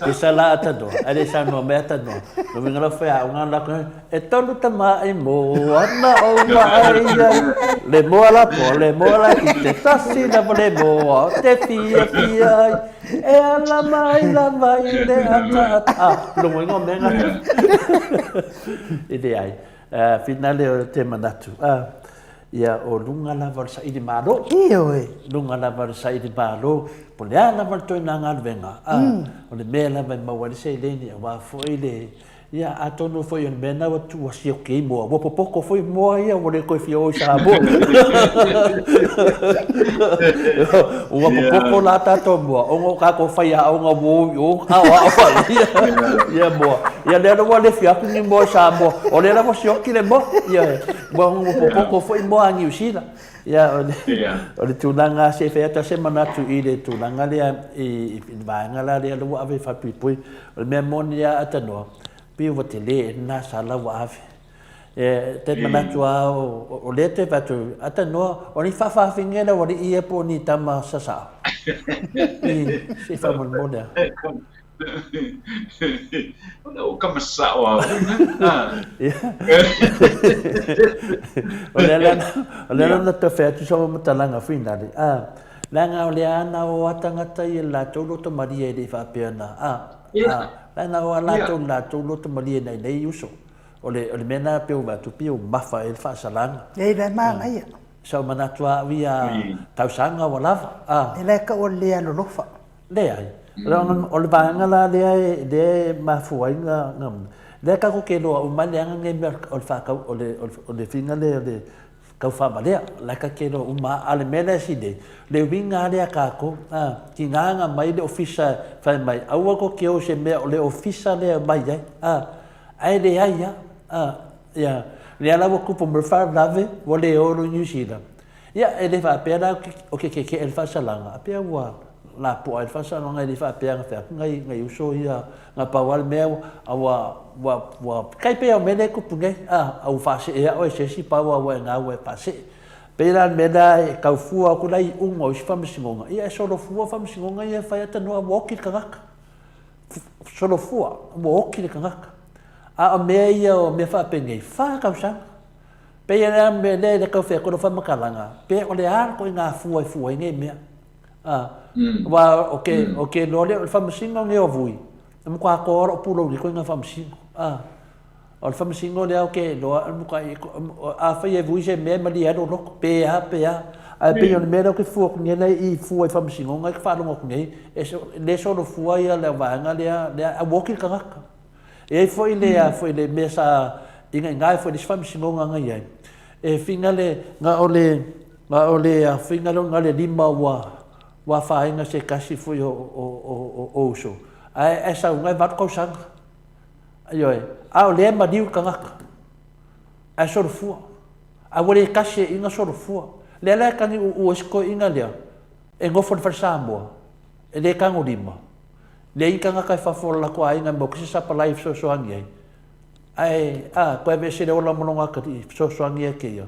Isa la atado, ale sa no me atado. No me ngala fa nga la ko e tolu tama ai mo ana o mai le mo ala te tasi na le mo te fia e ala mai le ata lo mo ngom nga ide ai finale o tema natu ia o lunga lava sa I malo lunga lava sa I malo pole ala varto na ngalvenga o le mea lava mawale se leni wa foi le ia atono foi on bena wa tu wasio ke mo wa popoko foi mo ia o le ko fio sa bo o popoko la tato mo o ngo ka ko fai a ngo bo yo awa ia mo ia le no le fia ni mo sa bo o le la wasio ki le mo ia bo popoko foi mo angi usila ia o le tunanga se feata semana tu I le tunanga le I vaanga le lo ave fa pipui o le me monia atano pio te le na sala wa ave te manatu o le te vatu atano o ni fa fingela o I e po ni tama sasa se fa mon moda o kamasa o o le na te fe tu so matalanga finale langa o le ana o atangata I la tolo to maria de fa pena lana o la tolo to maria nei uso o le mena pe o tu pio mafa el fa salanga e le manga ia sa manatua via tausanga o lava e le ka o le alo lofa le ai o le vanga la de mafuainga ngam Le ka ko ke lo uma le anga nge o fa ka o le finga le ka fa ba le la ka ke lo uma ale mele si le winga le ka ko ki nga mai le ofisa fa mai au ko ke o se me o le ofisa le mai ai le ai ya le ala ko po me fa lave o le o New Zealand ya ele fa pera o ke el fa salanga pe wa la po el fa salanga ele fa pera fa ngai uso ia nga pawal meu wa kai pe o mele ku punge au fa se e o se si pa wa nga we pa se pera meda ka fu ku lai un o fa msingonga ia so lo fu fa msingonga ia fa ta no wa ki kangaka so lo fu wa ki kangaka o me ia o me fa penge fa ka sa pe ia me le ka fe ko fa makalanga pe o le ar ko nga fu nge me wa okay lo le fa msingonga nge o vui mo kwa ko ro pulo ni ko nga fa msingo o fa msingo le okay lo mo ka a fa ye vui je me ma li ado lo pe a pe on me ko fu ko ni i fu fa msingo nga fa lo ko ni le so lo fu ia le va nga le a woki ka e foi le mesa inga ngai foi dis fam singonga nga ia e finale nga ole a finale nga le lima wa fa inga se kasi foi o so ai esa ngai vat ko sang ayo a le ma diu kanga a so fu a wole kasi inga so fu le kan o sko inga le e ngofo fa Samoa e le kan o lima le inga nga kai fa for la ko ainga mo kisi sa pa life so angi ai ko be se le ola mononga ka so angi ke ia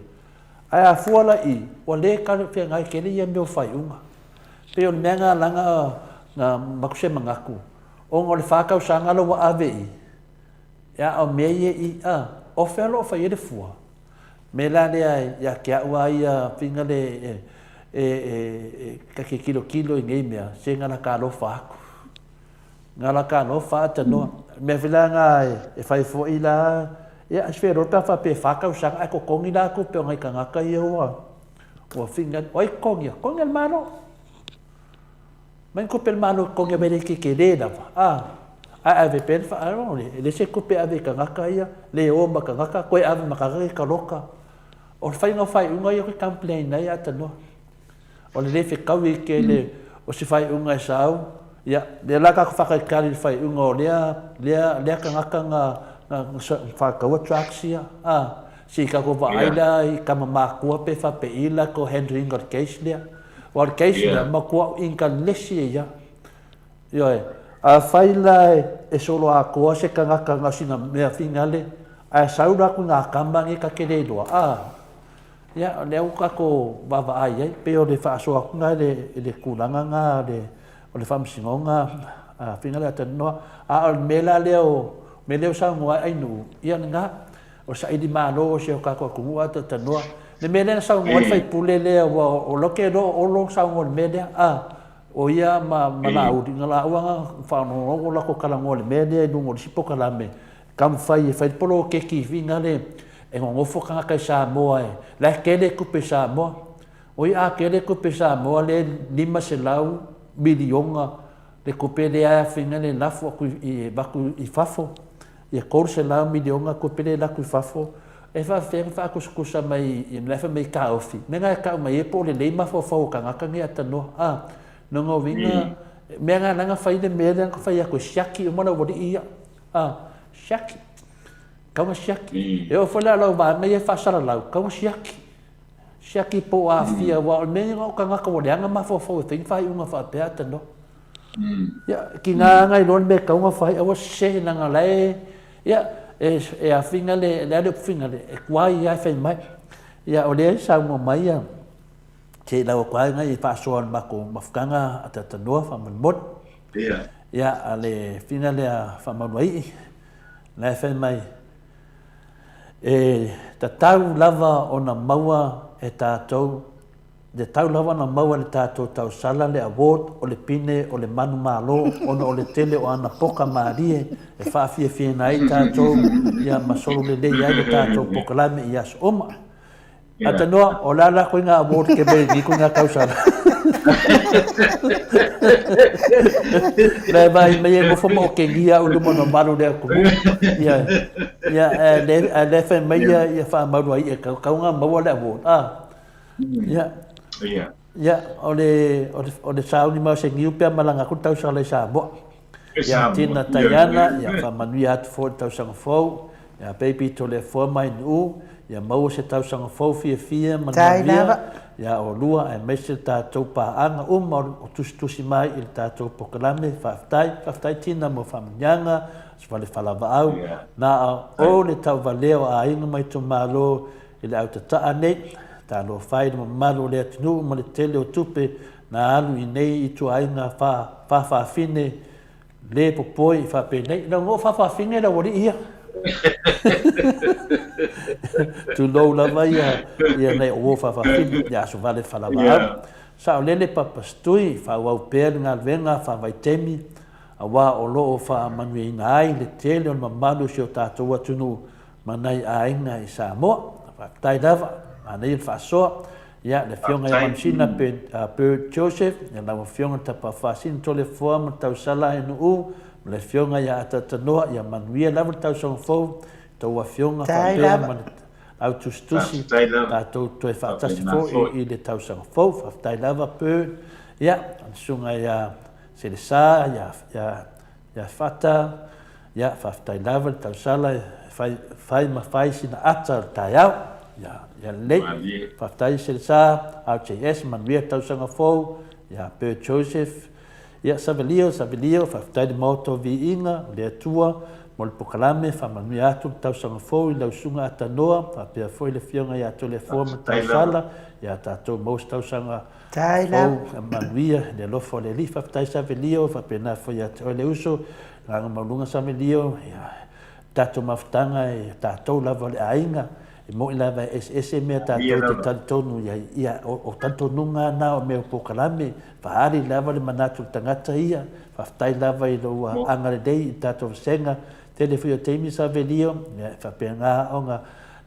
ai a fuala i o le ka fe ngai ke le ia me fai unga pe o menga langa na makuse mangaku o ngol fa ka usanga lo ave ya o me i o felo fa ye de fua me la le ya ke wa ia pinga le ka ke kilo ngai mea se ngana ka lo fa ngala ka no fa ta no me vilanga e fai fo ila ya sfero ta fa pe fa ka usanga ko kongi la ko pe ngai ka ngaka ia o finga oi kongi el mano men ko pel mano kongi bere ke le da ave pel fa le se ko pe ave ka ngaka ia le o ma ka ngaka ko ave ma ka loka o fai no fai unga yo ka complain na ya ta no o le fe ka wi ke le o se fai unga sao ya le la ka fa ka kali fai ungo le ka ngaka nga fa ka wa traxia si ka ko va ila I ka ma ko pe fa pe ila ko Henry ngor case le or case le ma ko in ka lesia ya yo a fai la e solo a ko se ka ngaka nga sina me finale a saura ku nga kamba ngi ka kele do ya le ka ko va ai pe o le fa so nga le kulanga nga o le fam singonga finale atano o mela leo sa ngoa ai nu ia nga o sa idi malo o se ka ko ku ata tano le mela sa ngoa fai pule le o lo ke do o lo sa ngoa media o ia ma la u ngala wa fa no o la ko kala ngoa media du ngo sipo kala me kam fai polo ke ki finale e ngo fo ka ka Samoa la ke le ku pe Samoa o ia ke le ku pe Samoa le lima se lau milionga le kopele a finale la fo ku I baku I fafo e korse la milionga kopele la ku fafo e fa fa ku sa mai I le fa mai ka ofi menga ka mai e po le ma fo ka ngaka ngi atano no ngo vinga menga langa fa ile mele ko fa ya ko shaki mo na wodi ia shaki ka mo shaki e o fa la ba mai fa sala la ka mo shaki po a fia wa me ngo ka ngaka wodi anga ma fo thing fa unga fa pe atano ya ki nga ngai lon be ka unga fa o se na nga lai ya e a finale le finale e kwai ya fa mai ya o le sa mo mai ya che la kwai ngai fa so ma ko mafkanga atano fa mot ya ale finale fa mai la fa mai ta tau lava ona maua e tātou, de tau lava na maua le tātou tau sala le award o le pine o le manu malo ona o le tele o ana poka marie e whaafia nai tātou ia masolo le lei ai le tātou poka lame I as oma. Ata noa o lala koe ngā award ke beri ni koe ngā kausala. Le vai me mo fo mo ke gia o mo no malu le ku. Ya. Ya le fe me ya fa ma ro ai ka nga mo le bo. Ya. Iya. Ya, ole sau ni mau se ngiu pe malanga ku tau sa le sa bo. Ya tina tayana ya fa manui at fo tau sang fo. Ya baby to le fo mai nu. Ya mau se tau sang fo fia manavia. Ya o lua e mese ta tau pa anga o tusi mai il ta tau pokalame faftai tina mo famnyanga svale falava au na o le tau valeo a inga mai to malo ile au ta ane ta lo fai mo malo le tunu mo le tele o tupe na alu i nei i tu ainga fa fine le popoi fa pe nei na ngo fa fine la wori ia tu lo la vai ia nei o fa fine ya so vale falava sa o lele papastui fa wa pe nga venga fa vai temi awa o lo fa manui nai le tele o mamalo si o tatou atunu manai ainga i Samoa fa tai dava anei fa so ya le fionga e mamsina pe Joseph ya la fionga ta pa fa sin to le forma tau sala e no le fionga ya tatanoa ya manuia la tau son fo to wa fionga fa pe man au tustusi ta to e fa tasi fo i le tau son fo fa tai lava pe ya sunga ya se le sa ya fata ya fa tai lava tau sala fai sina ata tayau ya le faftai selsa au ches manuia tau sanga fo ya pe Joseph ya savelio faftai de moto vi inga le tua mol pokalame fa manuia tu tau sanga fo i lau sunga atanoa fa pe fo le fionga ya to le forma tau sala ya tato most tau sanga Taila manuia le lo fo le li faftai savelio fa pe na fo ya to le uso nga malunga savelio ya tato maftanga e tato lava le ainga mo ila va ese me ta to tanto nu ya o tanto nunga na o me pokalame fa ari lava le manatu tangata ia fa tai lava i lo anga le dei tato senga telefio temi sa velio fa penga onga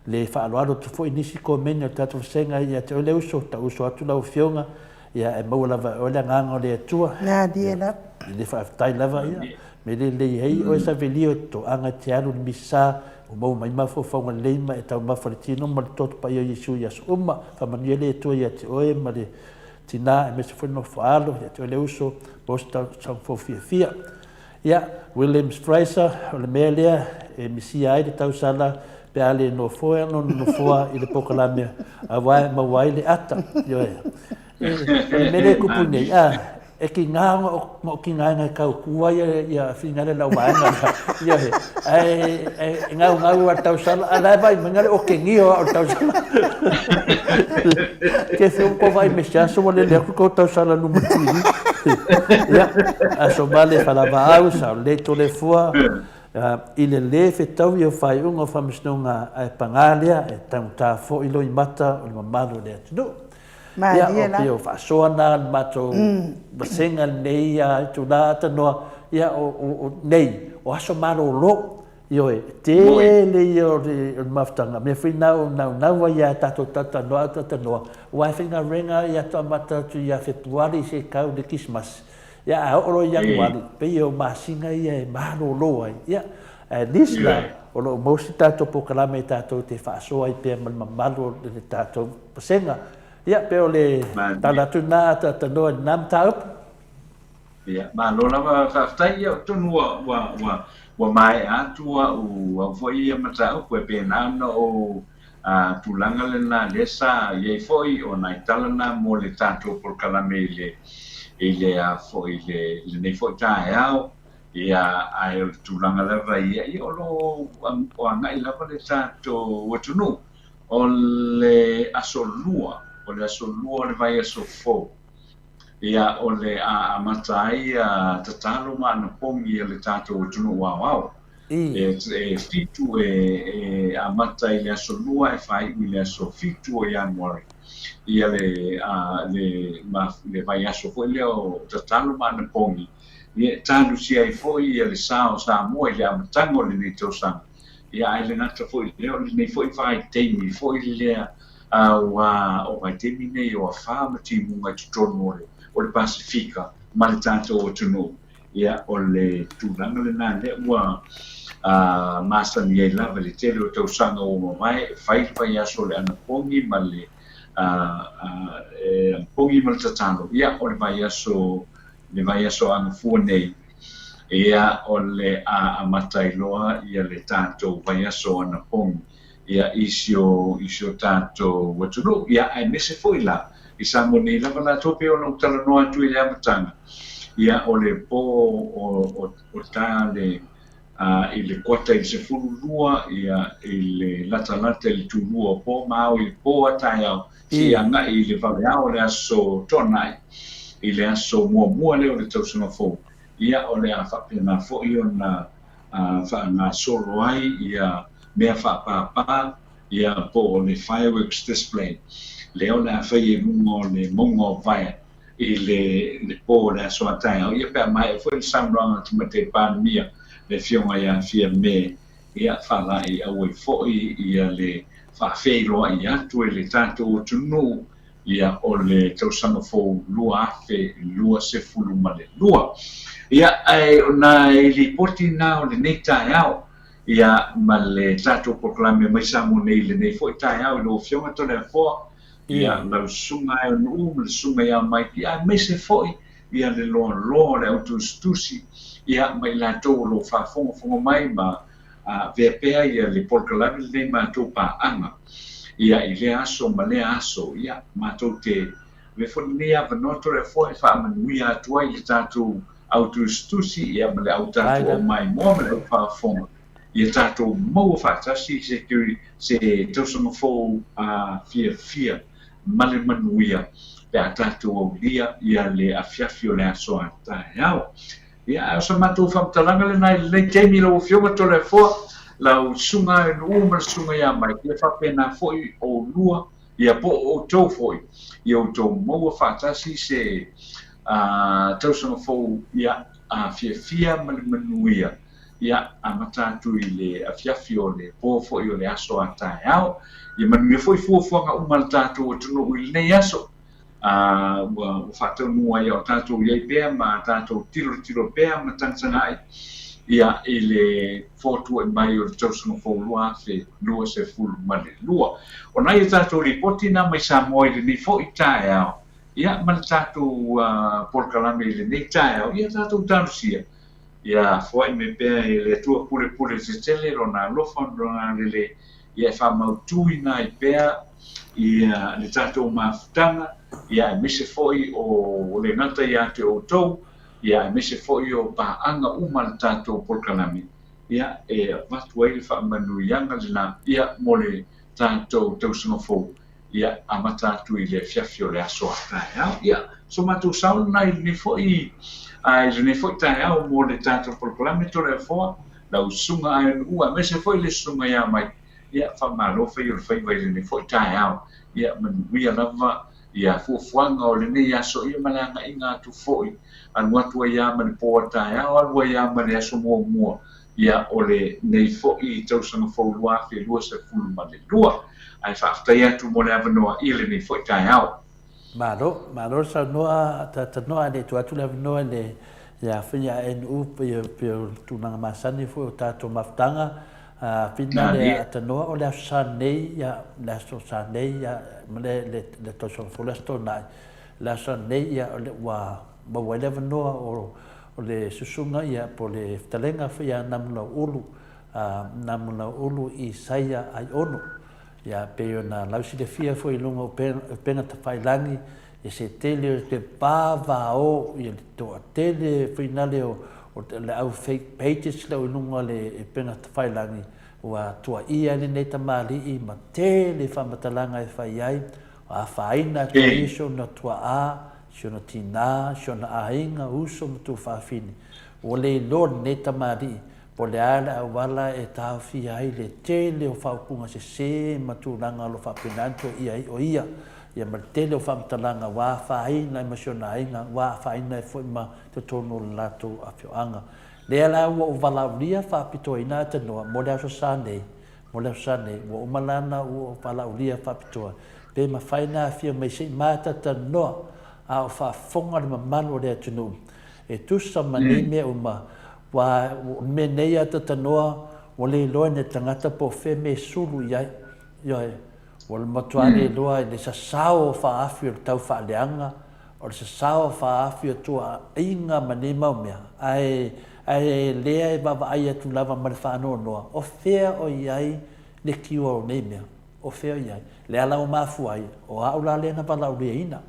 le fa alo tu fo inisi komenya tato senga ia te le uso ta uso atu la fionga ia e mo lava o le nganga le tua na diela le fa tai lava ia me le hei o sa velio to anga te alu misa o mau mai mafo fonga leima e tau mafaritino ma le toto pa ia Yesu ya suma fa mania le to ya te oe ma le tina e me se foi no falo ya te le uso posta sang fo fia ya Williams Fraser o le melia e misi ai de tau sala pe ale no foa i le pokalame a vai ma vai le ata yo e mele kupune e ki ngā mo ki ngā kau kua ia whingare lau waenga ia he ngau ar tau sala ala vai mangare o ke ngio ar tau sala ke whiu ko vai me siaso wale lea ko tau sala numutiri ia a so vale falava au sa le to le fua i le whetau i o whai unga whamisnunga e pangalia e tau tā fo ilo i mata o le mamalo le atinu ia o pio whaasoana mato basenga nei a tu la tanoa ia o nei o aso malo lo io e te le io le maftanga me fina o nau ia tato tanoa wa finga renga ia to mata tu ia februari se kau de Christmas ia a oro yang wali pe io masinga ia malo lo ia disla o lo mosi tato pokalame tato te whaasoa i pe malo le tato basenga ia pe ole tala tuna ta no nam taup ia ma lo lava faftai ia tunu wa mai atua u foi ma tau ko pe na no o tulanga le na lesa ye foi o na talana mo le tato por kalame ile a foi le nei foi ta ao ia ai tulanga le vai ia o lo o ngai lava le tato o tunu o le asolua o le asolua le vai asofo ia o le amatai tatalo ma na pongi le tato o tunu wao e fitu e amatai le asolua e fai le asofitu o Januari ia le vai asofo le o tatalo ma na pongi ia tanu si ai foi ia le Samoa le amatango le nei tosanga ia ai le ngata foi le nei foi fai teimi foi le o vai te mine o fa ma ti munga tonu o le Pasifika ma le tātou o tunu ia o le tūlanga le nā le ua masani e lava le tele o tausanga o mamae whai aso le anapongi ma le pongi ma le tatalo ia o le vai aso anga fua nei ia o le amatai loa ia le tātou vai aso anapongi ia isio tātou watulu ia ai mese foi la i Samoa nei lava la tope o no tala noa tu i le amatanga ia o le po o tā le i le kota i se fulu lua ia i le lata i le tūlua po mao i po atai au si anga i le valeao le aso tonai i le aso mua leo le tausanga fō ia o le a whapena fō i o na ngā solo ai ia mea whapapa ia po o le fireworks display leo le a whai e mungo le mongo vai i le po le aso atai au ia pia mai e fō i samranga tumate pānmia le fionga ia fia me ia whalai au e fōi ia le whawheiroa i atu e le tātou o tunu ia o le tausanga fō lua afe lua se fulu ma le lua ia ai ona i li poti nā o le nei tai au ia ma le tātou proklame mai Samoa nei le nei fōi tai au i lo fionga tole a fōa ia lau sunga e onu le sunga ia mai ia me se fōi ia le loa le autostusi ia mai lātou lo whafonga mai ma vepea ia le polkalami le mātou pāanga ia i le aso ma le aso ia mātou te vefoni nei avanoto le fōi whaamanui atua i le tātou autostusi ia ma le au tātou o mai mua ma le whafonga ia tātou maua whaatasi se tausanga fō fia ma le manuia pe a tātou au lia ia le afiafi o le aso atai au ia sa mātou whamtalanga le nai le teimi lau fionga tole fōa lau sunga e nuuma sunga ia mai ia whapena fōi o lua ia po o tau fōi ia o tau maua whaatasi se tausanga fō ia fia ma le manuia ia amatātu i le afiafi o le po fōi o le aso atai au ia manuia fōi fuafuanga umal tātou o tunu i nei aso ua whātau mua ia o tātou iai pēr ma tātou tiro pēr ma Tanzanai ia i le fōtua i mai o le tausanga fō lua fe lua se fulu ma le lua o nai i tātou ripoti nā mai Samoa i le nei fōi tae au ia ma le tātou polkalame i le nei tae au ia tātou tānusia ia fōi me pēr i le tua pule se tele rona lofa rona le ia e whamautui nā i pēr ia le tātou mafutanga ia e mise foi o le ngata ia te o tau, ia e mise foi o paanga uma le tātou polkalami, ia e watu ai le whaamanuianga le nā, ia mo le tātou tausanga fōu, ia amatatu i le fiafi o le aso atai au, ia, so mātou sauna i le foi, ai le foi tai au mo le tātou polkalami tole fōa, lau sunga ai ua, mise foi le sunga ia mai, ia whaamalofa i o le whaiwai le foi tai au, ia manuia lava, ia fuafuanga o le nei aso ia malanga i ngā tu fōi anu atua ia ma le pōtai au alua ia ma le aso mua ia o le nei fōi i tausanga fōu lua fe lua se fulu ma le lua ai whaaftai atu mo le avanoa i le nei fōi tai au Maro sa noa ta noa le tu atu le avanoa le ia whia NU pe tunanga masani fōi o tātou maftanga Pina le atanoa o le aso nei ia le aso nei ia le toso folesto nai le aso nei ia le wa wale vanoa o le susunga ia po le talenga fia namula ulu i saia ai ono ia pe ona lausi le fia foi lunga pena ta failangi e se tele te pava o ia to tele finale o le au fake pages le lunga le pena ta failangi ua tua ia ni nei tamali i ma tele whamatalanga e whai ai a whaina tua iso na tua a sio na tina sio na ainga uso mtu whawhini o le lor nei tamali po le ala a wala e tau fi ai le tele o whaupunga se matu langa lo whapinanto ia o ia ia ma tele o whamatalanga wa whaina i ma sio na ainga wa whaina e fwoi ma te tono lato a whioanga le ala ua o valaulia whapitoina te noa mo le aso sanei ua o malana ua o valaulia whapitoa pe ma whaina fia mai sei mata ta noa a o whaafonga le mamalo le atunu. E tusa mani mea uma, wa me nei ata tanoa, o le loa ne tangata po fe me sulu iai, iai, o le matuane loa i le sasao o whaafi o le tau whaaleanga, o le sasao o whaafi o tua inga mani mau mea, ai lea e wawa ai atu lava mare whaanoa noa, o fea o iai le kiwa o nei mea, o fea o iai, le ala o mafu ai, o aula le na pala uri ina,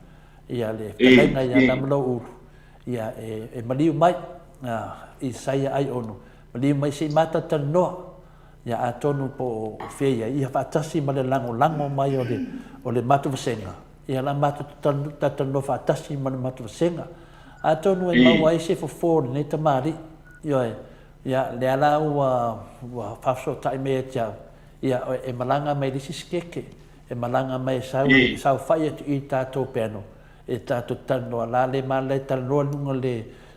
ia le pelenga ia namlo uru, ia e Maleifua-Mai, i saia ai ono, Maleifua-Mai se mata tanoa, ia a tonu po o fea ia whaatasi ma le lango mai o le matu vasenga, ia la matu tanoa whaatasi ma le matu vasenga, a tonu e mau ai se fofo nei tamari, ia le ala ua whafso tai mea tia, ia e malanga mai lisi skeke, e malanga mai sau whai atu i tātou pēno, e tātou tanoa, la le malai tanoa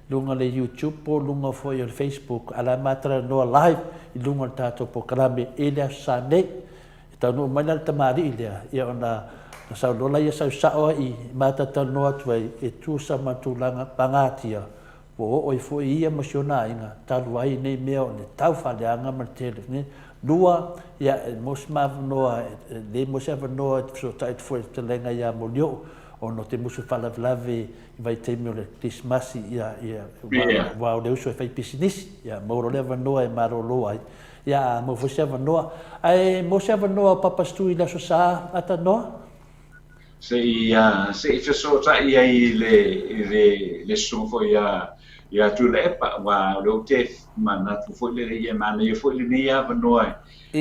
lunga le YouTube po lunga fo i Facebook, ala matara noa live i lunga tātou po karame e lea sa nei, e tanoa mai nal tamari i lea, ia ona na sau lola ia sau sao i mata tanoa tuai e tūsa matulanga pangatia, po o i fo ia masiona inga, talu ai nei mea o le tau whaleanga ma tele, lua ia mos mavanoa, le mos avanoa so tai fo te lenga ia molio, o no te musu whalavelave i vai teimi o le Christmasi ia wa o le uso e whai pisinisi, ia mauro le avanoa e maro loa ai, ia mo fo se avanoa, ai mo se avanoa papastu i laso sa ata noa? Se i feso ta i ai le sofo ia tu le pa wa lo te mana tu fo le ia mana ia fo le ia vanoa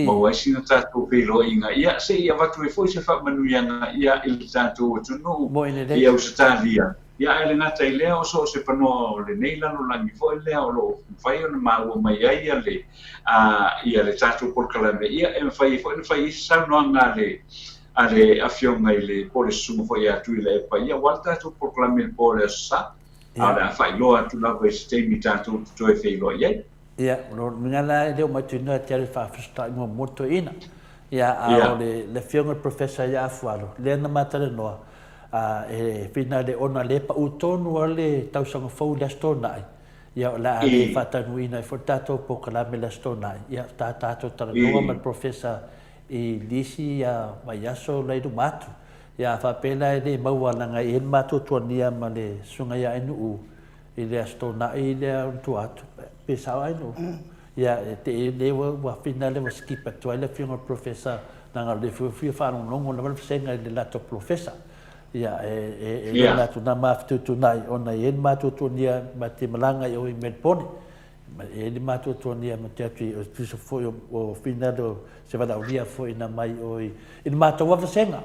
ma wa sina ta tu pelo inga ia se ia va tu fo se fa manu ia ia il tanto tu no ia Australia ia ele na tai le o so se pano le nei la no langi fo le o lo fai ona ma o mai ia le ia le tanto por kala me ia e fai sa no nga le ale afionga ile pole sumo fo ia tu le pa ia walta tu proclame pole sa ala fai loa tu la ve stemi tanto tu e fai loa ia ia no ngala le o matuna tere fa fsta mo moto ina ia le fionga professor ia fualo le na matale no e fina le ona le pa utonu ale tau sanga fo le stona ia la ale fatanu ina fo tato proclame le stona ia tato tara no ma professor i lisi ia maiaso lai du matu ia whapena e le maua langa i en matu tuania ma le sunga ia enu i le astona i le untu atu pe sao enu ia te le wa fina le wa skipa tu ai le fiunga professor nanga le fiu whanong nongo na wala senga i le lato professor ia le lato na maftu tunai ona i en matu tuania ma te malanga i o i Melbourne e le matu tuania ma te atu o tuso foi o fina do se vada ulia foi na mai oi in mata wa vasenga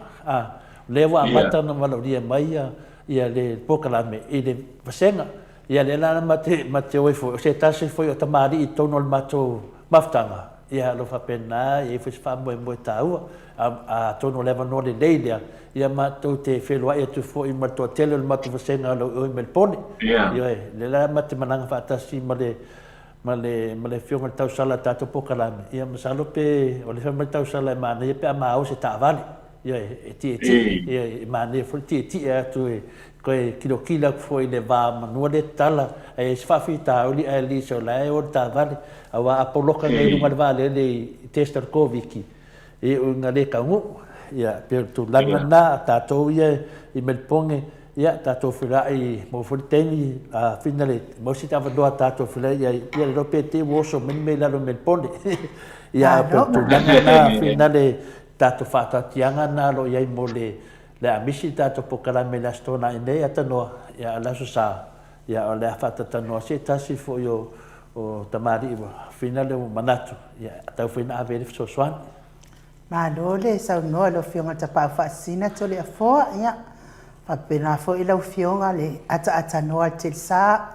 lewa mata na wala ulia mai ia le pokalame i le vasenga ia le lana mate oi foi se tasi foi o tamari i tono le mato maftanga ia lo fa pena e foi fa mo tau a tono leva no le leila ia mato te felo ai tu foi mato tele le mato vasenga lo oi Melbourne ia le lana mate mananga fa tasi ma le fionga tau sala tato pokalame ia masalo pe o le fionga tau sala mana ia pe ama o se tavali ia ti ia mana fo ti tu ko kilo foi le va manua le tala e sfafita o li ali so la o tavali awa apoloka nei lunga vale le tester covid e unga le kangu ia per tu langa na tato ia i Melbourne ia tato fila i mo fulteni a finale mo si tava do tato fila ia lo pete wo so me la lo Melbourne ia per tu na finale tato fata tianga na lo ia mo le amisi tato pokala me la stona ine ata no ia la so sa ia le fata tano se tasi fo yo o tamari finale o manatu ia tau fina ave so swan ma le sa no lo fionga tapa fasina to le fo ia apena fo ila fionga le ata noa te sa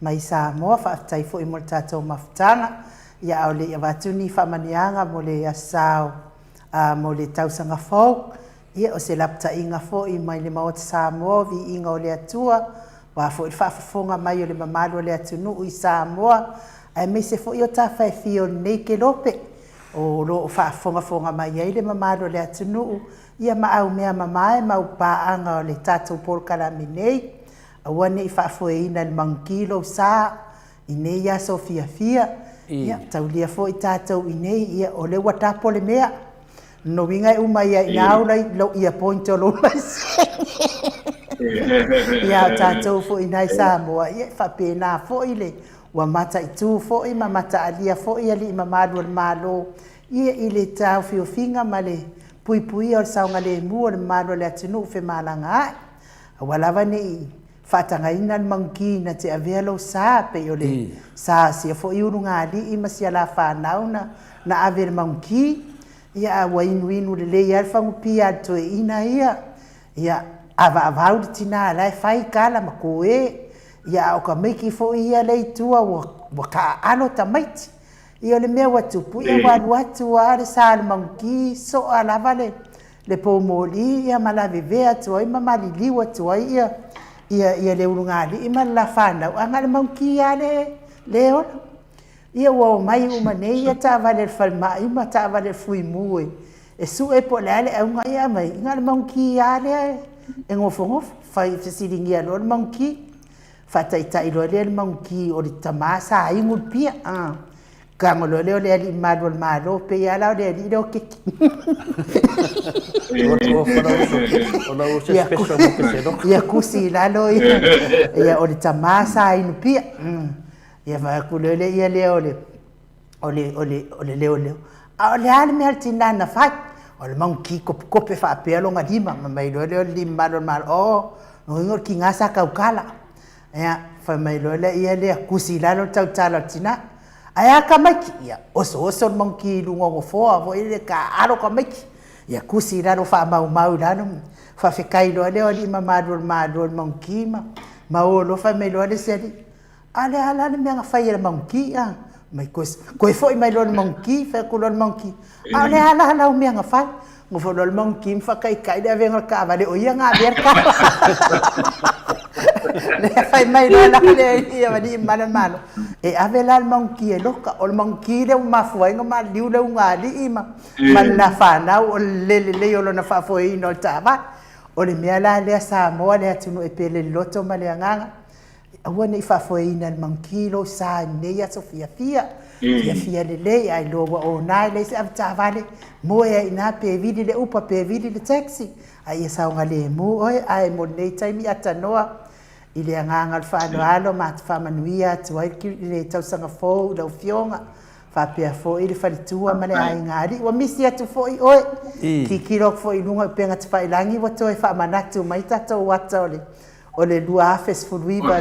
mai Samoa fa tai fo i mo tato maftanga ia o le avatuni fa manianga mo le asao mo le tausanga fo ia o se lapta inga fo i mai le maot Samoa vi inga o le atua wa fo i fa fonga mai o le mamalo le atunu i Samoa ai me se fo i o ta fa fio nei ke lope o lo fonga mai ai le mamalo le atunu ia maau mea mamae mau paanga o le tatou polokalame nei aua nei faafoeina le magukilo sa i nei aso fiafia ia taulia foʻi tatou i nei ia o le ua tapo le mea noiga e uma ia ina au lai lau ia point o lou ia o tatou foʻi nai Samoa ia faapena foʻi le ua mataʻitū foʻi ma mataalia foʻi alii mamalu o le malo ia i le taufiofiga ma le puipuia o le saoga lemu o le mamalo o le atunuu femalaga aʻe aua lava nei faatagaina le maguki na te avea lou sa pei o le sa sia foʻi ulugalii ma sia la fanau na ave le maguki ia ua inuinu lelei a le fagupia a le toeina ia avaavau le tinā lae fai kala ma koē ia o ka maiki foʻi ia le itua ua kaaalo tamaiti ia o le mea ua tupu ia ua alu atu a le sa le maguki soʻa lava le pomoli ia ma lavevea atu ai ma maliliu atu ai ia le ulugalii ma le lafanauaga le maguki ia le ona ia ua o mai uma nei ia taavale le falemaʻi ma taavale le fuimu e suʻe po le a le auga ia maiga le maguki ia lea e gofogofo fai fesiligia loa le maguki faataʻitaʻi loa lea le maguki o le tamā saigu le pia kago loa lea o le alii malu o le malo peia la o le alii le o keki ia kusi lalo ia o le tamā sainu pia ia vaakule le ia lea o le leoleo a o le a le mea le tinana fai o le maguki kopekope faapea loga lima ma mai loa lea o le lima malo o le malo o noiga o le kigasa kaukala ia faimai loa lea ia lea kusi lalo le tautala o le tinā ae a kamaiki ia oso le maguki lugogofoa foi le kaalo kamaiki ia kusi lalo faamaumau lalo faafekai loa lea o alii mamalo o le malo o le maguki ma olo faimai loa le sealii ale ala le mea gafai le maguki mai koe foʻi mai loa le maguki faekuloa le maguki ale ala lau mea gafai gofo loa le maguki ma faakaʻikaʻi le avega le kaavale o ia gavea le kaava le fai mai loa laka le ia malii ma le malo e ave la le maguki e loka o le maguki le mafuaiga maliliu le ugalii ma le lafanau o lelelei o lona faafoeina o le taavale o le mea la lea Samoa le atunuu e peleli loto ma le agaga aua nei faafoeina le maguki lou sa nei aso fiafia lelei ae lo ua ona e lei se avetavale mo e aina pevili le upa pevili le taxi aia saoga lemu oe ae mo lenei taimi atanoa i le agaga le faaloalo ma te faamanuia atu ai le tausaga fou lau fioga faapea foʻi le faletua ma le aigali ua misi atu foʻi oe kikilo foʻi luga pega te failagi ua toe faamanatu mai tatou ata o le lua afe sefuluiva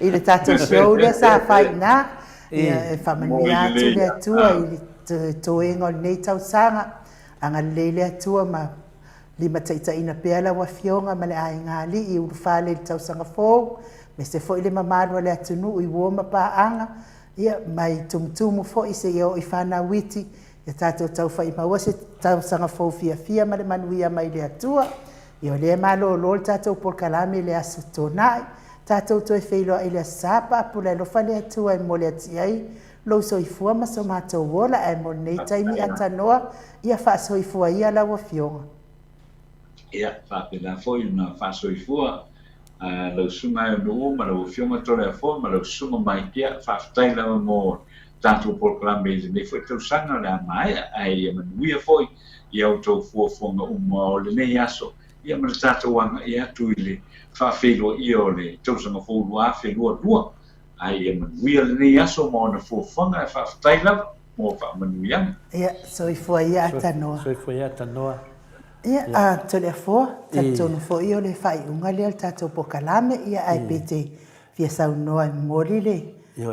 i le tatou show lea sa faina ia e faamanuia atu le atua i le toega o lenei tausaga agalelei le atua ma lima taʻitaʻina pea lau afioga ma le aigalii i ulufale le tausaga fou me se foʻi le mamalo a le atunuu i ua ma paaga ia mai tumutumu foʻi seʻia o i fanauiti ia tatou taufaimaua se tausaga fou fiafia ma le manuia mai le atua ia o lea malōlō le tatou polokalame i le aso tonaʻi tatou toe feiloa i le asā paapula e lofa le atua e mo le ati ai lou soifua ma so matou ola ae mo lenei taimi atanoa ia faasoifua ia lau afioga ia faapena foʻi na faasoifua lau suga e nuu ma lau afioga tole afoa ma lau suga mai pea faafetai lava mo tatou polokalame i lenei foʻi tausaga o le amaea ae ia manuia foʻi ia outou fuafuaga uma o lenei aso ia ma le tatou agaʻi atu i le faafeiloaʻia o le tausaga foulua afe lualua ae ia manuia lenei aso ma ona fuafuaga e faafetai lava mo faamanuiaga ia soifua ia atanoa ia tole afoa tatonu foʻi o le faaiʻuga lea le tatou pokalame ia ae pete fiasaunoa e moli le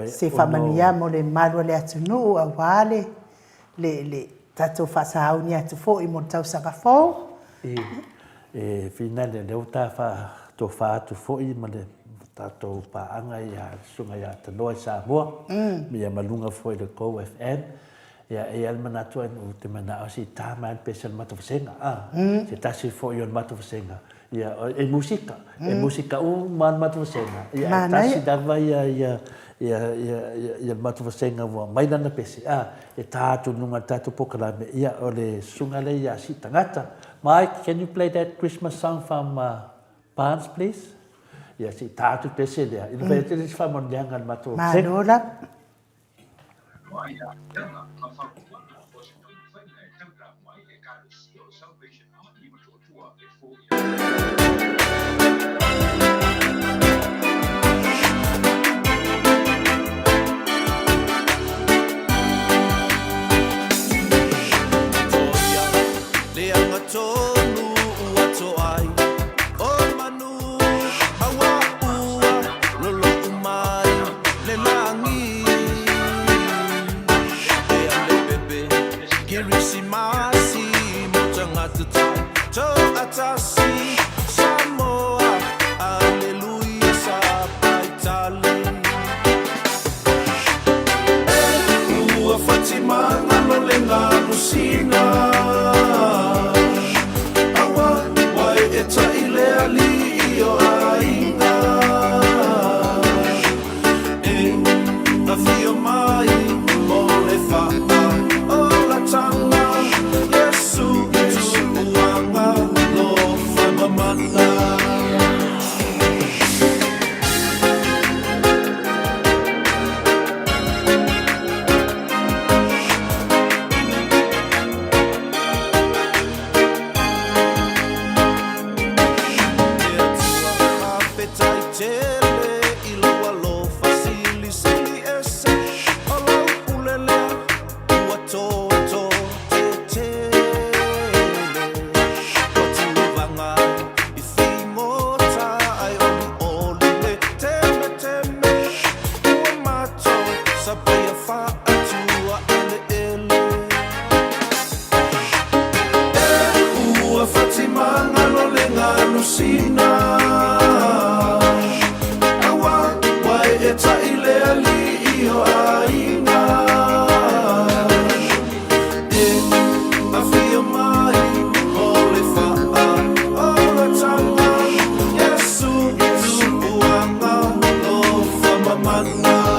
se faamanuia mo le malu a le atunuu auā le tatou faasahauni atu foʻi mo le tausaga fou e fina le leu tofā atu foʻi ma le tatou paaga ia suga ia atanoa i Samoa ma ia maluga foi le kou FM ia e al manatua o te mana o si tama pe sel matofasenga se tasi fo yo matofasenga ia e musika o man matofasenga ia tasi dava ia matofasenga vo mai lana pese e tatu nunga tatu pokalame ia o le sungale ia si tangata. Mike, can you play that Christmas song from Barnes, please? Ia si tatu pese lea ina vai te fa mon leanga matofasenga Manola Samoa, alleluia, sapaitali. Ua Fatimanga no lenga lusina. Awa, wai eta ile ali o ainga. Maleifua-Mai, ole faa, ola tanga, Yesu, uanga, lo famamana. Fatimanga no lenga lusina. Awa, wai eta ile ali o ainga. Maleifua-Mai, ole faa, ola tanga, Yesu, uanga, lo famamana.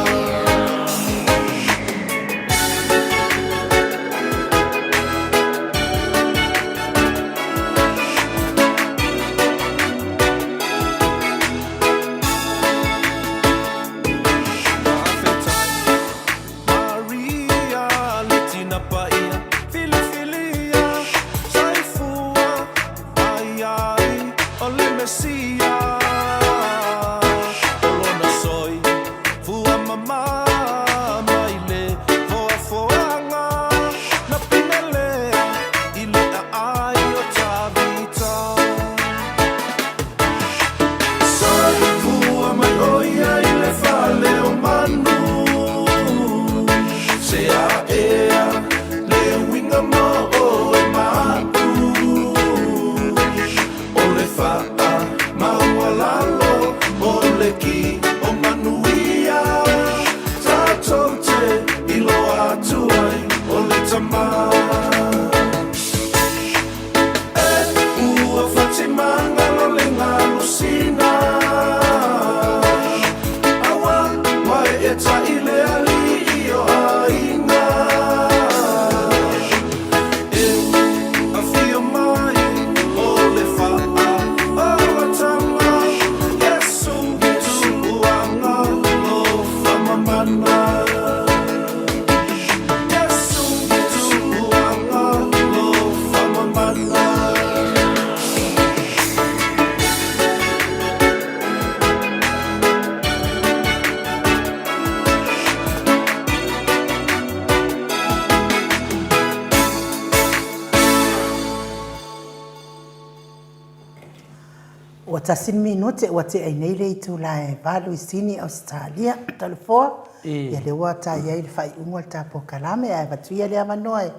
Wa tasin minute wa te ai nei le tu la e valu i sini Australia telefoa ia le wa ta ia il fai unga ta po kalame ai va tu ia le amanoe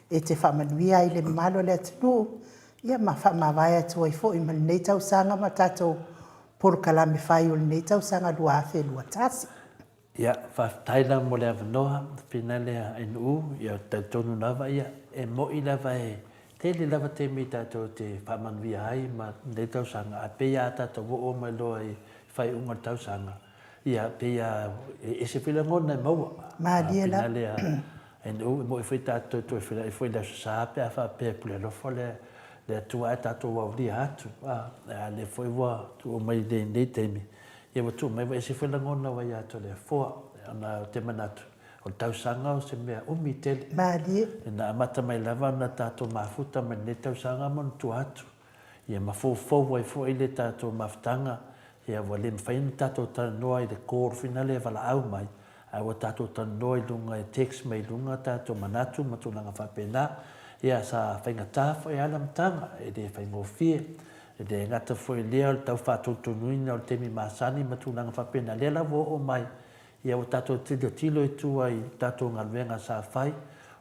e te fa manuia i le malo le tu ia ma fa ma vai tu ai fo i mal nei tau sanga ma tato por kalame fai ul nei tau sanga lua fe lua tasi Ia whaftaila mo le avanoa, pina lea inu, ia tautonu lava ia, e mo'i lava e tele lava te mi tātou te whamanvia ai, ma le tausanga, a pea tātou o mai loa i whai unga tausanga. Ia pea e se whila ngona e maua. Madia la. Pina lea inu, mo i whai tātou tu e whai la sāpe a whapea pule lofo le atua e tātou waulia atu. Le whai wa tu o mai le teimi. Ia watu mai wa e se whila ngona wai ato le fua, ana te manatu. O tausanga o se mea umi tele. Madia. Na amata mai lava na tātou mafuta mai le tausanga mon tu atu. Ia mafofo wai fo i le tātou mafutanga. Ia wa le mwhaina tātou tanoa i le kōr finale wala au mai. A wa tātou tanoa i lunga e text mai lunga tātou manatu matulanga whapena. Ia sa whainga tāwha e ala mtanga e le whaingo fie. E le ngata foi lea o tau whātutunuina o temi māsani matulanga whapena. Lea la wo o mai. Ia o tātou tilo i tua i tātou ngalwenga sa whai.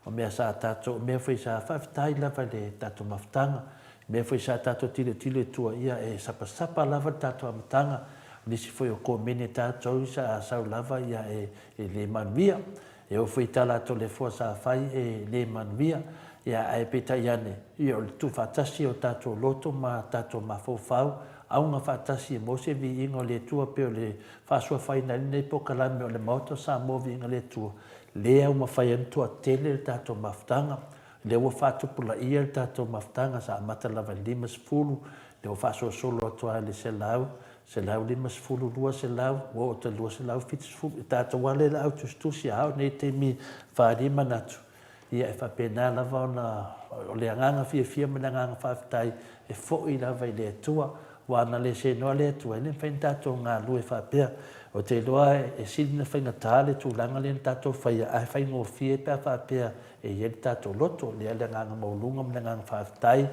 O mea sa tātou, mea whai sa whawhitai lava le tātou mafutanga. Mea whai sa tātou tilo i tua ia e sapa lava tātou amatanga. Nisi foi o ko mene tātou i sa asau lava ia e le manuia. E o whai tala to le fua sa whai e le manuia. Ia e peta iane. Ia o le tu whatasi o tātou loto ma tātou mafofau. Aunga whatasi e mose vi ingo le tua pe o le whasua whaina nei pokalame o le mauta Samoa vi inga le tua. Lea uma whai antua tele le tātou mafutanga. Le ua whatupula ia le tātou mafutanga sa amata lava 5. Le ua whasua solo atua le selau. Selau 5 lua selau. Ua o te lua selau 7. Tātou wale la au tustusi au nei te mi whaarima natu. Ia e whapena lava o le anganga fia me le anganga whawhitai e fo'i lava i le atua. Wana le se noa le atua. Ene whain tātou ngā lue whapea. O te loa e sidina whainga tāle tūlanga le tātou whaia. Ai whaingo fie pia whapea e ieri tātou loto. Lea le anganga maulunga me le anganga whawhitai.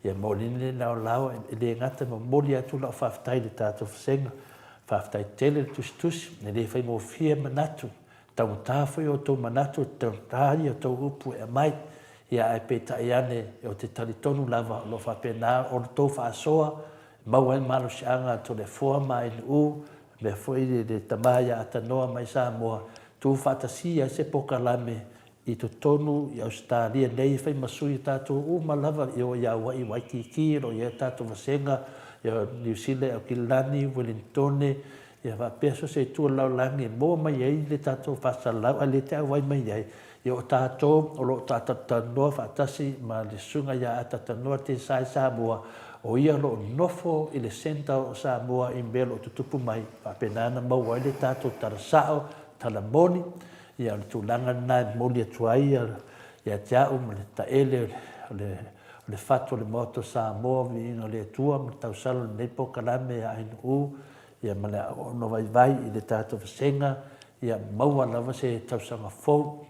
Ia maulini le lau e le ngata ma moli atu lau whawhitai le tātou whasenga. Whawhitai tele le tusi. Ne le whaingo fie manatu. Tau tāwhai o tau manatu, tau tāri o tau upu e mai. Ia e peta i ane o te talitonu lava lo whapena o tau whaasoa. Mau e malo si anga to le fua mai ni u. Me foi le tamaya atanoa mai Samoa. Tu whatasia se pokalame i to tonu i Australia. Nei whai masui tātou malava i o ia wai Waikiki, o ia tātou wasenga, i o New Zealand, o Kilani, Wellingtone. Ia whapeso se tua laulangi mo mai ei le tātou whasalau a le te awai mai ei. Ia o tātou o lo tātou tanoa whatasi ma le sunga ia a tātanoa te sai Samoa. O ia lo nofo i le senta o Samoa i mbelo o tutupu mai. Whapenana maua i le tātou tarasao, talamoni. Ia le tūlanga nai moli atuai ia te au ma le taele le whato le moto Samoa vi inga le tua ma tausalo le pokalame a inu u. Ia male ono vai i le tātou whasenga. Ia maua lava se tausanga fau.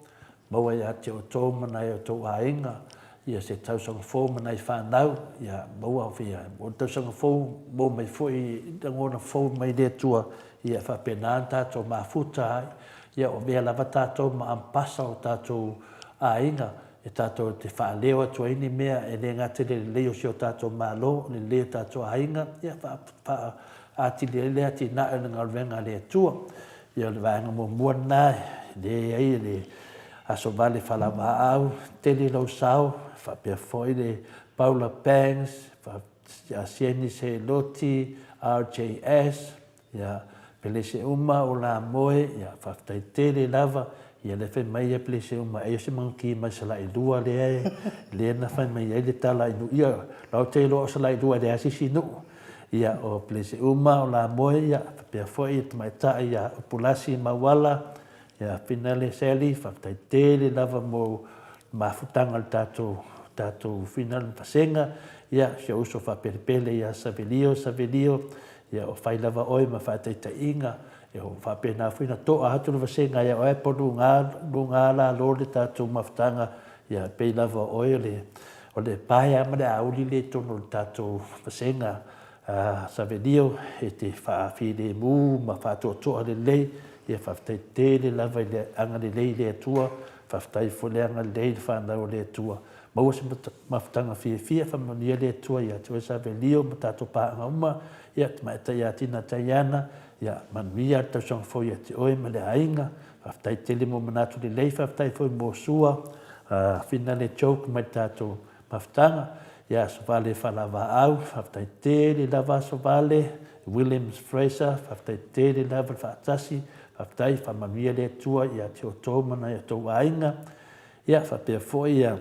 Maua ia te o tō mana o tō ainga. Ia se tausanga fau mana i whanau. Ia maua o whia. O tausanga fau mo mai fui ngona fau mai le tua. Ia whapenaan tātou mafuta ai. Ia o mea lava tātou ma ampasa o tātou ainga. E tātou te whaaleo atua ini mea e le ngate le leo si o tātou malo. Le leo tātou ainga. Ia ati le ati na e ngalwenga le tua. Ia le vaenga mo mua nai. Le ai le aso vale whalama au. Tele lau sao. Whapea foi le Paula Pangs. Sieni se loti. RJS. Ia pele se uma o la moe. Ia whaftai tele lava. Ia le whai mai e pele se uma. Eo se manki mai sa lai lua le ai. Le na whai mai e le tala inu. Ia lau te lo o sa lai lua le asisi nu. Ia o plese uma o la moe ia pia foi te mai ta ia pulasi mawala ia finale seli fatai tele lava mo mafutanga tātou final pasenga ia se uso fa perpele ia savelio ia o fai lava oi ma fatai tainga ia o fa pena fina to atu lava senga ia o e polu nga la lole tātou mafutanga ia pe lava oi o le paia ma le auli le tono tātou pasenga savelio e te whaafire mu ma whātoa le lei ia whaftai tele lava i le anga le lei le atua whaftai fole anga le lei whanau le atua maua se mawhatanga fia whamania le atua ia tua savelio ma tātou pāanga uma ia te maeta ia tina taiana ia manuia tausaga foi ia te oe ma le aiga faafetai tele mo manatu lelei faafetai foi mo sua fina le choke mai tatou mafutaga ia sovale faalavāau faafetai tele lava sovale Williams Fraser faafetai tele lava le faatasi faafetai faamanuia le atua ia te otō mana ia tou aiga ia faapea foʻi ia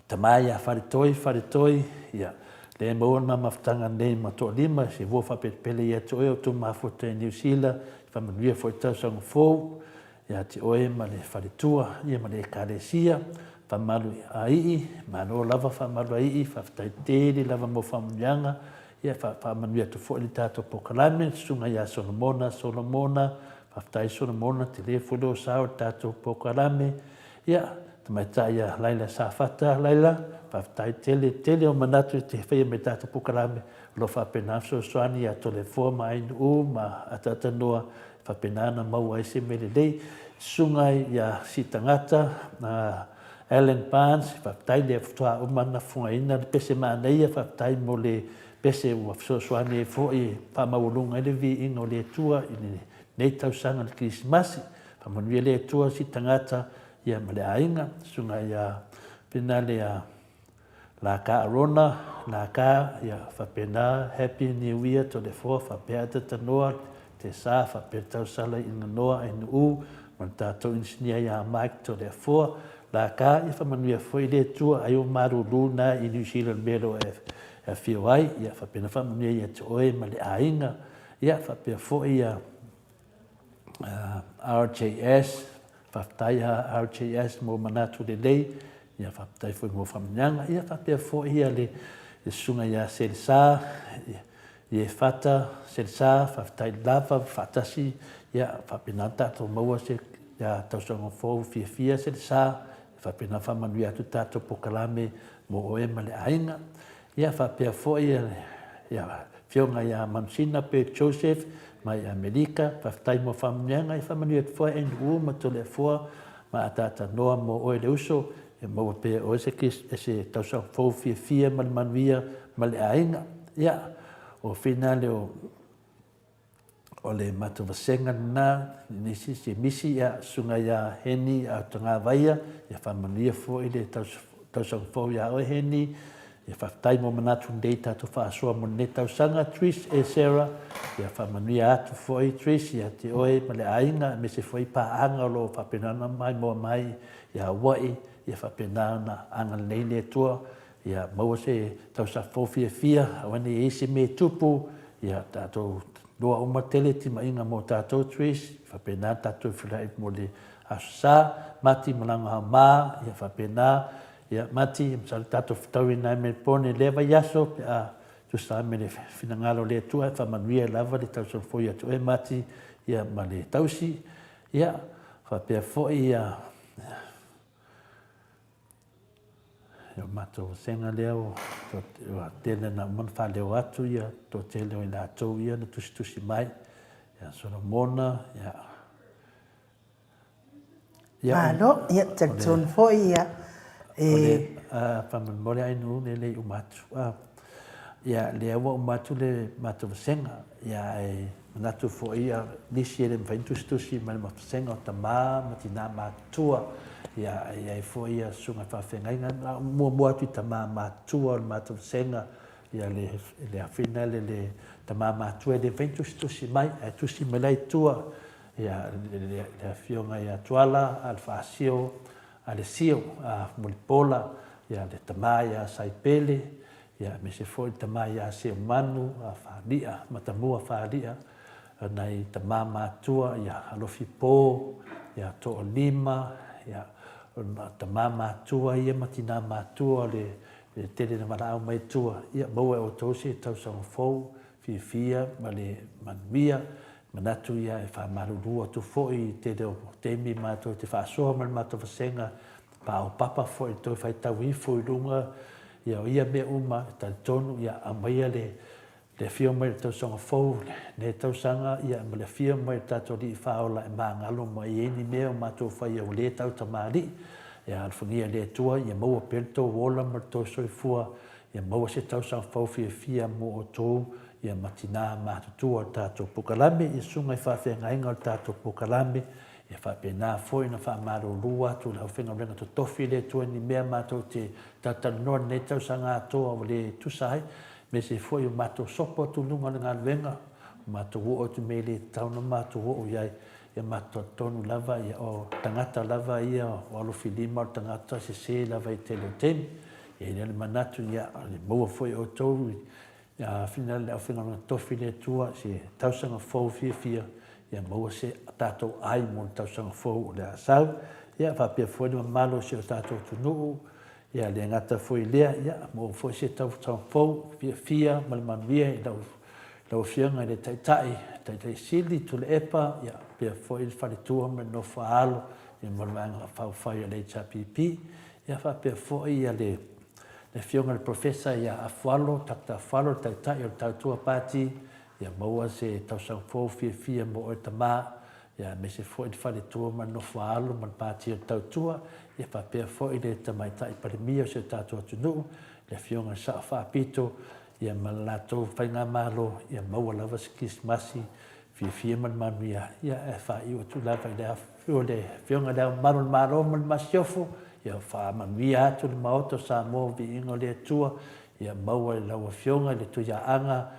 tamā ia faletoi ia le maua na mafutaga nei ma toʻalima se ua faapepele ia te oe o tumafuta e New Zealand faamanuia foʻi tausaga fou ia te oe ma le faletua ia ma le ekalesia faamalu aii malo lava faamalu aii faafetai tele lava mo faamanuiaga ia faamanuia atu foʻi le tatou pokalame suga iā solomona faafetai solomona te lē foi o sao le tatou pokalame ia tamaitaʻi ia laila safata laila faafetai tele o manatu te faia mai tatou pokalame lo faapena fesoasoani iā tolefua ma ainuu ma ataatanoa faapena na maua ai se melelei suga ia si tagata Alan Barnes faafetai le afatoauma na fogaina le pese manaia faafetai mo le pese ua fesoasoani e foʻi faamaualuga ai le viiga o le atua i nei tausaga le krisimasi faamanuia le atua si tagata ia ma le aiga suga ia pena lea laka arona laka ia faapena happy new year tolefua faapea tatanoa te sa faapea tausala iganoa ainuu ma le tatou inisinia iā Mike tolefua laka ia faamanuia foi le atua ai o malūlū na i New Zealand melo e fio ai ia faapena faamanuia ia te oe ma le aiga ia faapea foʻi ia RJS faafetai RJS mo manatu lelei ia faafetai foi mo faamaniaga ia faapea foʻi ia le suga iā selesa ie fata selesa faafetai lava faatasi ia faapena tatou maua se ia tausaga fou fiafia selesa faapena faamanuia atu tatou pokalame mo oe ma le aiga ia faapea foʻi ia fioga iā mamasina pe Joseph mai Amerika faafetai mo faamaniaga ia faamanuia atu foʻi ainuu ma tolefua ma ataatanoa mo oe le uso e maua pea oe se tausaga fou fiafia ma le manuia ma le aiga ia o fina leo o le matavasega lenā nisi se misi ia suga iā heni autagavaia ia faamanuia foʻi le tausaga fou iā oe heni ia faafetai mo manatu lelei tatou faasoa mo lenei tausaga Tris e Sarah ia faamanuia atu foʻi Tris ia te oe ma le aiga me se foi paaga o loo faapenana mai moa mai ia uaʻi ia faapena na aga lenei le atua ia maua se tausaga fou fiafia auana ia isi me tupu ia tatou loa uma tele timaiga mo tatou Tris faapena tatou filaʻi mo le asosā mati malaga haumā ia faapena ia mati masale tatou fetaui nai me pone lea vaiaso pe a tusa me le finagalo le atua e faamanuia lava le tausaga foi atu e mati ia ma le tausi ia faapea foʻi ia ia matou senga lea o tele na umana faaleo atu ia totele o i latou ia na tusitusi mai ia solomona Alo, ia taletonu foʻi ia faamamole ainuu lelei umatu ia lea ua umatu le matavasega ia e manatu foʻi ia nisi e le mafai tusitusi ma le mafasega o tamā ma tinā matua ia ai foʻi ia suga faafegaiga muamua atu i tamā matua o le matavasega ia le afina le tamā matua e le mafai tusitusi mai ae tusi mai lai tua ia le afioga ia tuala a le faasio a le sio mo le pola ia le tamā iā saipele ia me se foʻi tamā iā seomanu a faaliʻa ma tamua faaliʻa nai tamā matua ia alofi pō ia toʻolima ia tamā matua ia ma tinā matua o le tele na malaau mai tua ia maua e outou se tausaga fou fiafia ma le manuia manatu ia e faamalūlū atu foʻi tele o temi matou te faasoa ma le matavasega paopapa foʻi toe faitauifo i luga ia o ia mea uma e talitonu ia amaia le afio mai le tausaga fou le tausaga ia ma le afio mai le tatou alii faaola e magalo ma i eni mea o matou faia o lē tautamālii ia alofagia le atua ia maua pe le tou ola ma le tou soifua ia maua se tausaga fou fiafia mo outou ia matina matutua o tātou pukalame, ia sunga i whawhengainga o tātou pukalame, ia whapena foi na whamarurua atu lau whenga renga to tofi le tua ni mea mātou te tatanoa nei tau sanga atoa o le tusai, me se foi o mātou sopo tu lunga na ngā wenga, mātou o tu mele tauna mātou o iai, ia mātou tonu lava ia o tangata lava ia o alofilima o tangata se lava i te lo temi, ia le manatu ia le maua foi o tau, ia fina le au whenga renga tofi le tua, se tausanga fau fia, ia maua se tātou ai mo tausanga fau o le asau, ia whapea foi ni mamalo se o tātou tunuu, ia le ngata foi lea, ia maua foi se tausanga fau, fia, malamanuia, i lau fianga i le taitai sili, tu le epa, ia pea foi le whaletua me no whaalo, ia malamanga whauwhai a le HPP, ia whapea foi ia le fionga le profesa ia afualo, takta afualo, taitai o tautua pāti, ia maua se tausang fō fia mo o tamā, ia me se fō i whare tua ma no whaalo man pāti o tautua, ia whapea fō i le tamaitai parimia o se tātua tunu, le fionga sa whapito, ia malato whainga malo, ia maua lava se kismasi, fia man manuia, ia e whai o tu lava i le fionga leo maron maro man masiofo, ia wha manuia atu le maoto Samoa vi ingo le tua, ia maua i laua fionga le tuia anga,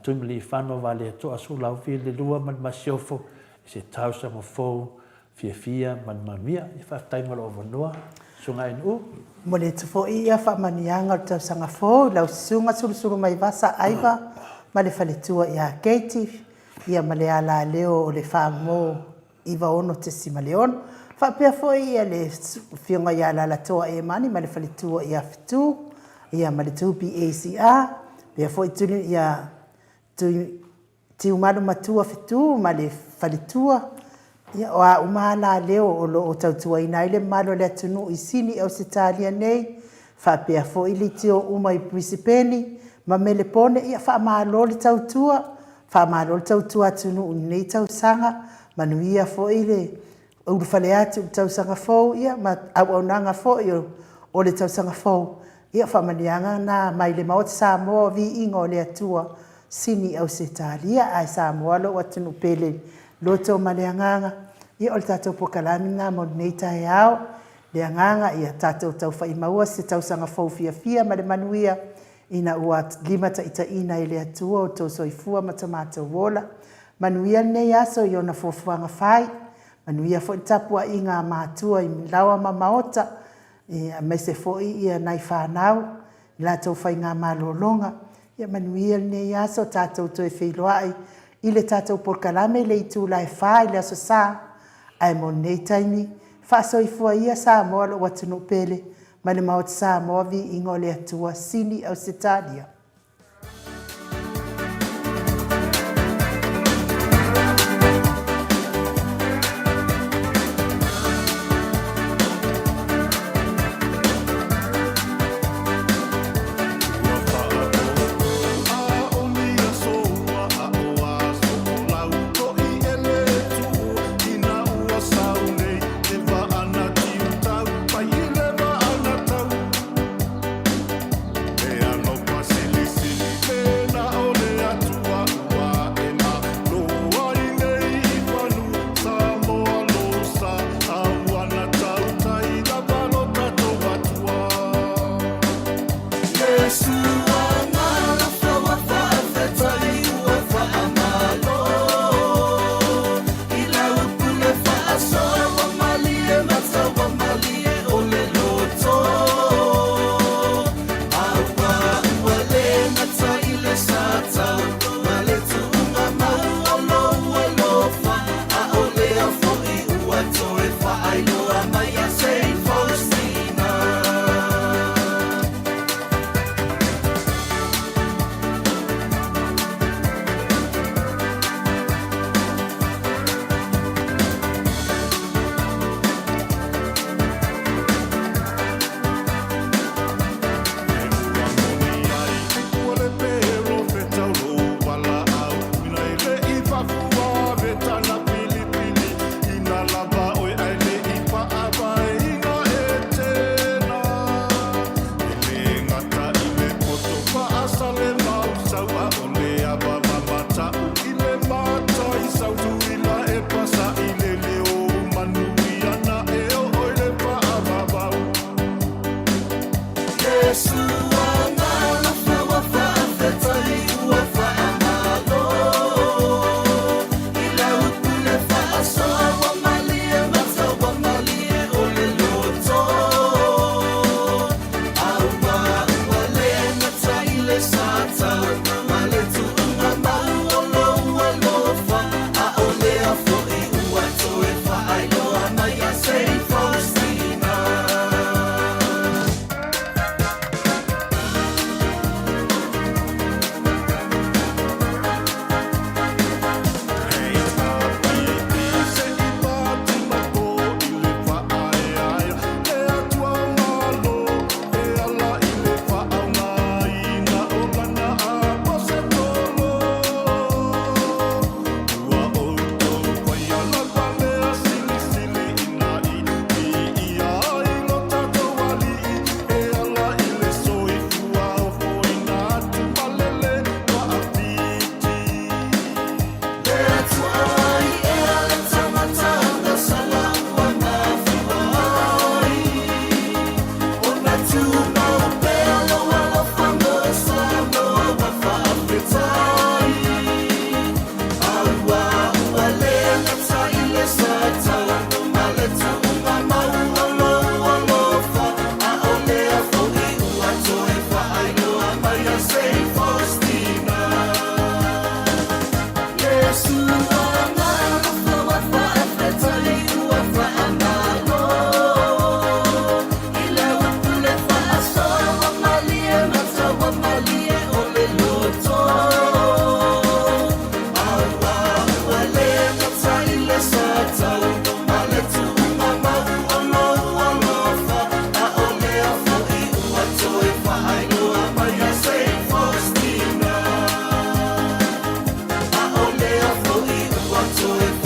tumili whano wale to asu lau fi le lua man masiofo, se tausanga fōu, fia man mamia, i whaftainga lo vanua, sunga inu. Mo le tufo i ia whamanianga o tausanga fōu, lau sunga surusuru mai vasa aiva, ma le whaletua ia Katie, ia ma le ala leo o le whamo iwa ono te sima leon, whapea fo ia le fionga ia la toa e mani, ma le whaletua ia fitu, ia ma le tupi ACR, pea fo i tunu ia ti umaru matua fitu ma le whaletua, ia o a umala leo o lo o tautua ina ile malo le atunu i sini au se talia nei, whapea fo ili tio uma i Brisbane, ma mele pone ia wha maalo le tautua atunu nei tau sanga, manuia fo ile uru whale atu tau sanga fo, ia ma au nanga fo o le tau sanga fo, ia wha manianga na mai le maot Samoa vi ingo le atua, sini au se talia ai Samoa lo atunu pele loto maleanganga ia o le tatou pokalami ngā mo nei tae au le anganga ia tatou tau whai maua se tau sanga fau fia ma le manuia ina ua lima ta ina i le atua o tau soifua ma tamata wola manuia nei aso i ona fofuanga whai manuia fo tapua i ngā mātua i lawa ma maota me se fo ia nai whanau la tau whai ngā malolonga ia manuia nei aso tatou toi whiloai i le tatou pokalame le itu lai whai le aso sa ai mo nei taimi whasoifua ia Samoa lo watunu pele ma le maot Samoa vi ingo le atua sini au setadia.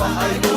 I